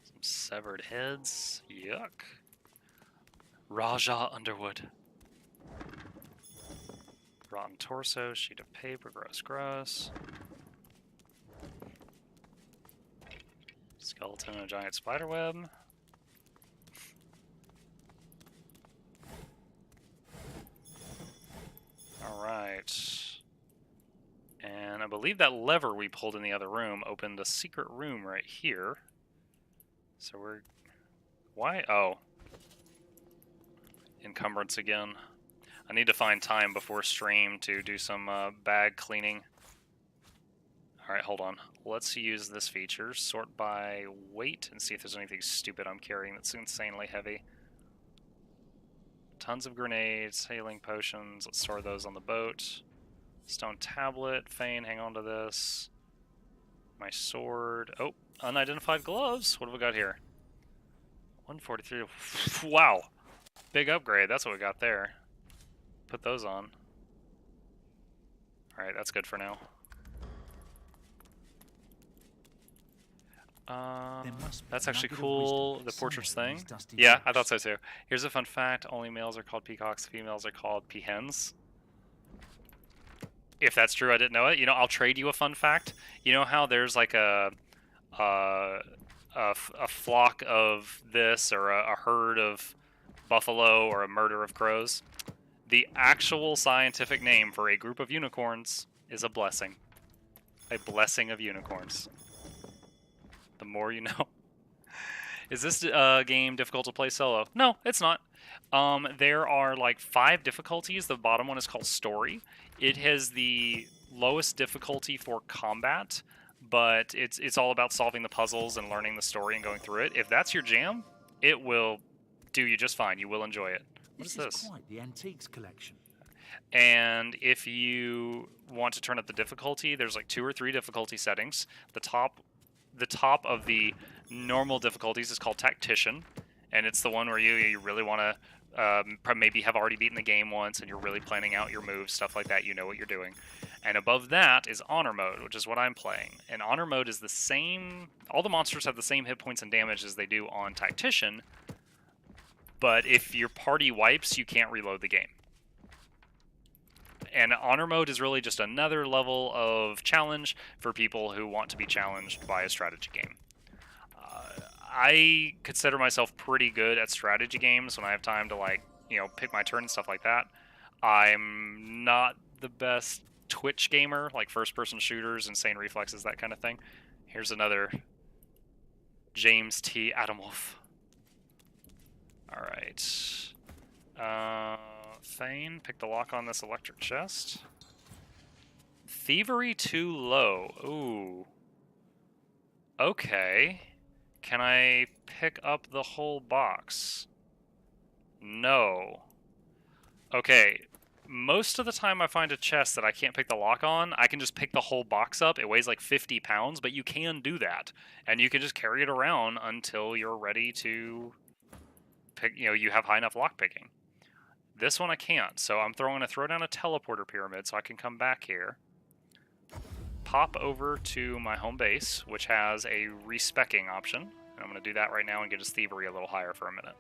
[SPEAKER 1] Some severed heads. Yuck. Raja Underwood. Rotten torso, sheet of paper, gross, gross. Skeleton and a giant spider web. Alright. And I believe that lever we pulled in the other room opened a secret room right here. So we're... Why? Oh. Encumbrance again. I need to find time before stream to do some bag cleaning. Alright, hold on. Let's use this feature. Sort by weight and see if there's anything stupid I'm carrying that's insanely heavy. Tons of grenades, healing potions. Let's store those on the boat. Stone tablet. Fane, hang on to this. My sword. Oh, unidentified gloves. What have we got here? 143. Wow. Big upgrade. That's what we got there. Put those on. Alright, that's good for now. That's actually cool, the portraits thing. Yeah, I thought so too. Here's a fun fact. Only males are called peacocks, females are called peahens. If that's true, I didn't know it. You know, I'll trade you a fun fact. You know how there's like a flock of this, or a herd of buffalo, or a murder of crows? The actual scientific name for a group of unicorns is a blessing. A blessing of unicorns. The more you know. Is this game difficult to play solo? No, it's not. There are like 5 difficulties. The bottom one is called Story. It has the lowest difficulty for combat, but it's all about solving the puzzles and learning the story and going through it. If that's your jam, it will do you just fine. You will enjoy it. What is this?
[SPEAKER 10] Quite the antiques collection.
[SPEAKER 1] And if you want to turn up the difficulty, there's like 2 or 3 difficulty settings. The top of the normal difficulties is called Tactician, and it's the one where you really want to maybe have already beaten the game once and you're really planning out your moves, stuff like that. You know what you're doing. And above that is Honor Mode, which is what I'm playing. And Honor Mode is the same. All the monsters have the same hit points and damage as they do on Tactician, but if your party wipes, you can't reload the game. And Honor Mode is really just another level of challenge for people who want to be challenged by a strategy game. I consider myself pretty good at strategy games when I have time to, like, you know, pick my turn and stuff like that. I'm not the best Twitch gamer, like first-person shooters, insane reflexes, that kind of thing. Here's another James T. Adamolf. Alright. Thane, pick the lock on this electric chest. Thievery too low. Ooh. Okay. Can I pick up the whole box? No. Okay. Most of the time I find a chest that I can't pick the lock on, I can just pick the whole box up. It weighs like 50 pounds, but you can do that. And you can just carry it around until you're ready to pick, you know, you have high enough lock picking. This one I can't, so I'm going to throw down a teleporter pyramid so I can come back here. Pop over to my home base, which has a respecking option. And I'm going to do that right now and get his thievery a little higher for a minute.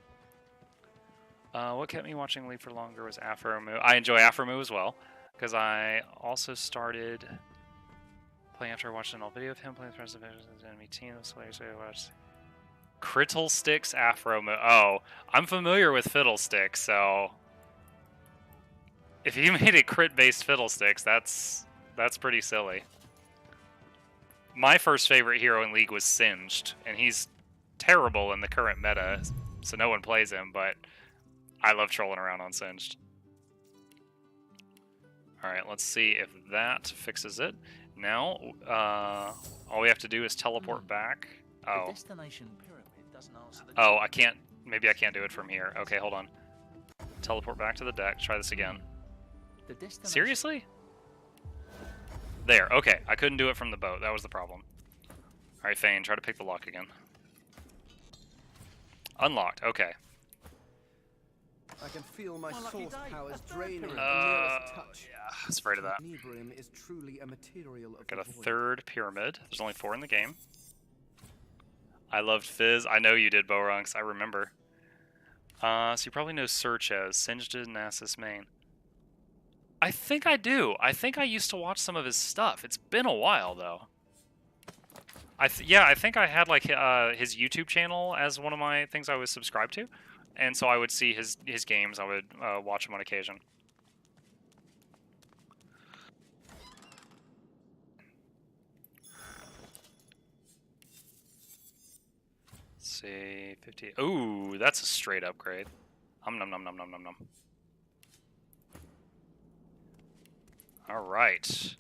[SPEAKER 1] What kept me watching Leave for longer was Afromoo. I enjoy Afromoo as well, because I also started playing after I watched an old video of him playing the President of the enemy team. So I watched Crittlesticks Afromoo. Oh, I'm familiar with Fiddlesticks, so if you made a crit-based Fiddlesticks, that's pretty silly. My first favorite hero in League was Singed, and he's terrible in the current meta, so no one plays him, but I love trolling around on Singed. Alright, let's see if that fixes it. Now, all we have to do is teleport back. Oh.
[SPEAKER 10] The destination pyramid doesn't answer the
[SPEAKER 1] Oh, I can't. Maybe I can't do it from here. Okay, hold on. Teleport back to the deck. Try this again. Seriously? There. Okay, I couldn't do it from the boat. That was the problem. Alright, Fane, try to pick the lock again. Unlocked. Okay.
[SPEAKER 7] I can feel my source powers draining.
[SPEAKER 1] Yeah, I was afraid of that.
[SPEAKER 7] Equilibrium is truly a material of
[SPEAKER 1] Got a third pyramid. There's only 4 in the game. I loved Fizz. I know you did, Borunks. I remember. So you probably know Searches. Singed in Nasus main. I think I do. I think I used to watch some of his stuff. It's been a while, though. Yeah, I think I had like his YouTube channel as one of my things I was subscribed to. And so I would see his games. I would watch them on occasion. Let's see, 50. Ooh, that's a straight upgrade. Nom nom nom nom nom nom nom. All right,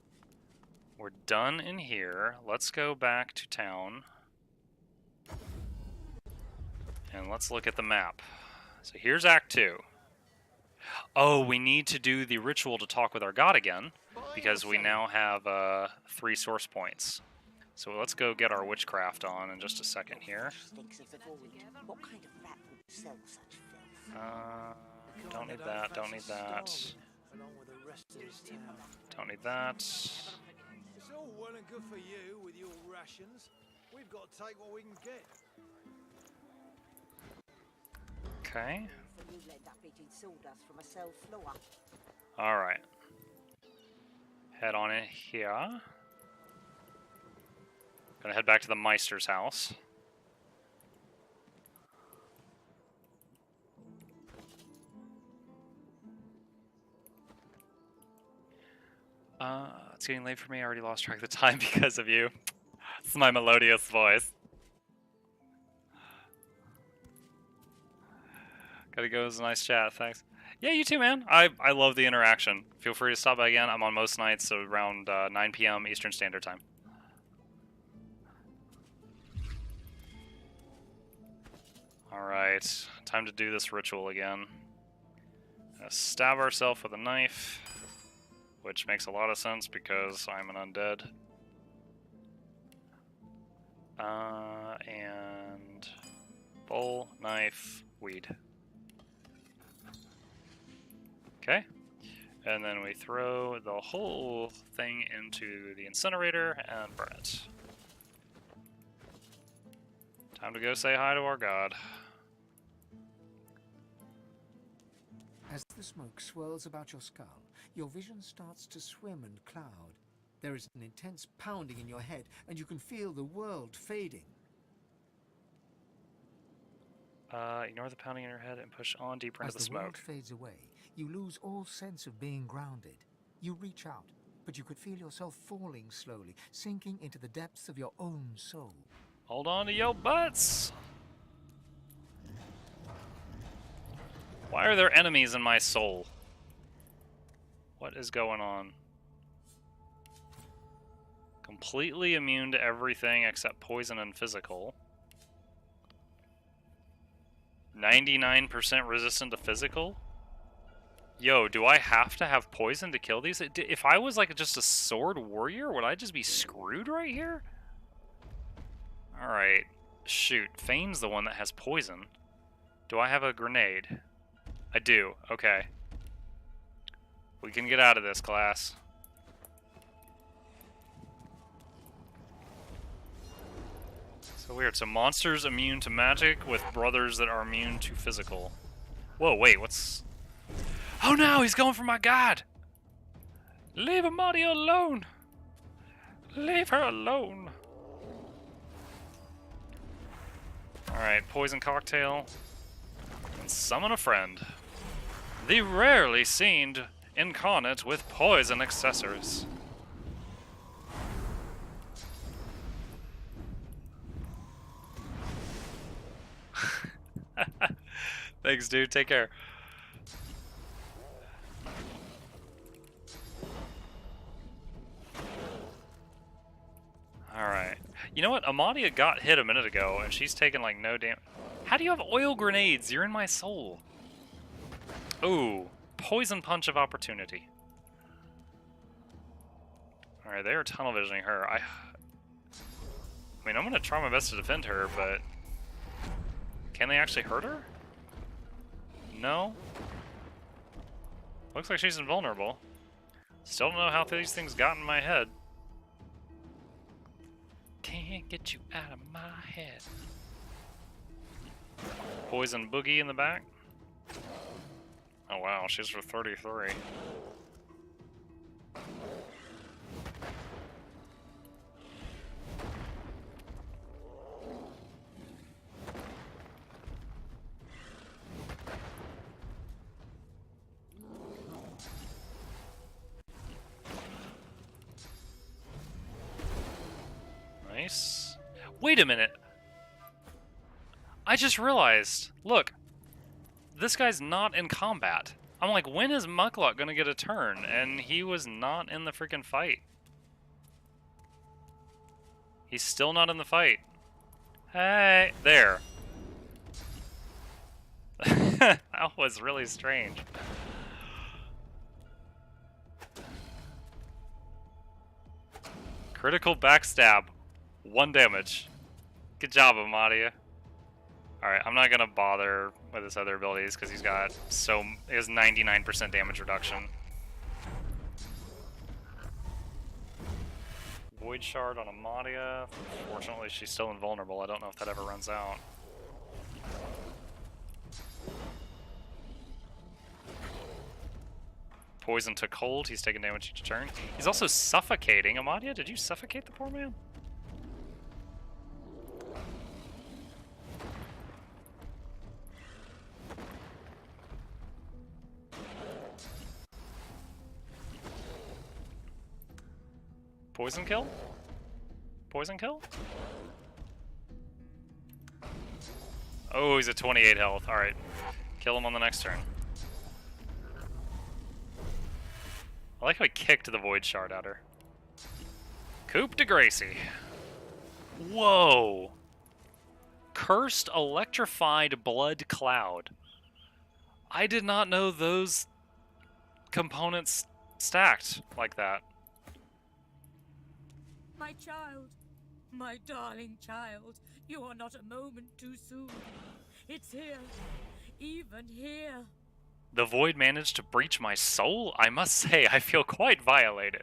[SPEAKER 1] we're done in here. Let's go back to town. And let's look at the map. So here's Act 2. Oh, we need to do the ritual to talk with our god again, because we now have 3 source points. So let's go get our witchcraft on in just a second here.
[SPEAKER 9] What kind of rat would sell such filth?
[SPEAKER 1] Don't need that, don't need that. Don't need that.
[SPEAKER 2] It's all well and good for you with your rations. We've got to take what we can get.
[SPEAKER 1] Okay.
[SPEAKER 9] You'll end up eating sawdust from a cell floor.
[SPEAKER 1] Alright. Head on in here. Gonna head back to the Meister's house. It's getting late for me. I already lost track of the time because of you. It's my melodious voice. Gotta go. It was a nice chat. Thanks. Yeah, you too, man. I love the interaction. Feel free to stop by again. I'm on most nights, so around 9 p.m. Eastern Standard Time. Alright, time to do this ritual again. Stab ourselves with a knife, which makes a lot of sense because I'm an undead. And bowl, knife, weed. Okay, and then we throw the whole thing into the incinerator and burn it. Time to go say hi to our god.
[SPEAKER 5] As the smoke swirls about your skull, your vision starts to swim and cloud. There is an intense pounding in your head, and you can feel the world fading.
[SPEAKER 1] Ignore the pounding in your head and push on deeper into the
[SPEAKER 5] As the world
[SPEAKER 1] smoke.
[SPEAKER 5] fades away, you lose all sense of being grounded. You reach out, but you could feel yourself falling slowly, sinking into the depths of your own soul.
[SPEAKER 1] Hold on to your butts! Why are there enemies in my soul? What is going on? Completely immune to everything except poison and physical. 99% resistant to physical? Yo, do I have to have poison to kill these? If I was like just a sword warrior, would I just be screwed right here? Alright. Shoot. Fane's the one that has poison. Do I have a grenade? I do. Okay. We can get out of this, class. So weird. So monsters immune to magic with brothers that are immune to physical. Whoa, wait, what's... Oh no, he's going for my god! Leave Amadia alone! Leave her alone! Alright, poison cocktail. And summon a friend. The rarely seen incarnate with poison accessories. Thanks, dude. Take care. Alright. You know what? Amadia got hit a minute ago, and she's taken, like, no damage. How do you have oil grenades? You're in my soul. Ooh. Poison punch of opportunity. Alright, they are tunnel visioning her. I mean, I'm gonna try my best to defend her, but... Can they actually hurt her? No? Looks like she's invulnerable. Still don't know how these things got in my head. Can't get you out of my head. Poison Boogie in the back. Oh wow, she's for 33. Nice. Wait a minute. I just realized. Look. This guy's not in combat. I'm like, when is Muckluck gonna get a turn? And he was not in the freaking fight. He's still not in the fight. Hey, there. That was really strange. Critical backstab. 1 damage. Good job, Amadia. Alright, I'm not gonna bother with his other abilities because he has 99% damage reduction. Void Shard on Amadia. Fortunately, she's still invulnerable. I don't know if that ever runs out. Poison to cold. He's taking damage each turn. He's also suffocating. Amadia, did you suffocate the poor man? Poison kill? Poison kill? Oh, he's at 28 health. Alright. Kill him on the next turn. I like how he kicked the Void Shard at her. Coup de Gracie. Whoa! Cursed Electrified Blood Cloud. I did not know those components stacked like that.
[SPEAKER 13] My child, my darling child, you are not a moment too soon. It's here, even here.
[SPEAKER 1] The Void managed to breach my soul? I must say, I feel quite violated.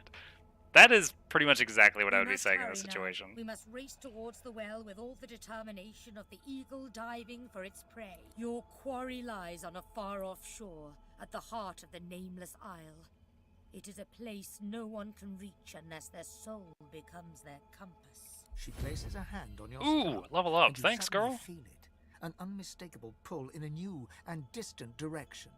[SPEAKER 1] That is pretty much exactly what I would be saying in this situation.
[SPEAKER 13] We must race towards the well with all the determination of the eagle diving for its prey. Your quarry lies on a far-off shore, at the heart of the nameless isle. It is a place no one can reach unless their soul becomes their compass.
[SPEAKER 5] She places a hand on your
[SPEAKER 1] Ooh,
[SPEAKER 5] scalp,
[SPEAKER 1] level up.
[SPEAKER 5] and you
[SPEAKER 1] Thanks,
[SPEAKER 5] suddenly
[SPEAKER 1] girl.
[SPEAKER 5] Feel it, an unmistakable pull in a new and distant direction.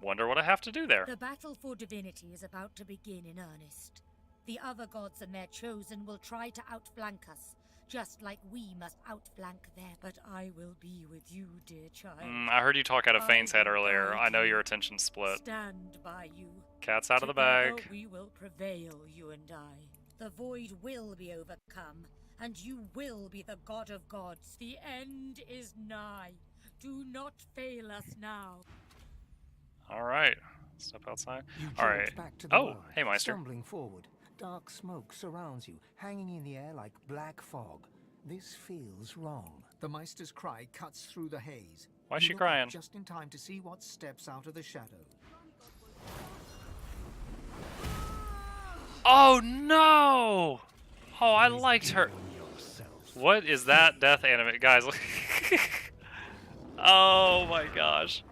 [SPEAKER 1] Wonder what I have to do there.
[SPEAKER 13] The battle for Divinity is about to begin in earnest. The other gods and their chosen will try to outflank us, just like we must outflank them. But I will be with you, dear child.
[SPEAKER 1] I heard you talk out of Fane's head earlier. I know your attention's split.
[SPEAKER 13] Stand by you.
[SPEAKER 1] Cat's out of the
[SPEAKER 13] Together
[SPEAKER 1] bag.
[SPEAKER 13] We will prevail, you and I. The void will be overcome, and you will be the god of gods. The end is nigh. Do not fail us now.
[SPEAKER 1] Alright. Step outside.
[SPEAKER 5] You
[SPEAKER 1] Alright.
[SPEAKER 5] jolt back to the
[SPEAKER 1] Oh,
[SPEAKER 5] world,
[SPEAKER 1] hey, Meister.
[SPEAKER 5] stumbling forward. Dark smoke surrounds you, hanging in the air like black fog. This feels wrong. The Meister's cry cuts through the haze.
[SPEAKER 1] Why is
[SPEAKER 5] You
[SPEAKER 1] she
[SPEAKER 5] look up
[SPEAKER 1] crying?
[SPEAKER 5] just in time to see what steps out of the shadow.
[SPEAKER 1] Oh no! Oh, I liked her. What is that death anime? Guys, look. Oh my gosh.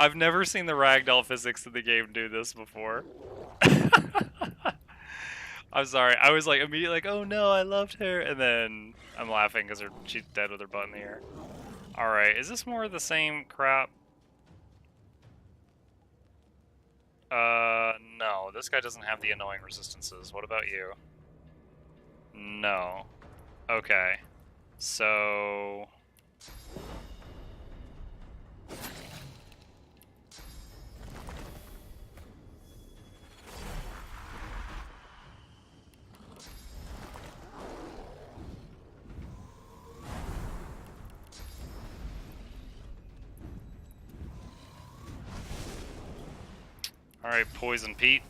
[SPEAKER 1] I've never seen the ragdoll physics in the game do this before. I'm sorry. I was like immediately like, oh no, I loved her. And then I'm laughing because she's dead with her butt in the air. Alright, is this more of the same crap? No. This guy doesn't have the annoying resistances. What about you? No. Okay. So... Alright, Poison Pete.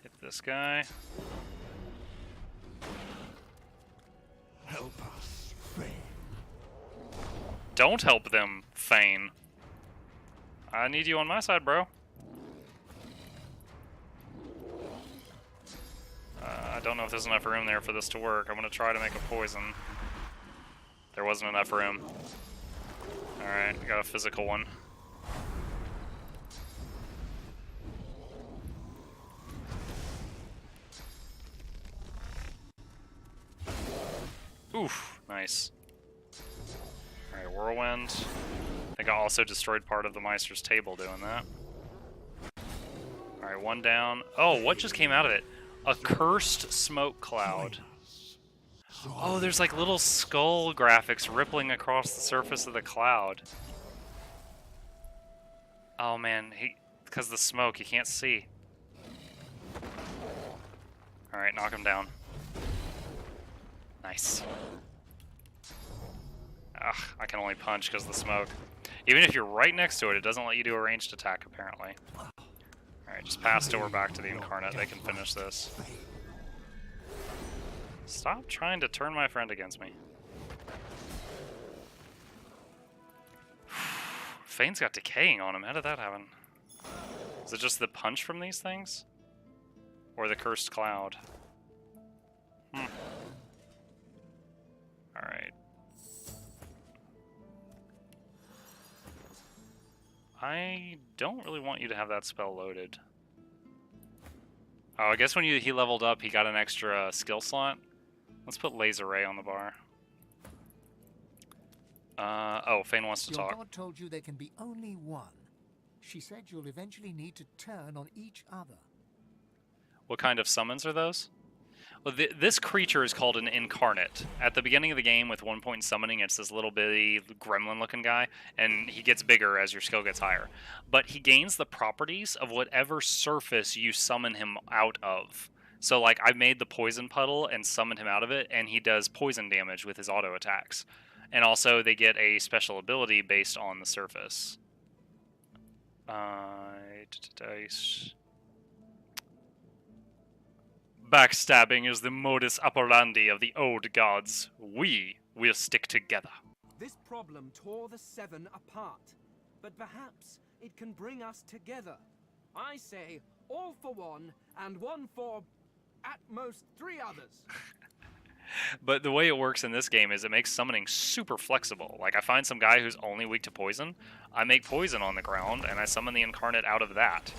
[SPEAKER 1] Hit this guy.
[SPEAKER 10] Help us, friend.
[SPEAKER 1] Don't help them, Fane. I need you on my side, bro. I don't know if there's enough room there for this to work. I'm gonna try to make a poison. There wasn't enough room. Alright, I got a physical one. Oof, nice. Alright, Whirlwind. I think I also destroyed part of the Meister's table doing that. Alright, one down. Oh, what just came out of it? A cursed smoke cloud. Oh, there's like little skull graphics rippling across the surface of the cloud. Oh man, because of the smoke, he can't see. Alright, knock him down. Nice. Ugh, I can only punch because of the smoke. Even if you're right next to it, it doesn't let you do a ranged attack, apparently. Alright, Alright, just pass till we're back to the Incarnate. They can finish this. Stop trying to turn my friend against me. Fane's got decaying on him. How did that happen? Is it just the punch from these things? Or the cursed cloud? Alright. I don't really want you to have that spell loaded. Oh, I guess when he leveled up, he got an extra skill slot. Let's put Laser Ray on the bar. Oh, Fane wants to talk.
[SPEAKER 5] Your god told you there can be only one. She said you'll eventually need to turn on each other.
[SPEAKER 1] What kind of summons are those? Well, this creature is called an Incarnate. At the beginning of the game, with 1 point summoning, it's this little bitty gremlin-looking guy, and he gets bigger as your skill gets higher. But he gains the properties of whatever surface you summon him out of. So, like, I made the Poison Puddle and summoned him out of it, and he does poison damage with his auto attacks. And also, they get a special ability based on the surface. Dice. Backstabbing is the modus operandi of the old gods. We will stick together.
[SPEAKER 7] This problem tore the Seven apart, but perhaps it can bring us together. I say all for one, and one for, at most, 3 others.
[SPEAKER 1] But the way it works in this game is it makes summoning super flexible. Like, I find some guy who's only weak to poison, I make poison on the ground, and I summon the Incarnate out of that.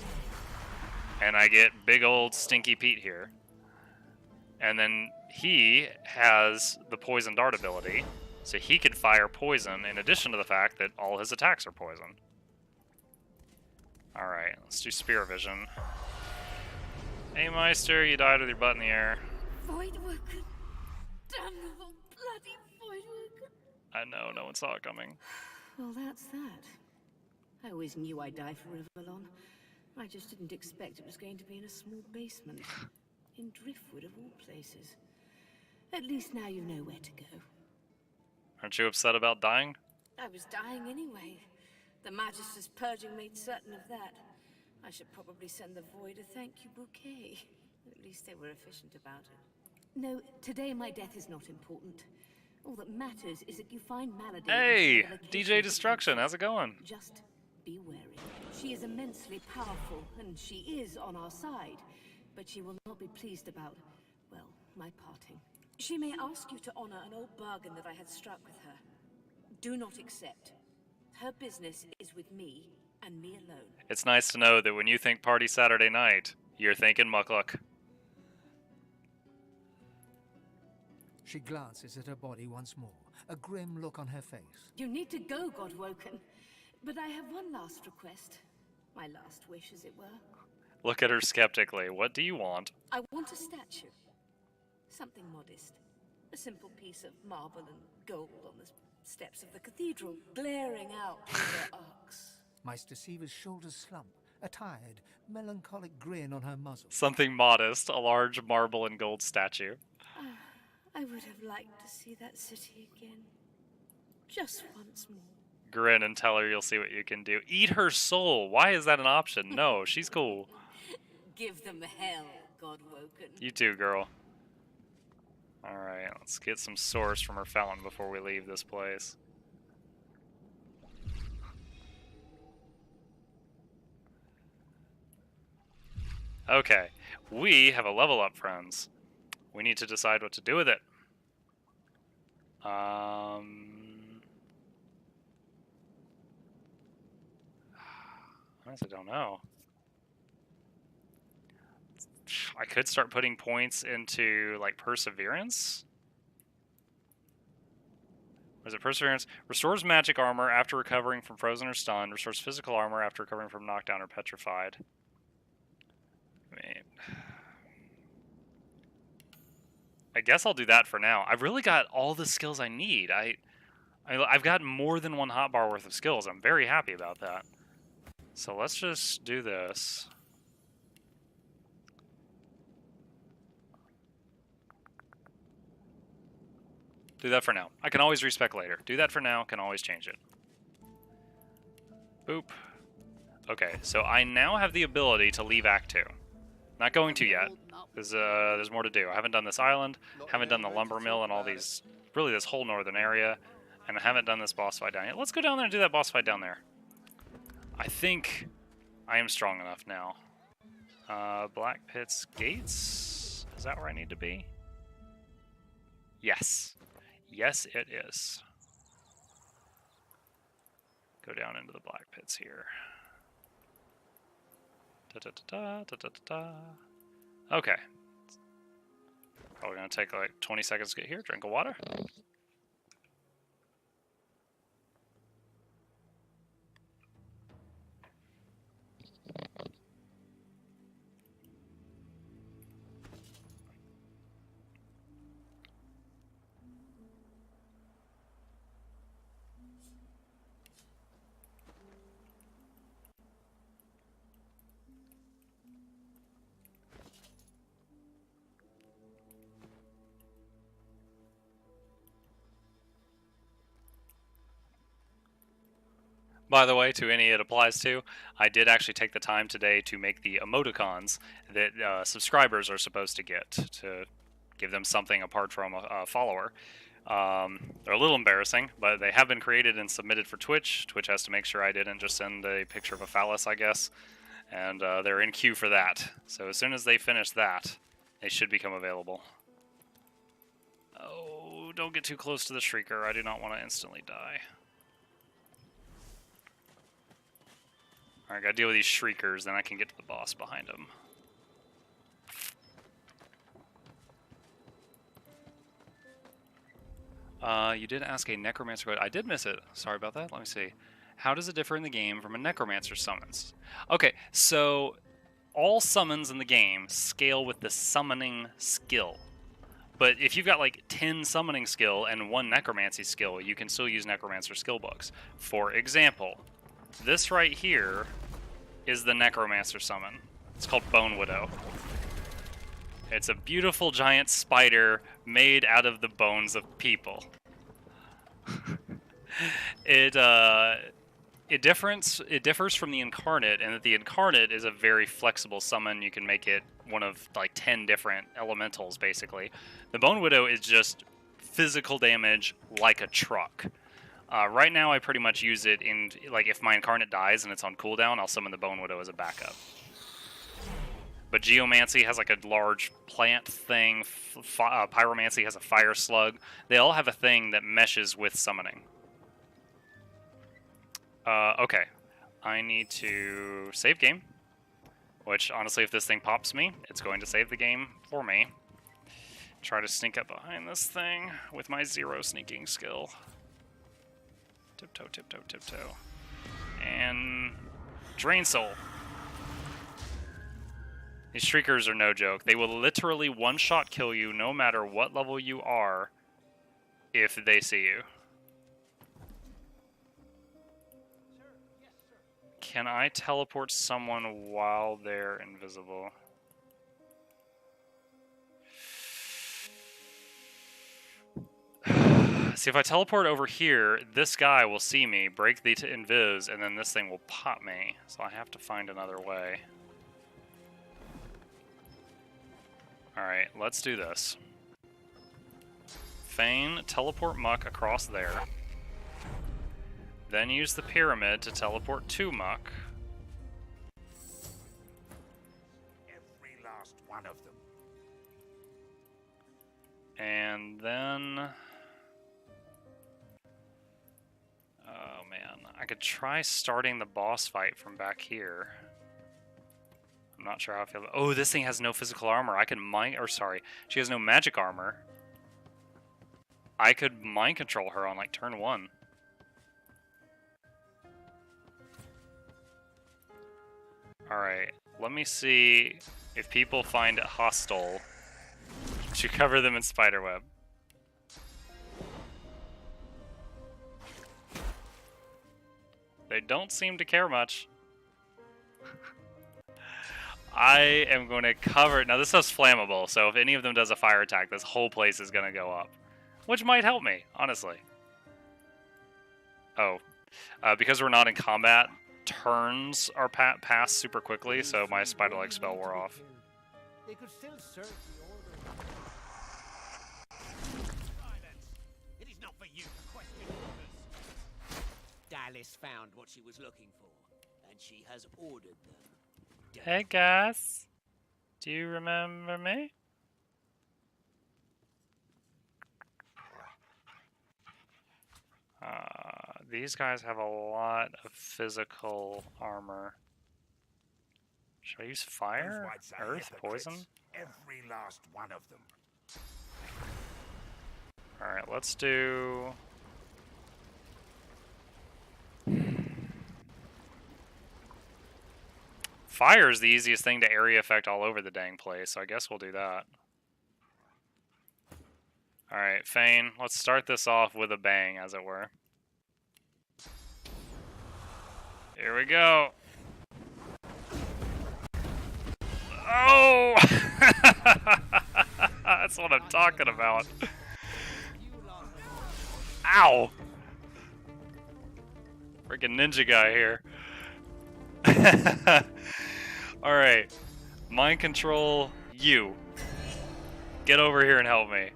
[SPEAKER 1] And I get big old Stinky Pete here. And then he has the Poison Dart ability, so he could fire poison in addition to the fact that all his attacks are poison. Alright, let's do Spear Vision. Hey Meister, you died with your butt in the air.
[SPEAKER 13] Voidwoken. Damnable bloody Voidwoken.
[SPEAKER 1] I know, no one saw it coming.
[SPEAKER 3] Well, that's that. I always knew I'd die for Rivalon. I just didn't expect it was going to be in a small basement. In Driftwood, of all places. At least now you know where to go.
[SPEAKER 1] Aren't you upset about dying?
[SPEAKER 3] I was dying anyway. The Magister's purging made certain of that. I should probably send the Void a thank you bouquet. At least they were efficient about it. No, today my death is not important. All that matters is that you find Malady.
[SPEAKER 1] Hey, DJ Destruction, how's it going?
[SPEAKER 3] Just be wary. She is immensely powerful, and she is on our side. But she will not be pleased about, well, my parting. She may ask you to honor an old bargain that I had struck with her. Do not accept. Her business is with me, and me alone.
[SPEAKER 1] It's nice to know that when you think Party Saturday Night, you're thinking Mukluk.
[SPEAKER 5] She glances at her body once more, a grim look on her face.
[SPEAKER 3] You need to go, Godwoken. But I have one last request. My last wish, as it were.
[SPEAKER 1] Look at her skeptically. What do you want?
[SPEAKER 3] I want a statue. Something modest. A simple piece of marble and gold on the steps of the cathedral, glaring out through their arcs.
[SPEAKER 5] Meister Siever's shoulders slump, a tired, melancholic grin on her muzzle.
[SPEAKER 1] Something modest, a large marble and gold statue.
[SPEAKER 3] I would have liked to see that city again. Just once more.
[SPEAKER 1] Grin and tell her you'll see what you can do. Eat her soul. Why is that an option? No, she's cool.
[SPEAKER 3] Give them hell, Godwoken.
[SPEAKER 1] You too, girl. Alright, let's get some source from her fountain before we leave this place. Okay, we have a level up, friends. We need to decide what to do with it. Honestly, I don't know. I could start putting points into, like, Perseverance. Was it Perseverance? Restores magic armor after recovering from frozen or stunned. Restores physical armor after recovering from knockdown or petrified. I guess I'll do that for now. I've really got all the skills I need. I've got more than one hotbar worth of skills. I'm very happy about that. So let's just do this. Do that for now. I can always respec later. Do that for now. Can always change it. Boop. Okay, so I now have the ability to leave Act 2. Not going to yet, because there's more to do. I haven't done this island, haven't done the lumber mill and all these, really this whole northern area, and I haven't done this boss fight down here. Let's go down there and do that boss fight down there. I think I am strong enough now. Black Pit's gates? Is that where I need to be? Yes. Yes, it is. Go down into the Black Pits here. Okay. Probably gonna take like 20 seconds to get here. Drink of water. By the way, to any it applies to, I did actually take the time today to make the emoticons that subscribers are supposed to get, to give them something apart from a follower. They're a little embarrassing, but they have been created and submitted for Twitch. Twitch has to make sure I didn't just send a picture of a phallus, I guess. And they're in queue for that. So as soon as they finish that, they should become available. Oh, don't get too close to the Shrieker. I do not want to instantly die. Alright, gotta deal with these Shriekers, then I can get to the boss behind them. You did ask a Necromancer code. I did miss it. Sorry about that. Let me see. How does it differ in the game from a Necromancer summons? Okay, so all summons in the game scale with the summoning skill. But if you've got like 10 summoning skill and 1 necromancy skill, you can still use Necromancer skill books. For example, this right here is the Necromancer summon. It's called Bone Widow. It's a beautiful giant spider made out of the bones of people. It differs from the Incarnate in that the Incarnate is a very flexible summon. You can make it one of like 10 different elementals, basically. The Bone Widow is just physical damage like a truck. Right now, I pretty much use it in, like, if my Incarnate dies and it's on cooldown, I'll summon the Bone Widow as a backup. But Geomancy has, like, a large plant thing. Pyromancy has a fire slug. They all have a thing that meshes with summoning. Okay. I need to save game. Which, honestly, if this thing pops me, it's going to save the game for me. Try to sneak up behind this thing with my 0 sneaking skill. Tiptoe, tiptoe, tiptoe. And Drain Soul. These Shriekers are no joke. They will literally one-shot kill you no matter what level you are if they see you. Can I teleport someone while they're invisible? See, if I teleport over here, this guy will see me, break the invis, and then this thing will pop me. So I have to find another way. Alright, let's do this. Feign, teleport Muck across there. Then use the pyramid to teleport to Muck.
[SPEAKER 10] Every last one of them.
[SPEAKER 1] And then... oh man, I could try starting the boss fight from back here. I'm not sure how I feel. Oh, this thing has no physical armor. I can she has no magic armor. I could mind control her on like turn 1. Alright, let me see if people find it hostile to cover them in spiderweb. They don't seem to care much. I am going to cover... now, this stuff's flammable, so if any of them does a fire attack, this whole place is going to go up. Which might help me, honestly. Oh. Because we're not in combat, turns are passed super quickly, so my spider-like spell wore off.
[SPEAKER 6] They could still serve the order.
[SPEAKER 2] Silence! It is not for you to question orders. Dallas found what she was looking for, and she has ordered them.
[SPEAKER 1] Hey guys, do you remember me? These guys have a lot of physical armor. Should I use fire? Earth? Poison?
[SPEAKER 11] Every last one of them.
[SPEAKER 1] Alright, let's do... Fire is the easiest thing to area effect all over the dang place, so I guess we'll do that. Alright, Fane, let's start this off with a bang, as it were. Here we go. Oh! That's what I'm talking about. Ow! Freaking ninja guy here. Alright. Mind control you. Get over here and help me.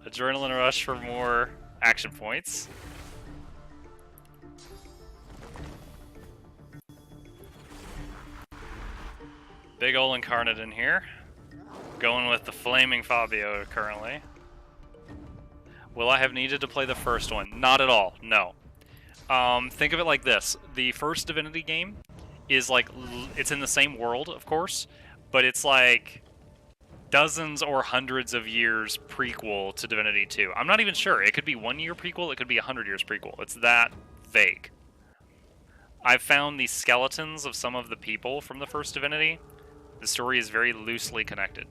[SPEAKER 1] Adrenaline rush for more action points. Big ol' incarnate in here. Going with the Flaming Fabio currently. Will I have needed to play the first one? Not at all, no. Think of it like this. The first Divinity game is like, it's in the same world, of course, but it's like dozens or hundreds of years prequel to Divinity 2. I'm not even sure. It could be 1 year prequel, it could be 100 years prequel. It's that vague. I've found the skeletons of some of the people from the first Divinity. The story is very loosely connected.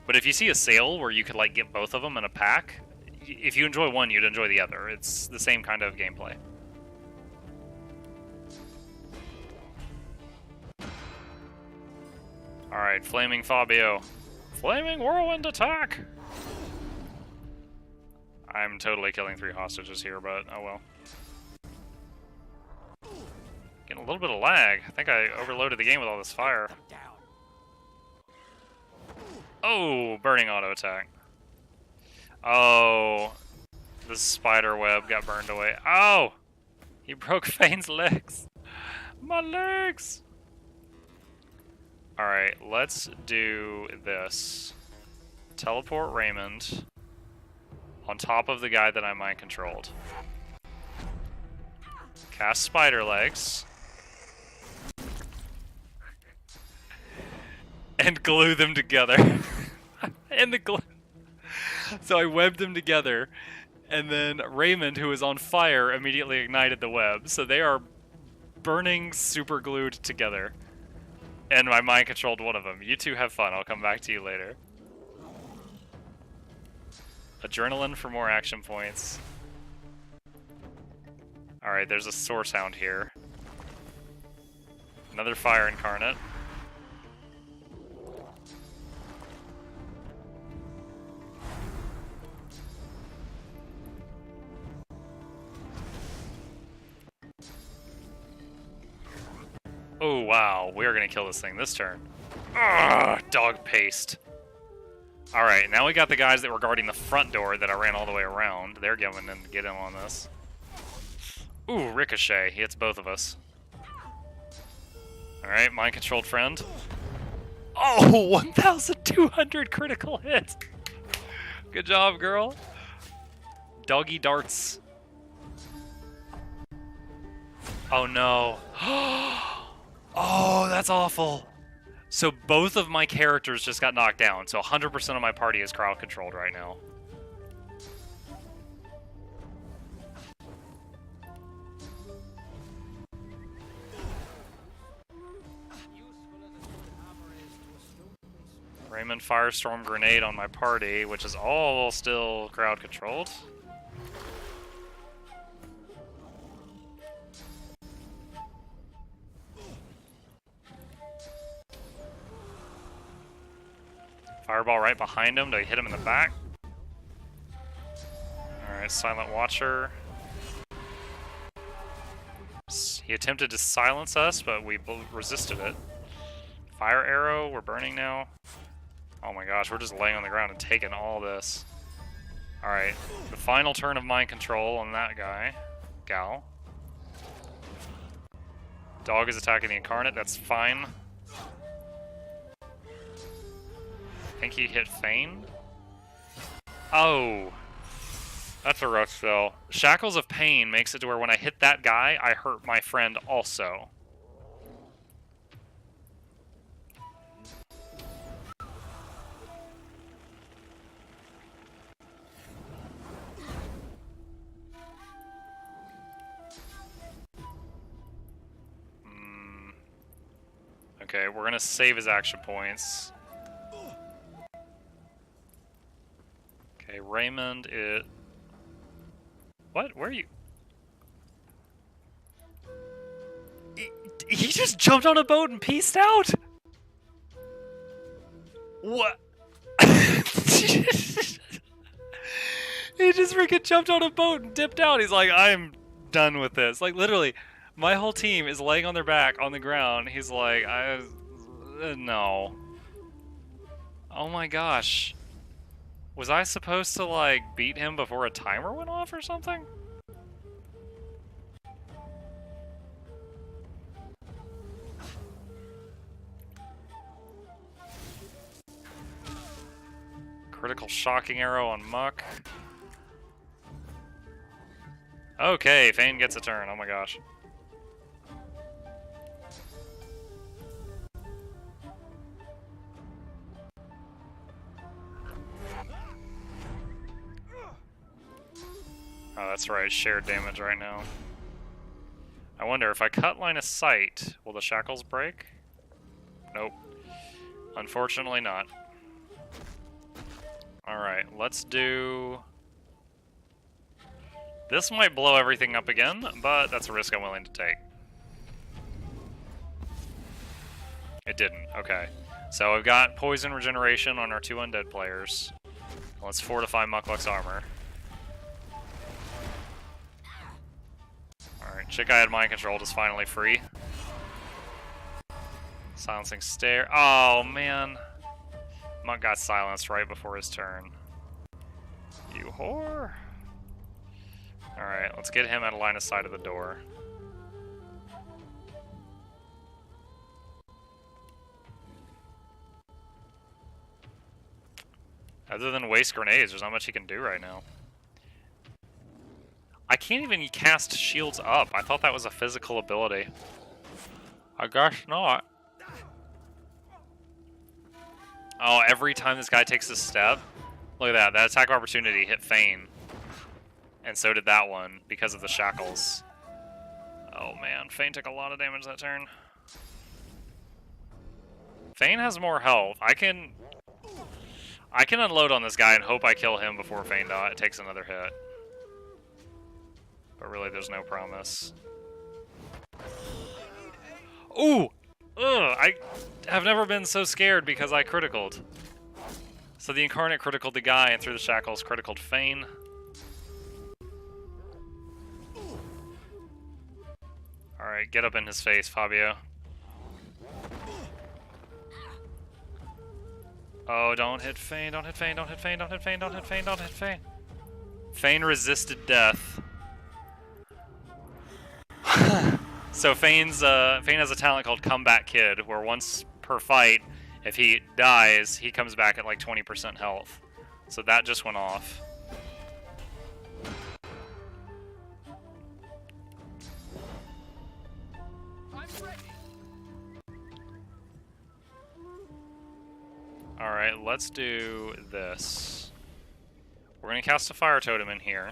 [SPEAKER 1] But if you see a sale where you could like get both of them in a pack, if you enjoy one, you'd enjoy the other. It's the same kind of gameplay. Alright, Flaming Fabio. Flaming Whirlwind attack! I'm totally killing 3 hostages here, but oh well. Getting a little bit of lag. I think I overloaded the game with all this fire. Oh, burning auto attack. Oh, the spider web got burned away. Oh, he broke Fane's legs. My legs. All right, let's do this. Teleport Raymond on top of the guy that I mind controlled. Cast spider legs. And glue them together. And the glue. So I webbed them together, and then Raymond, who was on fire, immediately ignited the web. So they are burning, super glued together. And I mind controlled one of them. You two have fun. I'll come back to you later. Adrenaline for more action points. Alright, there's a source hound here. Another fire incarnate. Oh wow, we are gonna kill this thing this turn. Ugh, dog paste. Alright, now we got the guys that were guarding the front door that I ran all the way around. They're going in to get in on this. Ooh, ricochet. He hits both of us. Alright, mind-controlled friend. Oh, 1,200 critical hits! Good job, girl. Doggy darts. Oh no. Oh, that's awful. So both of my characters just got knocked down, so 100% of my party is crowd-controlled right now. Raymond Firestorm Grenade on my party, which is all still crowd-controlled. Fireball right behind him to hit him in the back. Alright, Silent Watcher. He attempted to silence us, but we resisted it. Fire arrow, we're burning now. Oh my gosh, we're just laying on the ground and taking all this. Alright, the final turn of mind control on that guy. Gal. Dog is attacking the Incarnate, that's fine. I think he hit Fane. Oh. That's a rough spell. Shackles of Pain makes it to where when I hit that guy, I hurt my friend also. Okay, we're gonna save his action points. Okay, Raymond, it... What? Where are you? He just jumped on a boat and peaced out? What? He just freaking jumped on a boat and dipped out. He's like, I'm done with this. Like, literally, my whole team is laying on their back on the ground. He's like, no. Oh my gosh. Was I supposed to, like, beat him before a timer went off or something? Critical shocking arrow on Muck. Okay, Fane gets a turn. Oh my gosh. Oh, that's right. Shared damage right now. I wonder, if I cut line of sight, will the shackles break? Nope. Unfortunately not. Alright, let's do... This might blow everything up again, but that's a risk I'm willing to take. It didn't. Okay. So we've got poison regeneration on our 2 undead players. Let's fortify Mukluk's armor. Alright, chick I had mind controlled is finally free. Silencing stare. Oh, man. Muck got silenced right before his turn. You whore. Alright, let's get him out of line of sight of the door. Other than waste grenades, there's not much he can do right now. I can't even cast shields up. I thought that was a physical ability. I guess not. Oh, every time this guy takes a step? Look at that. That attack of opportunity hit Fane. And so did that one, because of the shackles. Oh man, Fane took a lot of damage that turn. Fane has more health. I can unload on this guy and hope I kill him before Fane takes another hit. But really, there's no promise. Ooh! Ugh! I have never been so scared because I criticaled. So the Incarnate criticaled the guy, and through the shackles criticaled Fane. Alright, get up in his face, Fabio. Oh, don't hit Fane, don't hit Fane, don't hit Fane, don't hit Fane, don't hit Fane, don't hit Fane. Fane resisted death. So Fane has a talent called Comeback Kid, where once per fight, if he dies, he comes back at like 20% health. So that just went off. Alright, let's do this. We're going to cast a Fire Totem in here.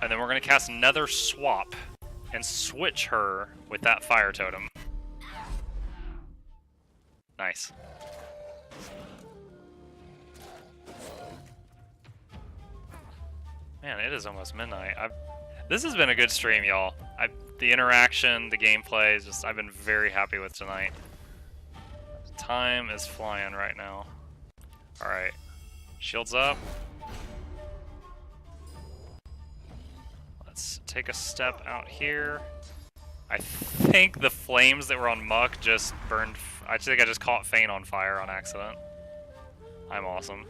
[SPEAKER 1] And then we're going to cast another Swap and switch her with that Fire Totem. Nice. Man, it is almost midnight. This has been a good stream, y'all. The interaction, the gameplay, I've been very happy with tonight. Time is flying right now. Alright. Shields up. Let's take a step out here. I think the flames that were on Muck just burned... I think I just caught Fane on fire on accident. I'm awesome.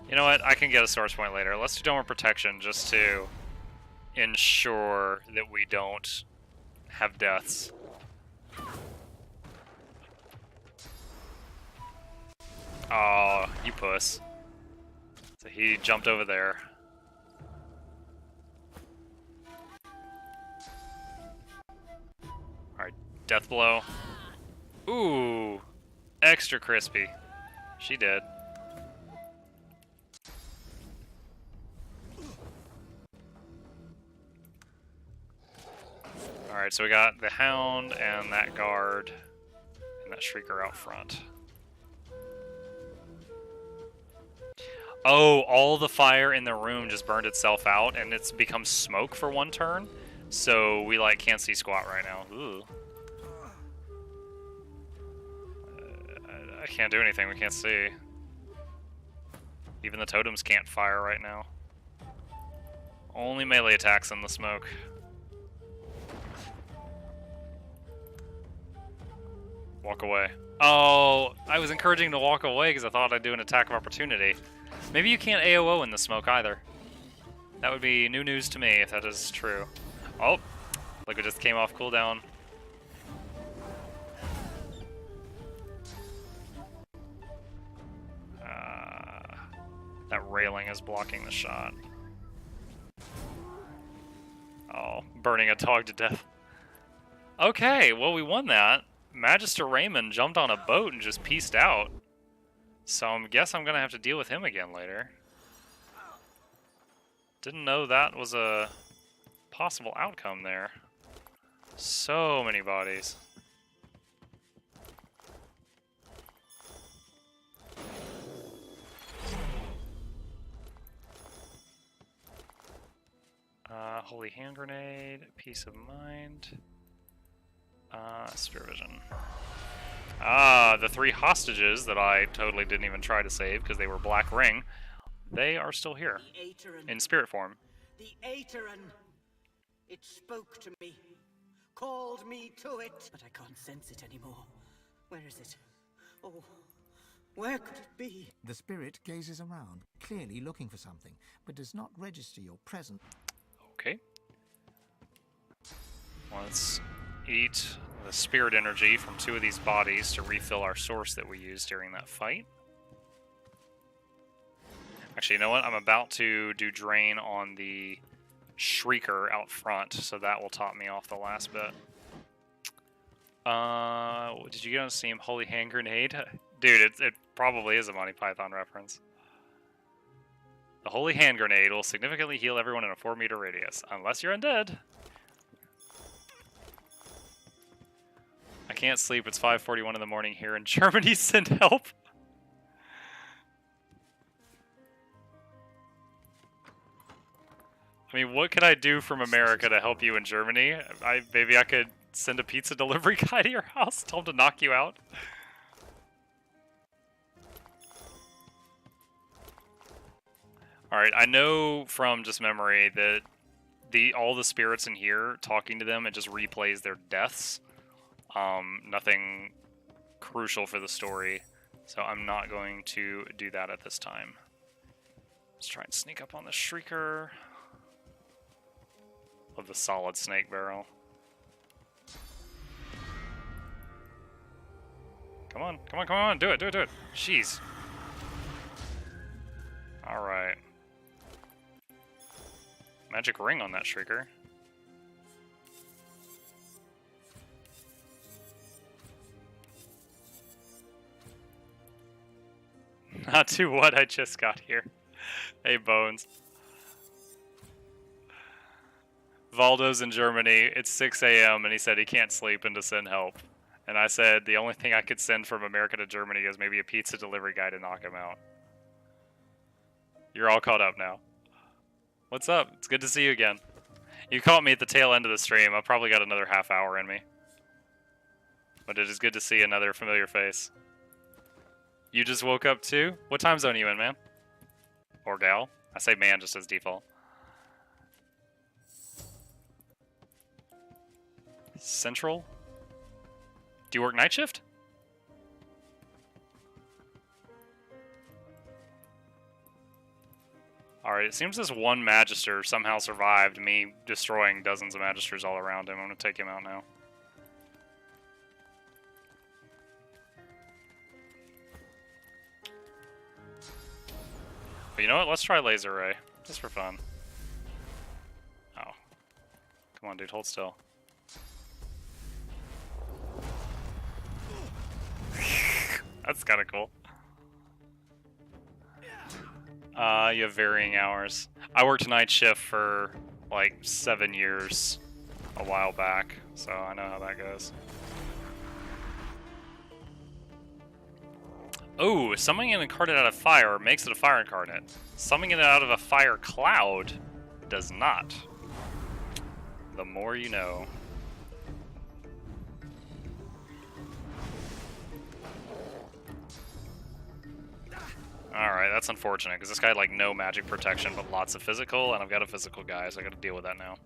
[SPEAKER 1] You know what? I can get a source point later. Let's do Dome of Protection just to ensure that we don't have deaths. Oh, you puss. So he jumped over there. Alright, death blow. Ooh, extra crispy. She did. Alright, so we got the Hound and that guard and that Shrieker out front. Oh, all the fire in the room just burned itself out and it's become smoke for one turn. So we like can't see squat right now. Ooh. I can't do anything, we can't see. Even the totems can't fire right now. Only melee attacks in the smoke. Walk away. Oh, I was encouraging to walk away because I thought I'd do an attack of opportunity. Maybe you can't AOO in the smoke either. That would be new news to me if that is true. Oh, look, it just came off cooldown. That railing is blocking the shot. Oh, burning a dog to death. Okay, well we won that. Magister Raymond jumped on a boat and just peaced out. So I guess I'm gonna have to deal with him again later. Didn't know that was a possible outcome there. So many bodies. Holy Hand Grenade, Peace of Mind, Spirit Vision. Ah, the 3 hostages that I totally didn't even try to save because they were Black Ring, they are still here, in spirit form.
[SPEAKER 2] The Aeteran. It spoke to me, called me to it. But I can't sense it anymore. Where is it? Oh, where could it be?
[SPEAKER 5] The spirit gazes around, clearly looking for something, but does not register your presence.
[SPEAKER 1] Okay. Let's eat the spirit energy from 2 of these bodies to refill our source that we used during that fight. Actually, you know what? I'm about to do drain on the Shrieker out front, so that will top me off the last bit. Did you get on Steam? Holy Hand Grenade? Dude, it probably is a Monty Python reference. The Holy Hand Grenade will significantly heal everyone in a 4-meter radius, unless you're undead. I can't sleep, it's 5:41 in the morning here in Germany, send help. I mean, what could I do from America to help you in Germany? Maybe I could send a pizza delivery guy to your house, tell him to knock you out. Alright, I know from just memory that all the spirits in here, talking to them, it just replays their deaths. Nothing crucial for the story, so I'm not going to do that at this time. Let's try and sneak up on the Shrieker. Of the solid snake barrel. Come on, come on, come on, do it, do it, do it. Jeez. Alright. Magic ring on that Shrieker. Not to what I just got here. Hey, Bones. Valdo's in Germany, it's 6 a.m. and he said he can't sleep and to send help. And I said the only thing I could send from America to Germany is maybe a pizza delivery guy to knock him out. You're all caught up now. What's up? It's good to see you again. You caught me at the tail end of the stream. I've probably got another half hour in me. But it is good to see another familiar face. You just woke up too? What time zone are you in, man? Or gal? I say man just as default. Central? Do you work night shift? Alright, it seems this one Magister somehow survived me destroying dozens of Magisters all around him. I'm gonna take him out now. But you know what? Let's try Laser Ray. Just for fun. Oh. Come on, dude. Hold still. That's kind of cool. You have varying hours. I worked night shift for like 7 years a while back, so I know how that goes. Oh, summoning an incarnate out of fire makes it a fire incarnate. Summoning it out of a fire cloud does not. The more you know. Alright, that's unfortunate, because this guy had like no magic protection, but lots of physical, and I've got a physical guy, so I gotta deal with that now.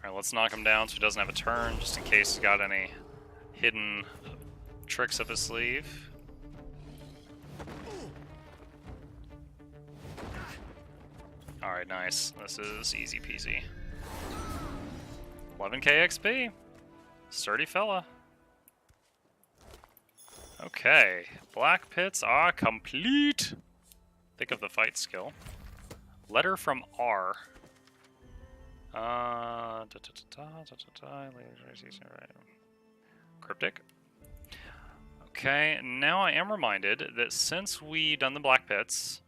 [SPEAKER 1] Alright, let's knock him down so he doesn't have a turn, just in case he's got any hidden tricks up his sleeve. Alright, nice. This is easy peasy. 11k XP. Sturdy fella. Okay. Black pits are complete. Think of the fight skill. Letter from R. Cryptic. Okay, now I am reminded that since we done the black pits,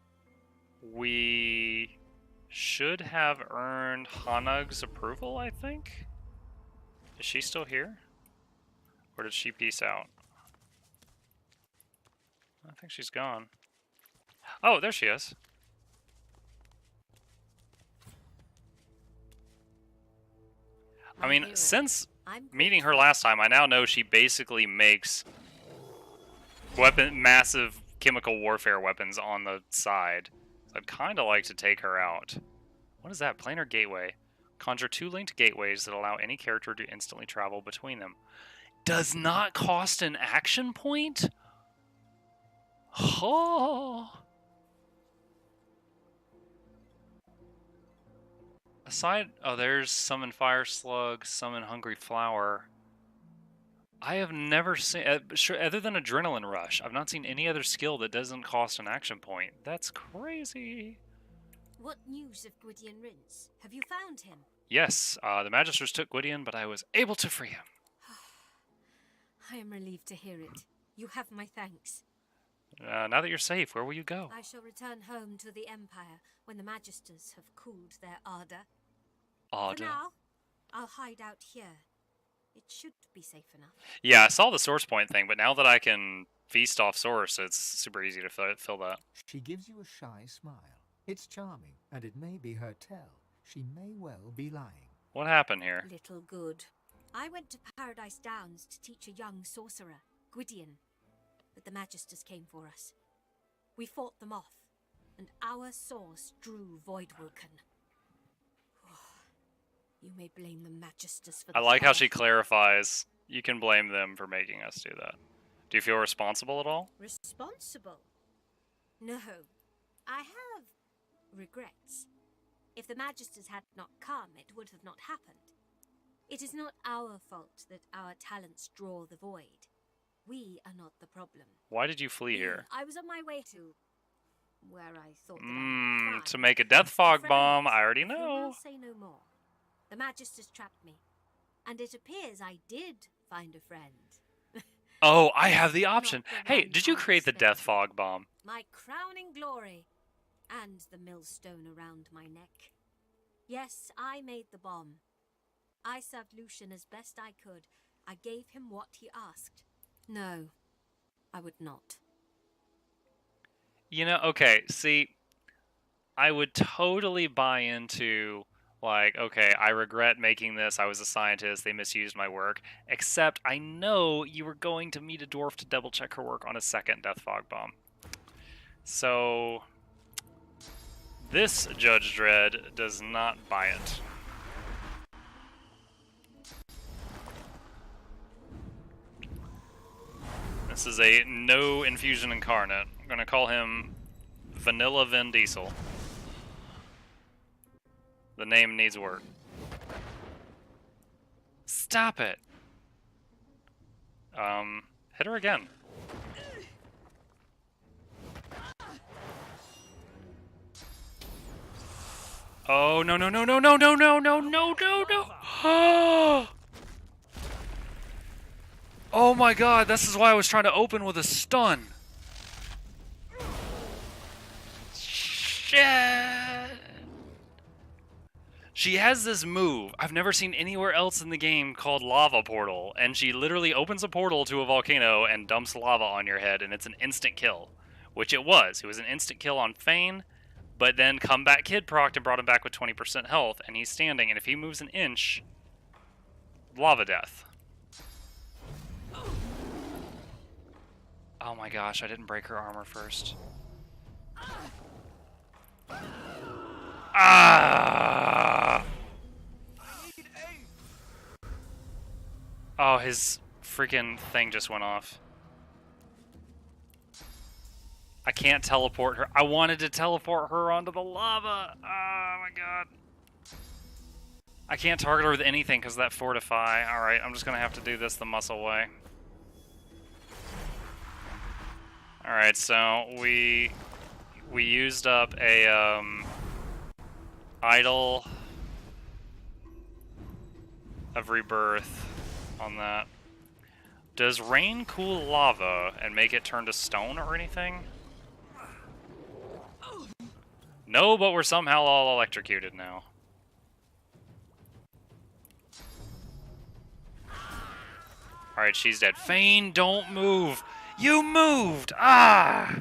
[SPEAKER 1] we should have earned Hanug's approval, I think? Is she still here? Or did she peace out? I think she's gone. Oh, there she is. I mean, since meeting her last time, I now know she basically makes massive chemical warfare weapons on the side. So I'd kind of like to take her out. What is that? Planar gateway. Conjure 2 linked gateways that allow any character to instantly travel between them. Does not cost an action point? Oh. Oh, there's Summon Fire Slug, Summon Hungry Flower. I have never seen, other than Adrenaline Rush, I've not seen any other skill that doesn't cost an action point. That's crazy.
[SPEAKER 13] What news of Gwydion Rince? Have you found him?
[SPEAKER 1] Yes, the Magisters took Gwydion, but I was able to free him.
[SPEAKER 13] I am relieved to hear it. You have my thanks.
[SPEAKER 1] Now that you're safe, where will you go?
[SPEAKER 13] I shall return home to the Empire when the Magisters have cooled their ardor.
[SPEAKER 1] Ardor?
[SPEAKER 13] For now, I'll hide out here. It should be safe enough.
[SPEAKER 1] Yeah, I saw the source point thing, but now that I can feast off source, it's super easy to fill that.
[SPEAKER 5] She gives you a shy smile. It's charming, and it may be her tell. She may well be lying.
[SPEAKER 1] What happened here?
[SPEAKER 13] Little good. I went to Paradise Downs to teach a young sorcerer, Gwydion, but the Magisters came for us. We fought them off, and our source drew Voidwoken. You may blame the Magisters for the
[SPEAKER 1] I like how
[SPEAKER 13] fall.
[SPEAKER 1] she clarifies. You can blame them for making us do that. Do you feel responsible at all?
[SPEAKER 13] Responsible? No. I have regrets. If the Magisters had not come, it would have not happened. It is not our fault that our talents draw the void. We are not the problem.
[SPEAKER 1] Why did you flee here?
[SPEAKER 13] I was on my way to where I thought that I would
[SPEAKER 1] To
[SPEAKER 13] find
[SPEAKER 1] make a death fog
[SPEAKER 13] friends.
[SPEAKER 1] bomb. I already
[SPEAKER 13] I
[SPEAKER 1] know.
[SPEAKER 13] will say no more. The Magisters trapped me, and it appears I did find a friend.
[SPEAKER 1] Oh, I have the option.
[SPEAKER 13] Not the
[SPEAKER 1] Hey,
[SPEAKER 13] one
[SPEAKER 1] did you
[SPEAKER 13] I
[SPEAKER 1] create the death
[SPEAKER 13] expected.
[SPEAKER 1] fog bomb?
[SPEAKER 13] My crowning glory, and the millstone around my neck. Yes, I made the bomb. I served Lucian as best I could. I gave him what he asked. No, I would not.
[SPEAKER 1] You know, okay, see, I would totally buy into Like, okay, I regret making this. I was a scientist. They misused my work. Except I know you were going to meet a dwarf to double check her work on a second Death Fog Bomb. So this Judge Dredd does not buy it. This is a no infusion incarnate. I'm gonna call him Vanilla Vin Diesel. The name needs work. Stop it! Hit her again. Oh, no, no, no, no, no, no, no, no, no, no, no! Oh my god, this is why I was trying to open with a stun. Shit! She has this move I've never seen anywhere else in the game called Lava Portal, and she literally opens a portal to a volcano and dumps lava on your head, and it's an instant kill. Which it was. It was an instant kill on Fane, but then Comeback Kid procced and brought him back with 20% health, and he's standing, and if he moves an inch, lava death. Oh my gosh, I didn't break her armor first. Ah! Oh, his freaking thing just went off. I can't teleport her. I wanted to teleport her onto the lava. Oh my god. I can't target her with anything because of that fortify. Alright, I'm just going to have to do this the muscle way. Alright, so we used up a idol of rebirth on that. Does rain cool lava and make it turn to stone or anything? No, but we're somehow all electrocuted now. Alright, she's dead. Fane, don't move! You moved! Ah!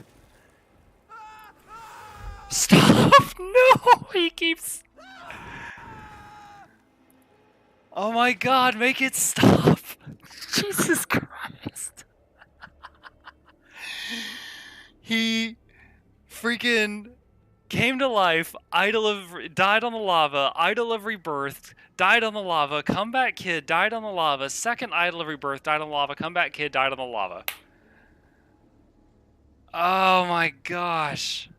[SPEAKER 1] Stop! No! He keeps... Oh my god, make it stop! Jesus Christ! He freaking came to life, died on the lava, idol of rebirth, died on the lava, comeback kid, died on the lava, second idol of rebirth, died on the lava, comeback kid, died on the lava. Oh my gosh.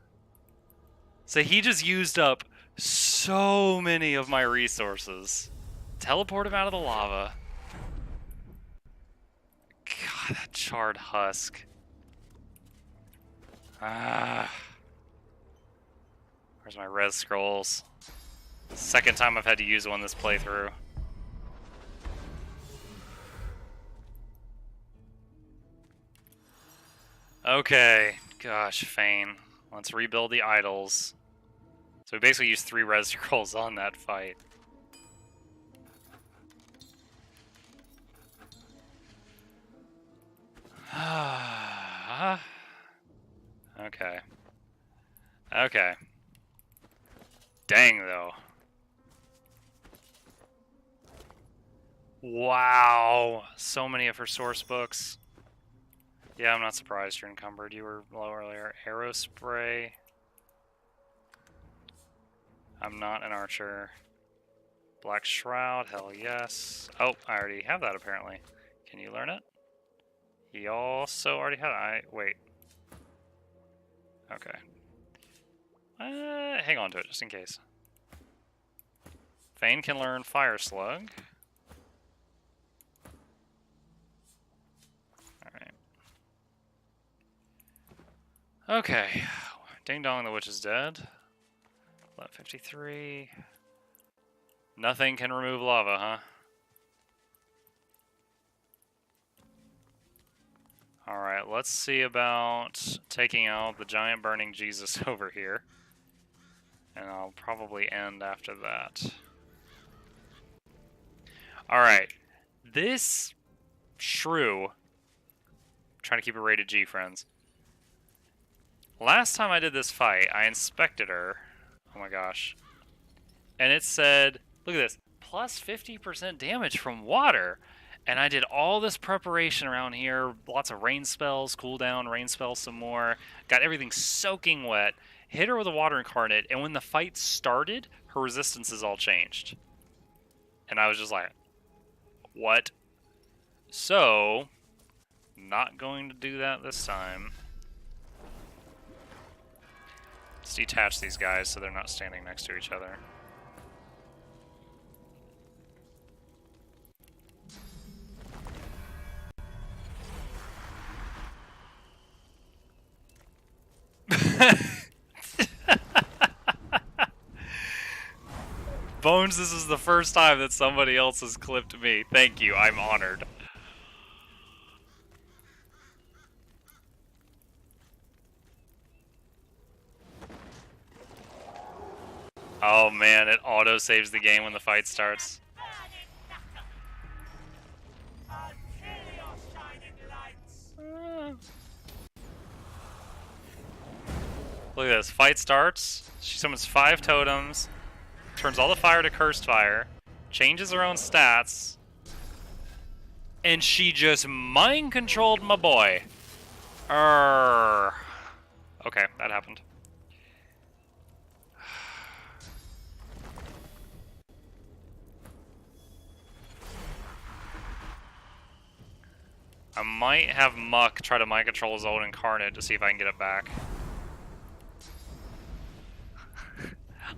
[SPEAKER 1] So he just used up so many of my resources. Teleport him out of the lava. God, that charred husk. Ah. Where's my res scrolls? Second time I've had to use one this playthrough. Okay, gosh, Fane. Let's rebuild the idols. So we basically used 3 res scrolls on that fight. Okay. Okay. Dang, though. Wow. So many of her source books. Yeah, I'm not surprised you're encumbered. You were low earlier. Arrow spray. I'm not an archer. Black Shroud, hell yes. Oh, I already have that apparently. Can you learn it? He also already had it. Wait. Okay. Hang on to it just in case. Fane can learn Fire Slug. Alright. Okay. Ding dong, the witch is dead. Level 53. Nothing can remove lava, huh? Alright, let's see about taking out the giant burning Jesus over here. And I'll probably end after that. Alright. This shrew... I'm trying to keep it rated G, friends. Last time I did this fight, I inspected her. Oh my gosh. and it said, look at this, plus 50% damage from water. And I did all this preparation around here, lots of rain spells, cooldown, rain spells some more, got everything soaking wet, hit her with a water incarnate, and when the fight started, her resistances all changed. And I was just like, what? So, not going to do that this time. Let's detach these guys so they're not standing next to each other. Bones, this is the first time that somebody else has clipped me. Thank you, I'm honored. Oh man, it auto saves the game when the fight starts. Look at this, fight starts, she summons 5 totems, turns all the fire to cursed fire, changes her own stats, and she just mind controlled my boy. Okay, that happened. I might have Muck try to mind control his own incarnate to see if I can get it back.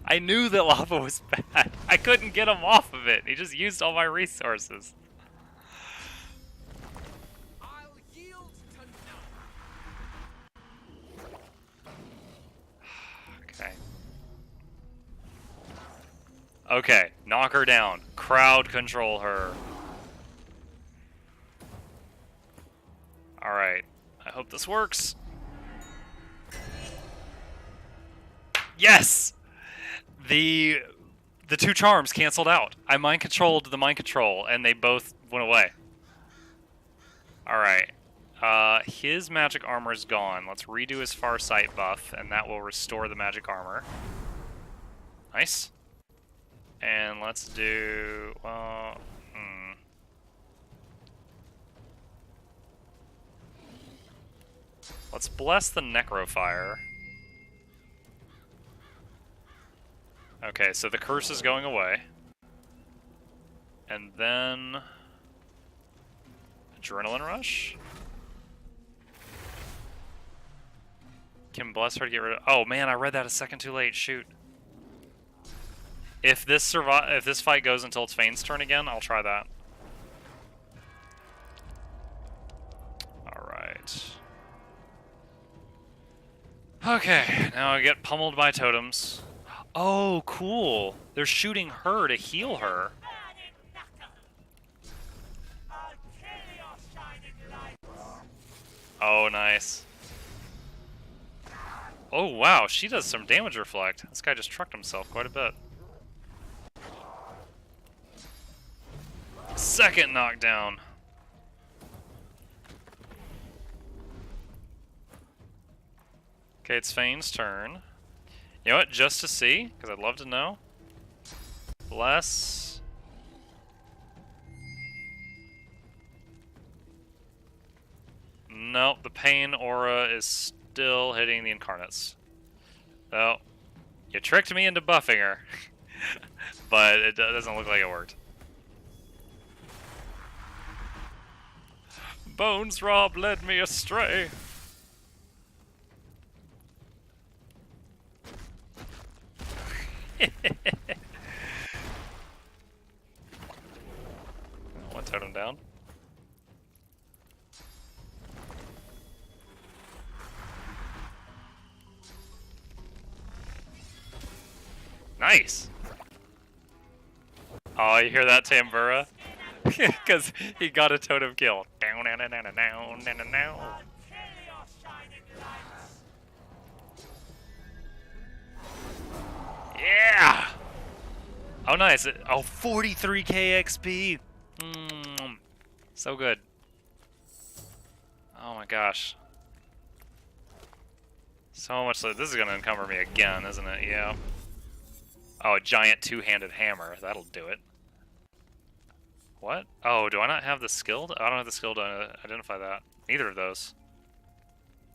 [SPEAKER 1] I knew that lava was bad. I couldn't get him off of it. He just used all my resources.
[SPEAKER 6] I'll yield to
[SPEAKER 1] Okay. Okay, knock her down. Crowd control her. Alright, I hope this works. Yes! The 2 charms canceled out. I mind controlled the mind control, and they both went away. Alright. His magic armor is gone. Let's redo his Farsight buff, and that will restore the magic armor. Nice. And let's do... Let's bless the Necrofire. Okay, so the curse is going away. And then... Adrenaline Rush? Can bless her to get rid of... Oh man, I read that a second too late, shoot. If this fight goes until it's Fane's turn again, I'll try that. Alright. Okay, now I get pummeled by totems. Oh, cool. They're shooting her to heal her. Oh, nice. Oh, wow, she does some damage reflect. This guy just trucked himself quite a bit. Second knockdown. Okay, it's Fane's turn. You know what? Just to see, because I'd love to know. Bless. Nope, the pain aura is still hitting the incarnates. Oh, you tricked me into buffing her. But it doesn't look like it worked. Bones Rob led me astray. One totem down. Nice. Oh, you hear that, Tambura? Because he got a totem kill. Down, down, down, down, down, down, down. Yeah! Oh, nice. Oh, 43k XP. So good. Oh my gosh. So much. This is going to encumber me again, isn't it? Yeah. Oh, a giant two-handed hammer. That'll do it. What? Oh, do I not have the skill? I don't have the skill to identify that. Neither of those.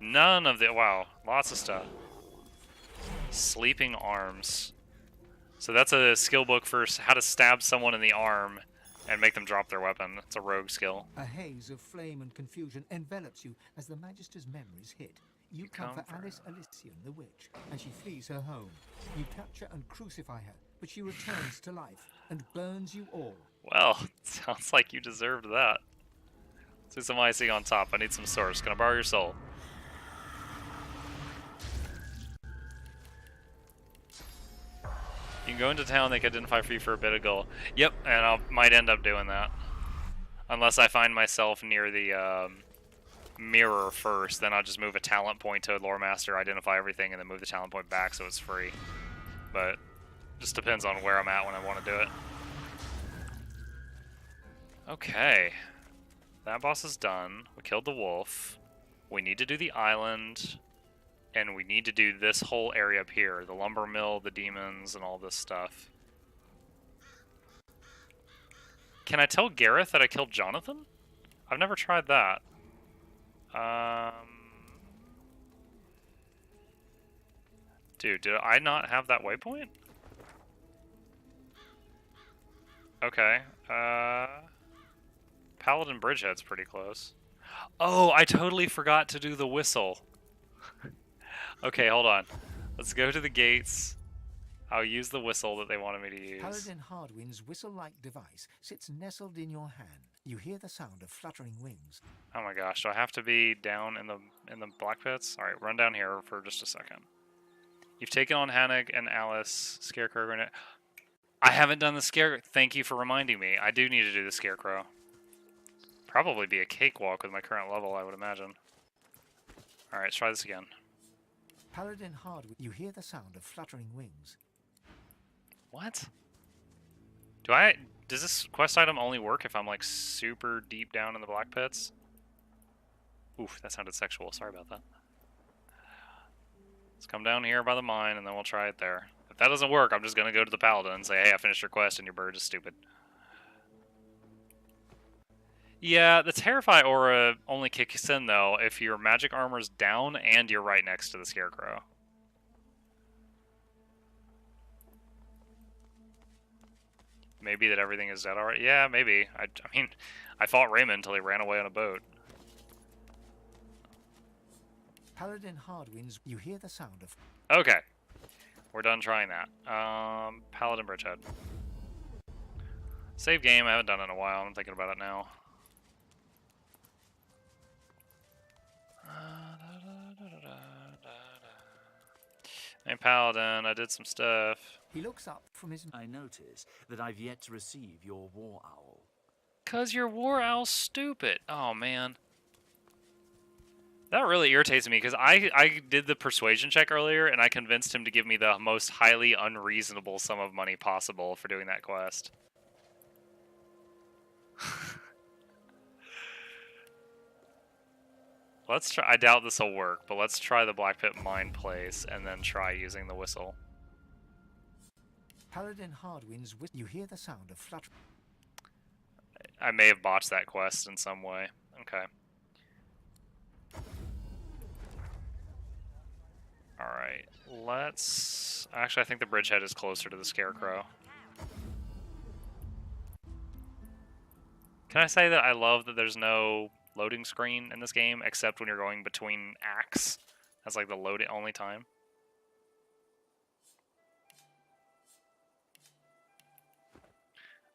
[SPEAKER 1] None of the... Wow, lots of stuff. Sleeping arms. So that's a skill book for how to stab someone in the arm and make them drop their weapon. It's a rogue skill.
[SPEAKER 5] A haze of flame and confusion envelops you as the Magister's memories hit. You come for Alice Elysian, the witch, and she flees her home. You capture and crucify her, but she returns to life and burns you all.
[SPEAKER 1] Well, sounds like you deserved that. Let's do some icing on top. I need some source. Can I borrow your soul? You can go into town, they can identify for you for a bit of gold. Yep, and I might end up doing that. Unless I find myself near the mirror first, then I'll just move a talent point to Lore Master, identify everything, and then move the talent point back so it's free. But just depends on where I'm at when I want to do it. Okay. That boss is done. We killed the wolf. We need to do the island. And we need to do this whole area up here. The lumber mill, the demons, and all this stuff. Can I tell Gareth that I killed Jonathan? I've never tried that. Dude, did I not have that waypoint? Okay. Paladin Bridgehead's pretty close. Oh, I totally forgot to do the whistle. Okay, hold on. Let's go to the gates. I'll use the whistle that they wanted me to use.
[SPEAKER 5] Paladin Hardwind's whistle-like device sits nestled in your hand. You hear the sound of fluttering wings.
[SPEAKER 1] Oh my gosh, do I have to be down in the black pits? Alright, run down here for just a second. You've taken on Hannig and Alice, Scarecrow, and I haven't done the Scarecrow. Thank you for reminding me. I do need to do the Scarecrow. Probably be a cakewalk with my current level, I would imagine. Alright, let's try this again.
[SPEAKER 5] Paladin Hardwind, you hear the sound of fluttering wings.
[SPEAKER 1] What? Does this quest item only work if I'm like super deep down in the black pits? Oof, that sounded sexual. Sorry about that. Let's come down here by the mine and then we'll try it there. If that doesn't work, I'm just gonna go to the Paladin and say, hey, I finished your quest and your bird is stupid. Yeah, the Terrify aura only kicks in though if your magic armor's down and you're right next to the Scarecrow. Maybe that everything is dead already? Yeah, maybe. I mean, I fought Raymond until he ran away on a boat.
[SPEAKER 5] Paladin Hardwinds, you hear the sound of...
[SPEAKER 1] Okay. We're done trying that. Paladin Bridgehead. Save game, I haven't done it in a while. I'm thinking about it now. Hey Paladin, I did some stuff.
[SPEAKER 5] He looks up from his...
[SPEAKER 10] I notice that I've yet to receive your war owl.
[SPEAKER 1] 'Cause your war owl's stupid. Oh, man. That really irritates me, because I did the persuasion check earlier, and I convinced him to give me the most highly unreasonable sum of money possible for doing that quest. Let's try. I doubt this will work, but let's try the Black Pit Mine place and then try using the whistle.
[SPEAKER 5] Paladin Hardwinds, you hear the sound of flutter.
[SPEAKER 1] I may have botched that quest in some way. Okay. Alright, let's... Actually, I think the Bridgehead is closer to the Scarecrow. Can I say that I love that there's no loading screen in this game, except when you're going between acts? That's like the load only time.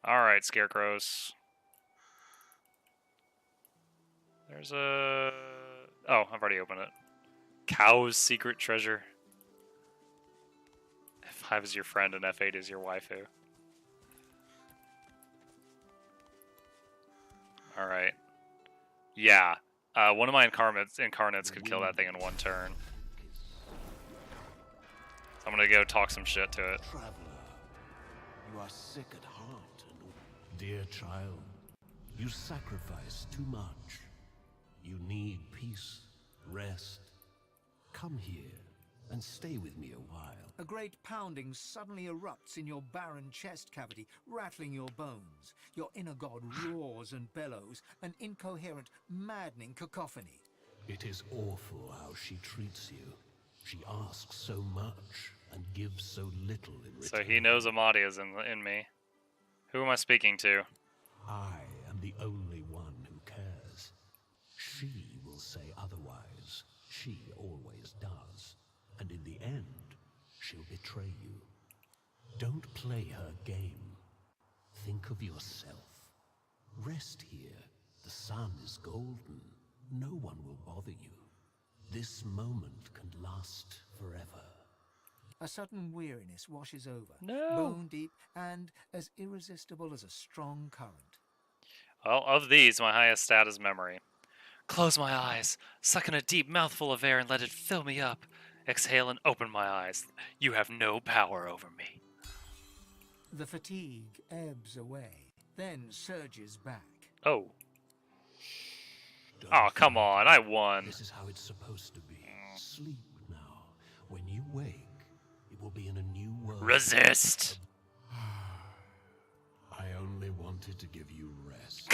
[SPEAKER 1] Alright, Scarecrows. There's a... Oh, I've already opened it. Cow's secret treasure. F5 is your friend and F8 is your waifu. Alright. Yeah. One of my incarnates could kill that thing in one turn. So I'm gonna go talk some shit to it.
[SPEAKER 14] Traveler, you are sick at heart and... Dear child, you sacrifice too much. You need peace, rest. Come here, and stay with me a while.
[SPEAKER 5] A great pounding suddenly erupts in your barren chest cavity, rattling your bones. Your inner god roars and bellows, an incoherent, maddening cacophony.
[SPEAKER 14] It is awful how she treats you. She asks so much and gives so little in return.
[SPEAKER 1] So he knows Amadi is in me. Who am I speaking to?
[SPEAKER 14] I am the only one who cares. She will say otherwise. She always does. And in the end, she'll betray you. Don't play her game. Think of yourself. Rest here. The sun is golden. No one will bother you. This moment can last forever.
[SPEAKER 5] A sudden weariness washes over,
[SPEAKER 1] No.
[SPEAKER 5] bone deep and as irresistible as a strong current.
[SPEAKER 1] Well, of these, my highest stat is memory. Close my eyes, suck in a deep mouthful of air and let it fill me up. Exhale and open my eyes. You have no power over me.
[SPEAKER 5] The fatigue ebbs away, then surges back.
[SPEAKER 1] Oh. Oh, come on, I won.
[SPEAKER 14] This is how it's supposed to be. Sleep now. When you wake, it will be in a new world.
[SPEAKER 1] Resist!
[SPEAKER 14] I only wanted to give you rest.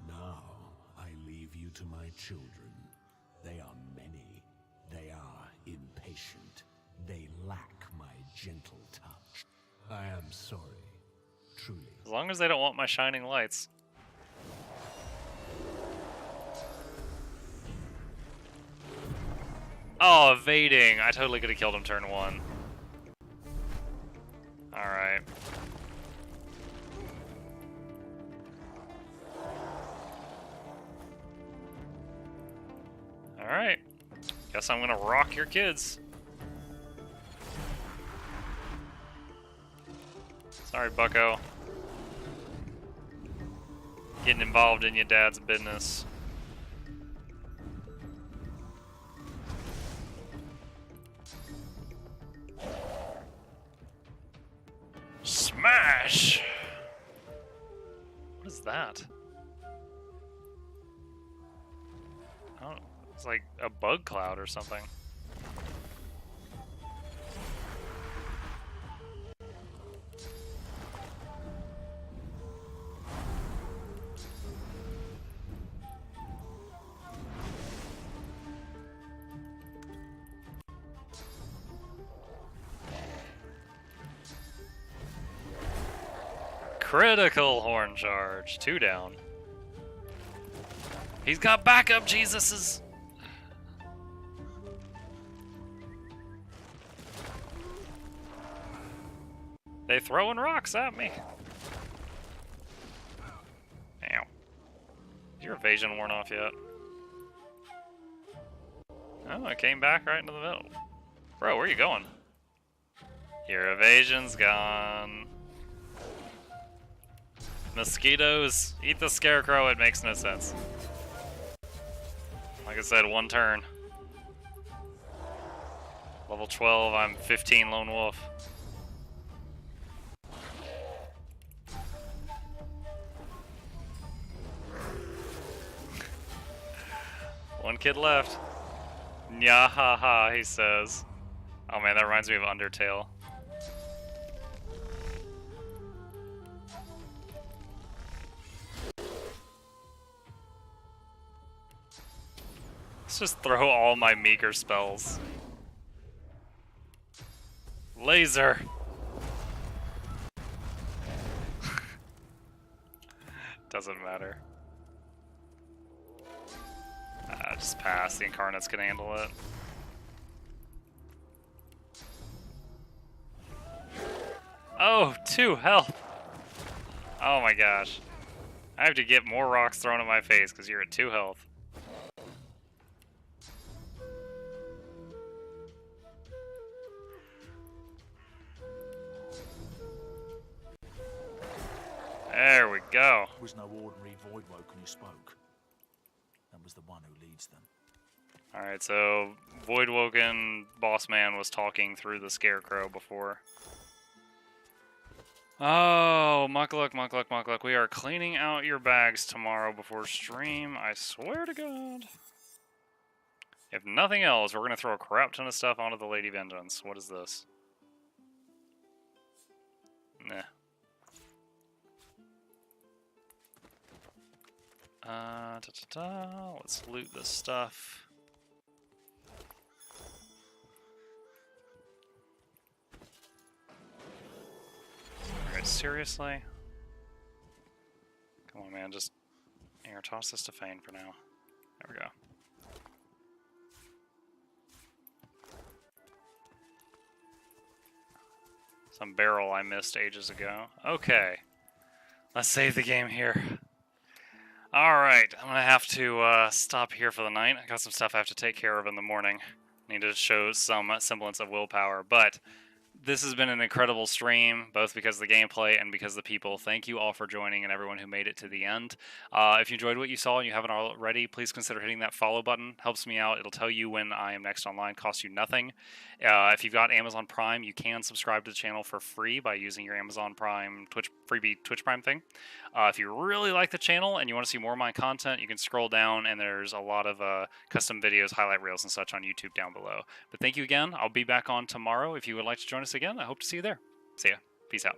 [SPEAKER 14] Now, I leave you to my children. They are many. They are impatient. They lack my gentle touch. I am sorry. Truly.
[SPEAKER 1] As long as they don't want my shining lights. Oh, evading! I totally could have killed him turn 1. Alright. Alright. Guess I'm gonna rock your kids. Sorry, bucko. Getting involved in your dad's business. Smash! What is that? I don't know. It's like a bug cloud or something. Critical horn charge. 2 down. He's got backup, Jesuses. They throwing rocks at me. Ow. Is your evasion worn off yet? Oh, it came back right into the middle. Bro, where are you going? Your evasion's gone. Mosquitoes, eat the scarecrow, it makes no sense. Like I said, 1 turn. Level 12, I'm 15 lone wolf. One kid left. Nyahaha, he says. Oh man, that reminds me of Undertale. Let's just throw all my meager spells. Laser! Doesn't matter. Just pass, the Incarnates can handle it. Oh, 2 health! Oh my gosh. I have to get more rocks thrown in my face because you're at 2 health. There we go.
[SPEAKER 10] It was no ordinary Voidwoken who spoke. That was the one who leads them.
[SPEAKER 1] Alright, so Voidwoken Boss Man was talking through the Scarecrow before. Oh, Muckluck, Muckluck, Muckluck. We are cleaning out your bags tomorrow before stream. I swear to God. If nothing else, we're going to throw a crap ton of stuff onto the Lady Vengeance. What is this? Nah. Let's loot this stuff. Alright, seriously? Come on, man, just... Here, toss this to Fane for now. There we go. Some barrel I missed ages ago. Okay. Let's save the game here. Alright, I'm gonna have to stop here for the night. I got some stuff I have to take care of in the morning. Need to show some semblance of willpower, but this has been an incredible stream, both because of the gameplay and because of the people. Thank you all for joining and everyone who made it to the end. If you enjoyed what you saw and you haven't already, please consider hitting that follow button. Helps me out. It'll tell you when I am next online. Costs you nothing. If you've got Amazon Prime, you can subscribe to the channel for free by using your Amazon Prime freebie Twitch Prime thing. If you really like the channel and you want to see more of my content, you can scroll down and there's a lot of custom videos, highlight reels, and such on YouTube down below. But thank you again. I'll be back on tomorrow. If you would like to join us again, I hope to see you there. See ya. Peace out.